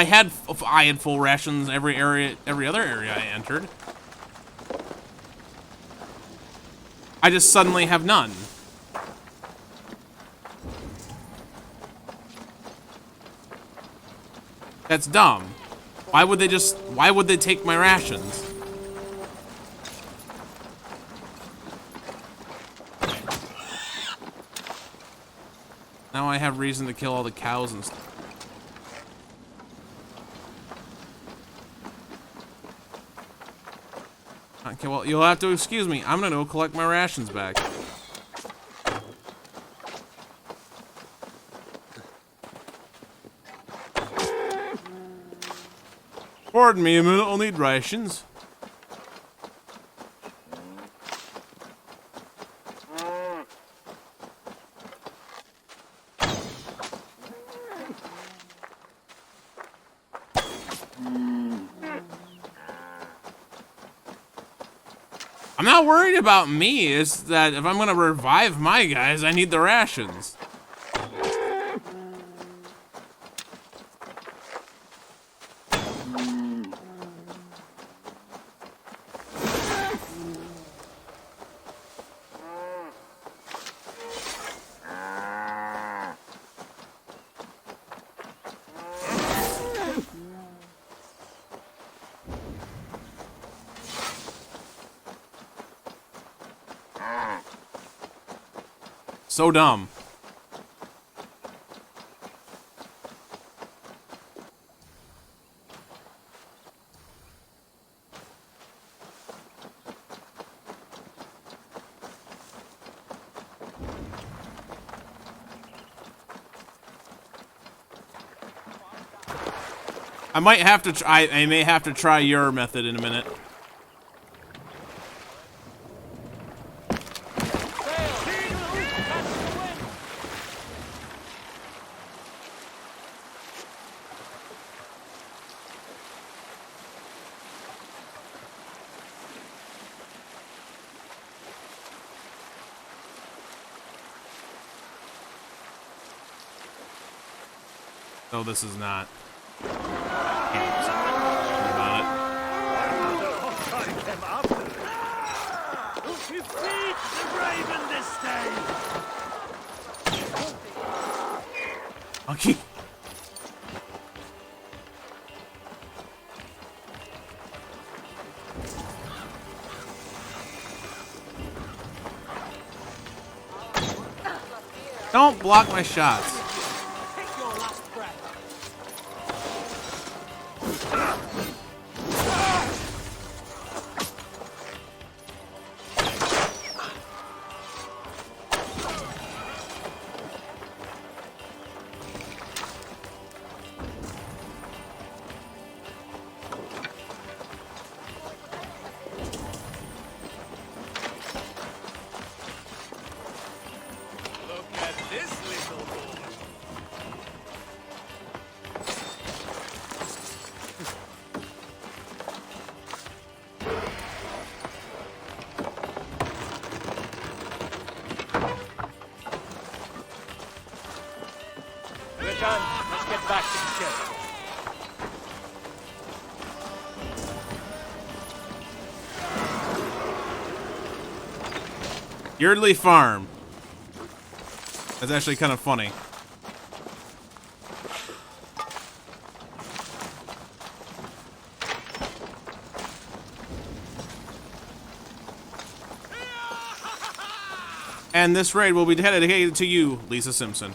had full rations every other area I entered. I just suddenly have none. That's dumb. Why would they take my rations? Now I have reason to kill all the cows and stuff. Okay, well, you'll have to excuse me. I'm gonna go collect my rations back. Pardon me a minute, I'll need rations. I'm not worried about me, it's that if I'm gonna revive my guys, I need the rations. So dumb. I might have to try, I may have to try your method in a minute. No, this is not. Defeat the Raven this day! Okay. Don't block my shots. Take your last breath. We're done. Let's get back to the ship. Yeardley Farm. That's actually kind of funny. And this raid will be dedicated to you, Lisa Simpson.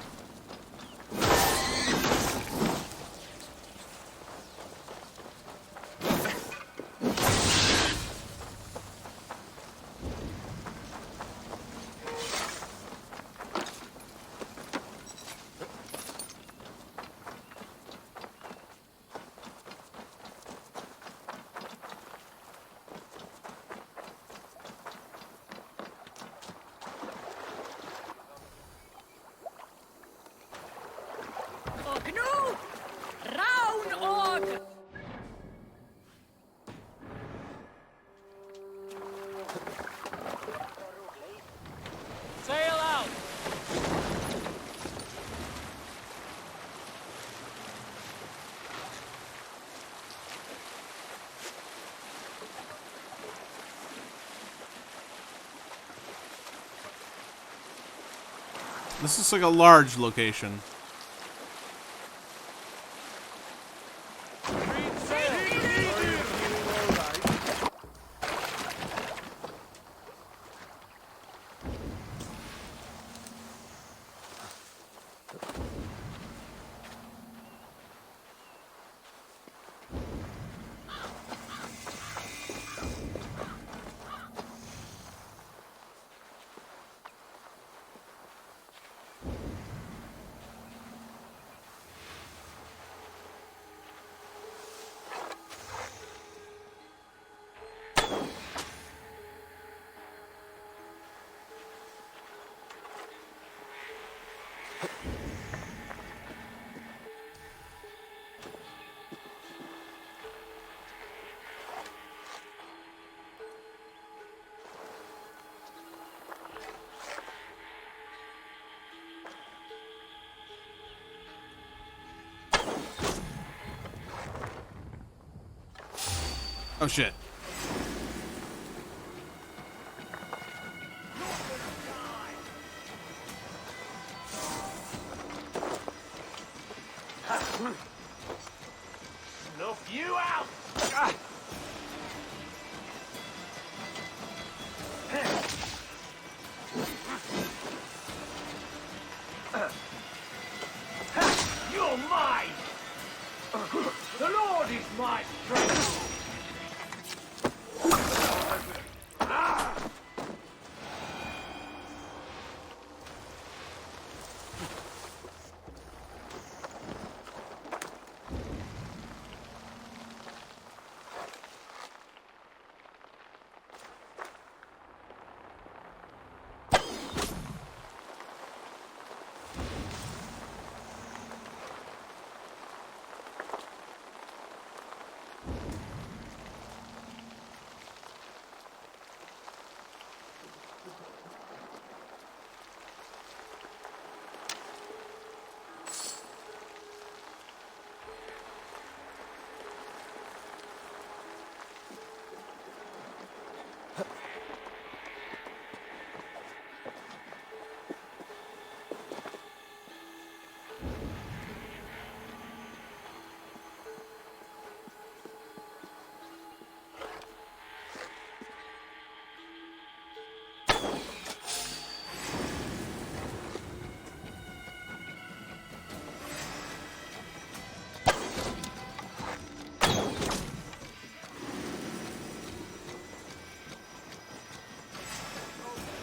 Ognu! Round Og! Sail out! This is like a large location. Oh shit. Snuff you out! You're mine! The Lord is my strength!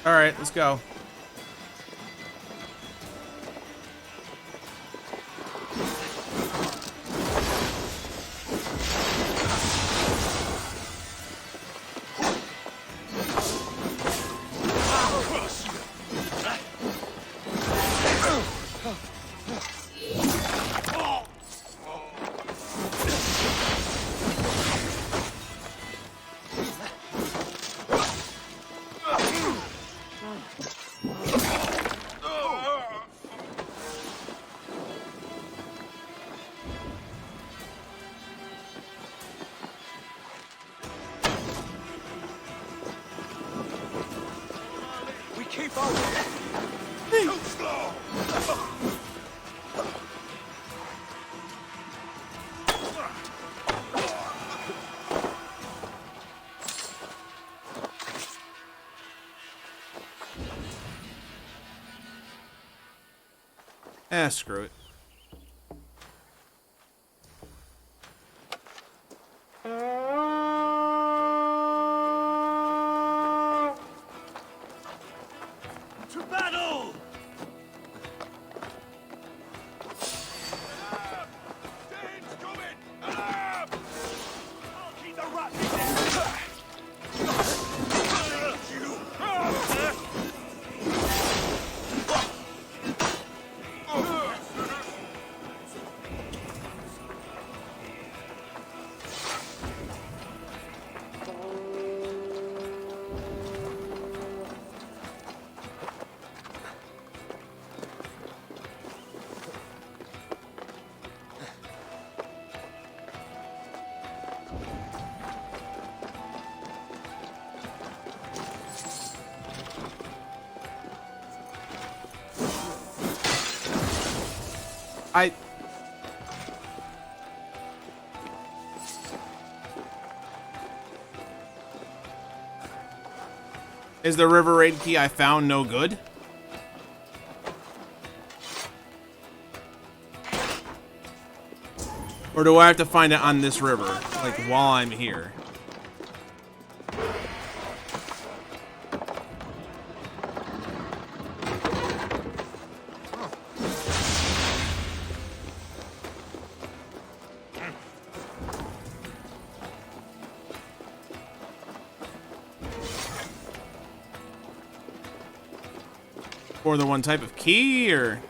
All right, let's go. Screw it. To battle! Dane's coming! I'll keep the rat in there! Is the river raid key I found no good? Or do I have to find it on this river, like while I'm here? More than one type of key, or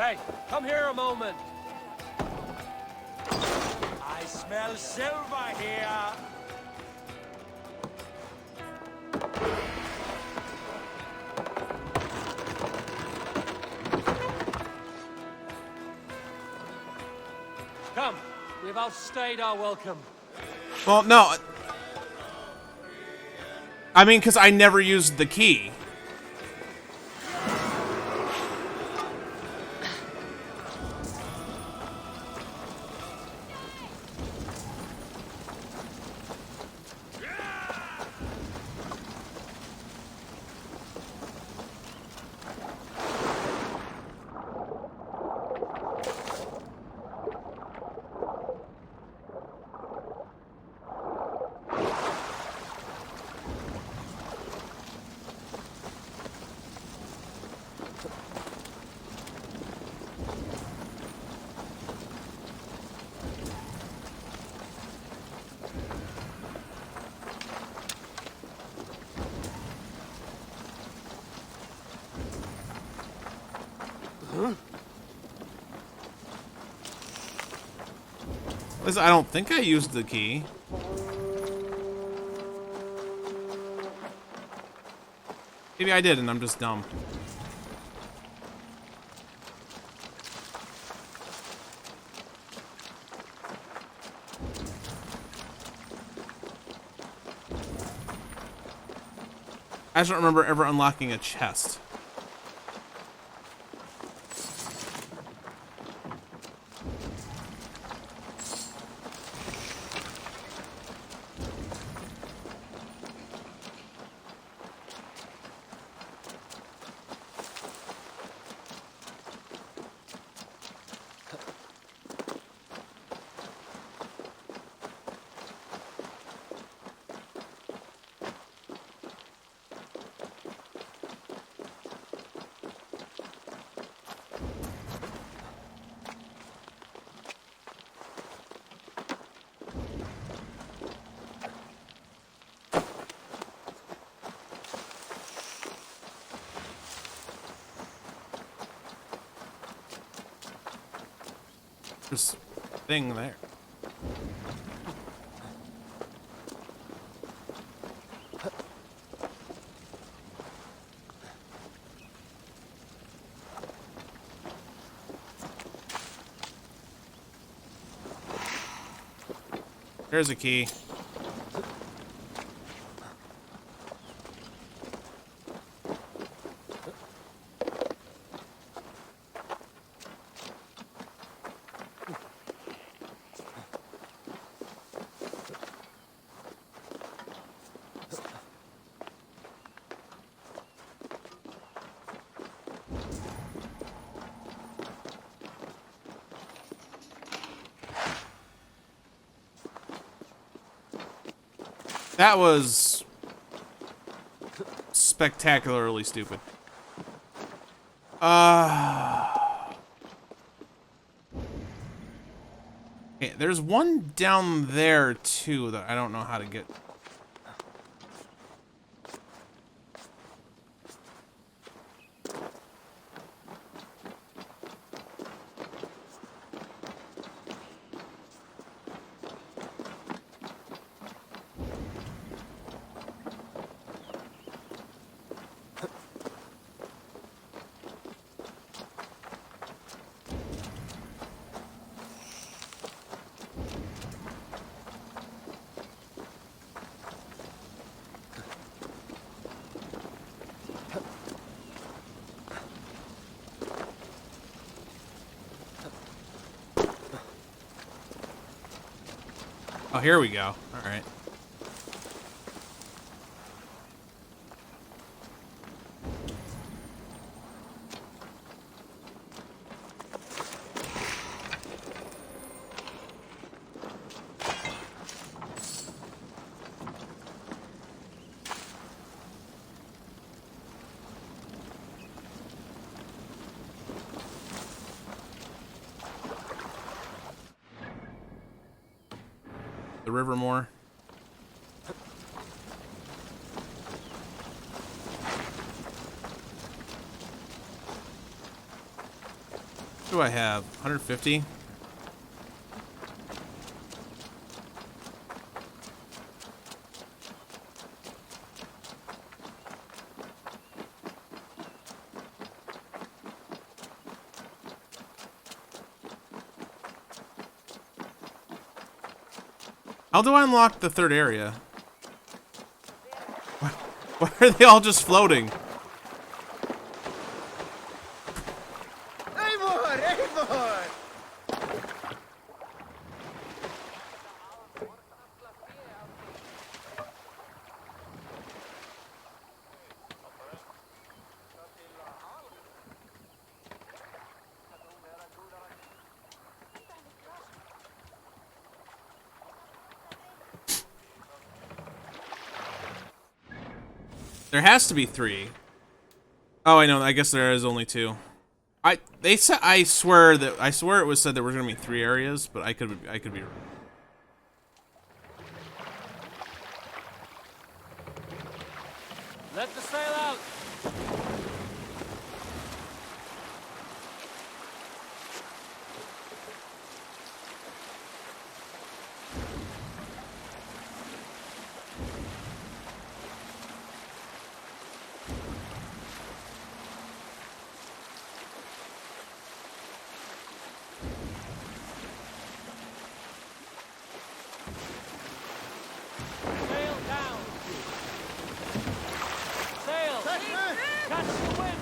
Hey, come here a moment. I smell silver here. Come, we've outstayed our welcome. Well, no. I mean, because I never used the key. I don't think I used the key. Maybe I did, and I'm just dumb. I just don't remember ever unlocking a chest. There's a thing there. There's a key. That was spectacularly stupid. Okay, there's one down there too that I don't know how to get. Oh, here we go. All right. The Rivermore. What do I have? 150? How do I unlock the third area? Why are they all just floating? Eivor! Eivor! There has to be 3. Oh, I know. I guess there is only 2. They said. I swear it was said there were going to be 3 areas, but I could be wrong. Let the sail out! Sail down! Sail! Catch the wind!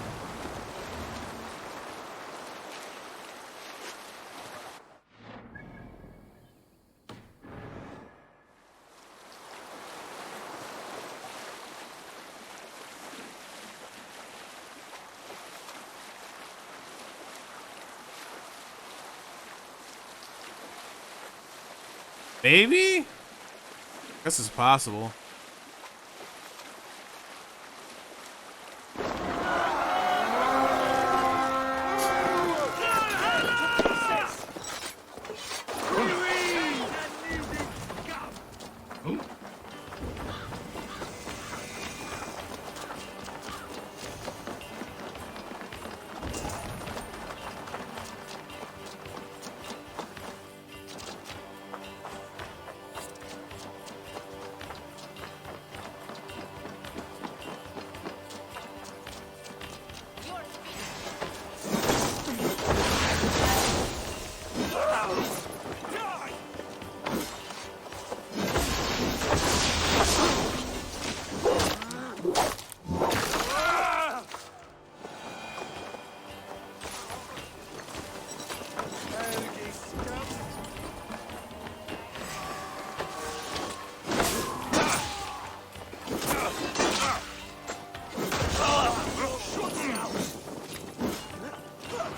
Maybe? This is possible.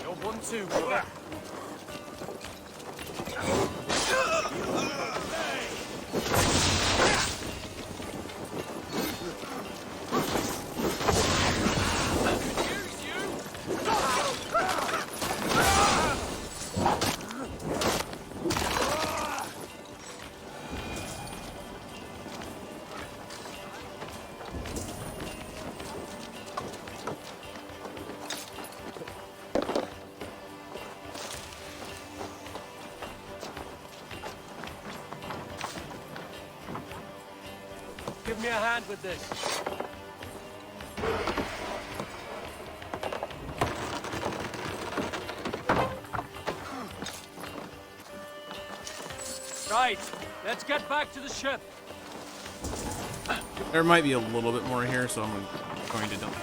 You're 1-2, brother. Give me a hand with this. Right, let's get back to the ship. There might be a little bit more here, so I'm going to dump.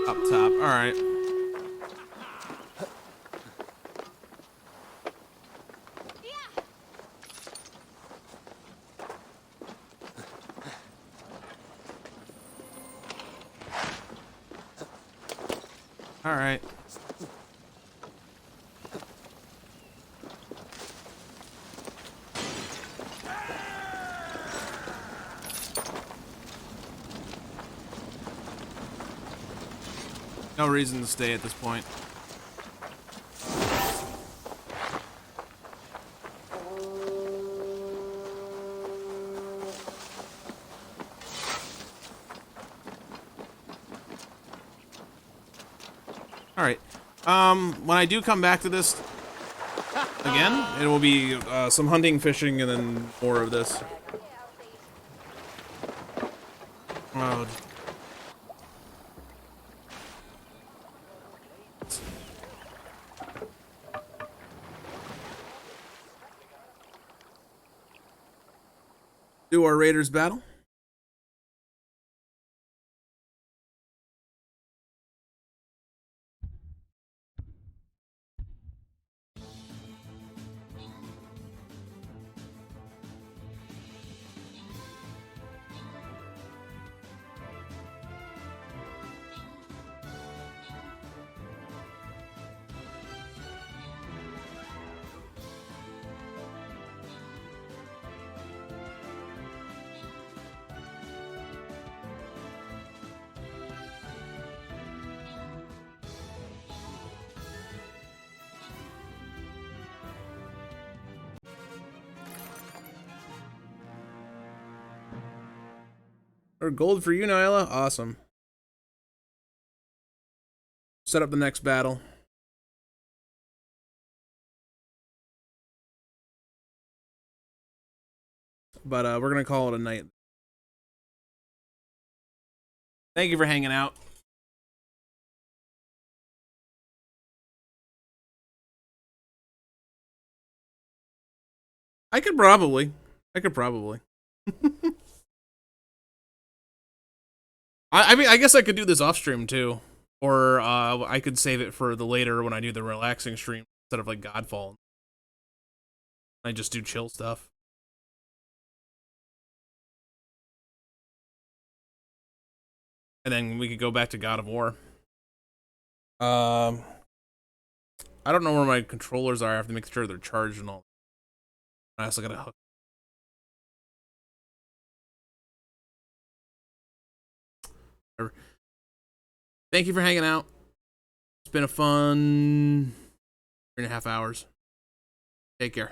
Up top, alright. Alright. No reason to stay at this point. All right. When I do come back to this again, it will be some hunting, fishing, and then more of this. Oh. Do our raiders battle. Or gold for you, Nyla. Awesome. Set up the next battle. But we're gonna call it a night. Thank you for hanging out. I could probably. I mean, I guess I could do this off stream too, or I could save it for the later when I do the relaxing stream instead of like Godfall. I just do chill stuff. And then we could go back to God of War. I don't know where my controllers are. I have to make sure they're charged and all. I also gotta hook. Thank you for hanging out. It's been a fun 3.5 hours. Take care.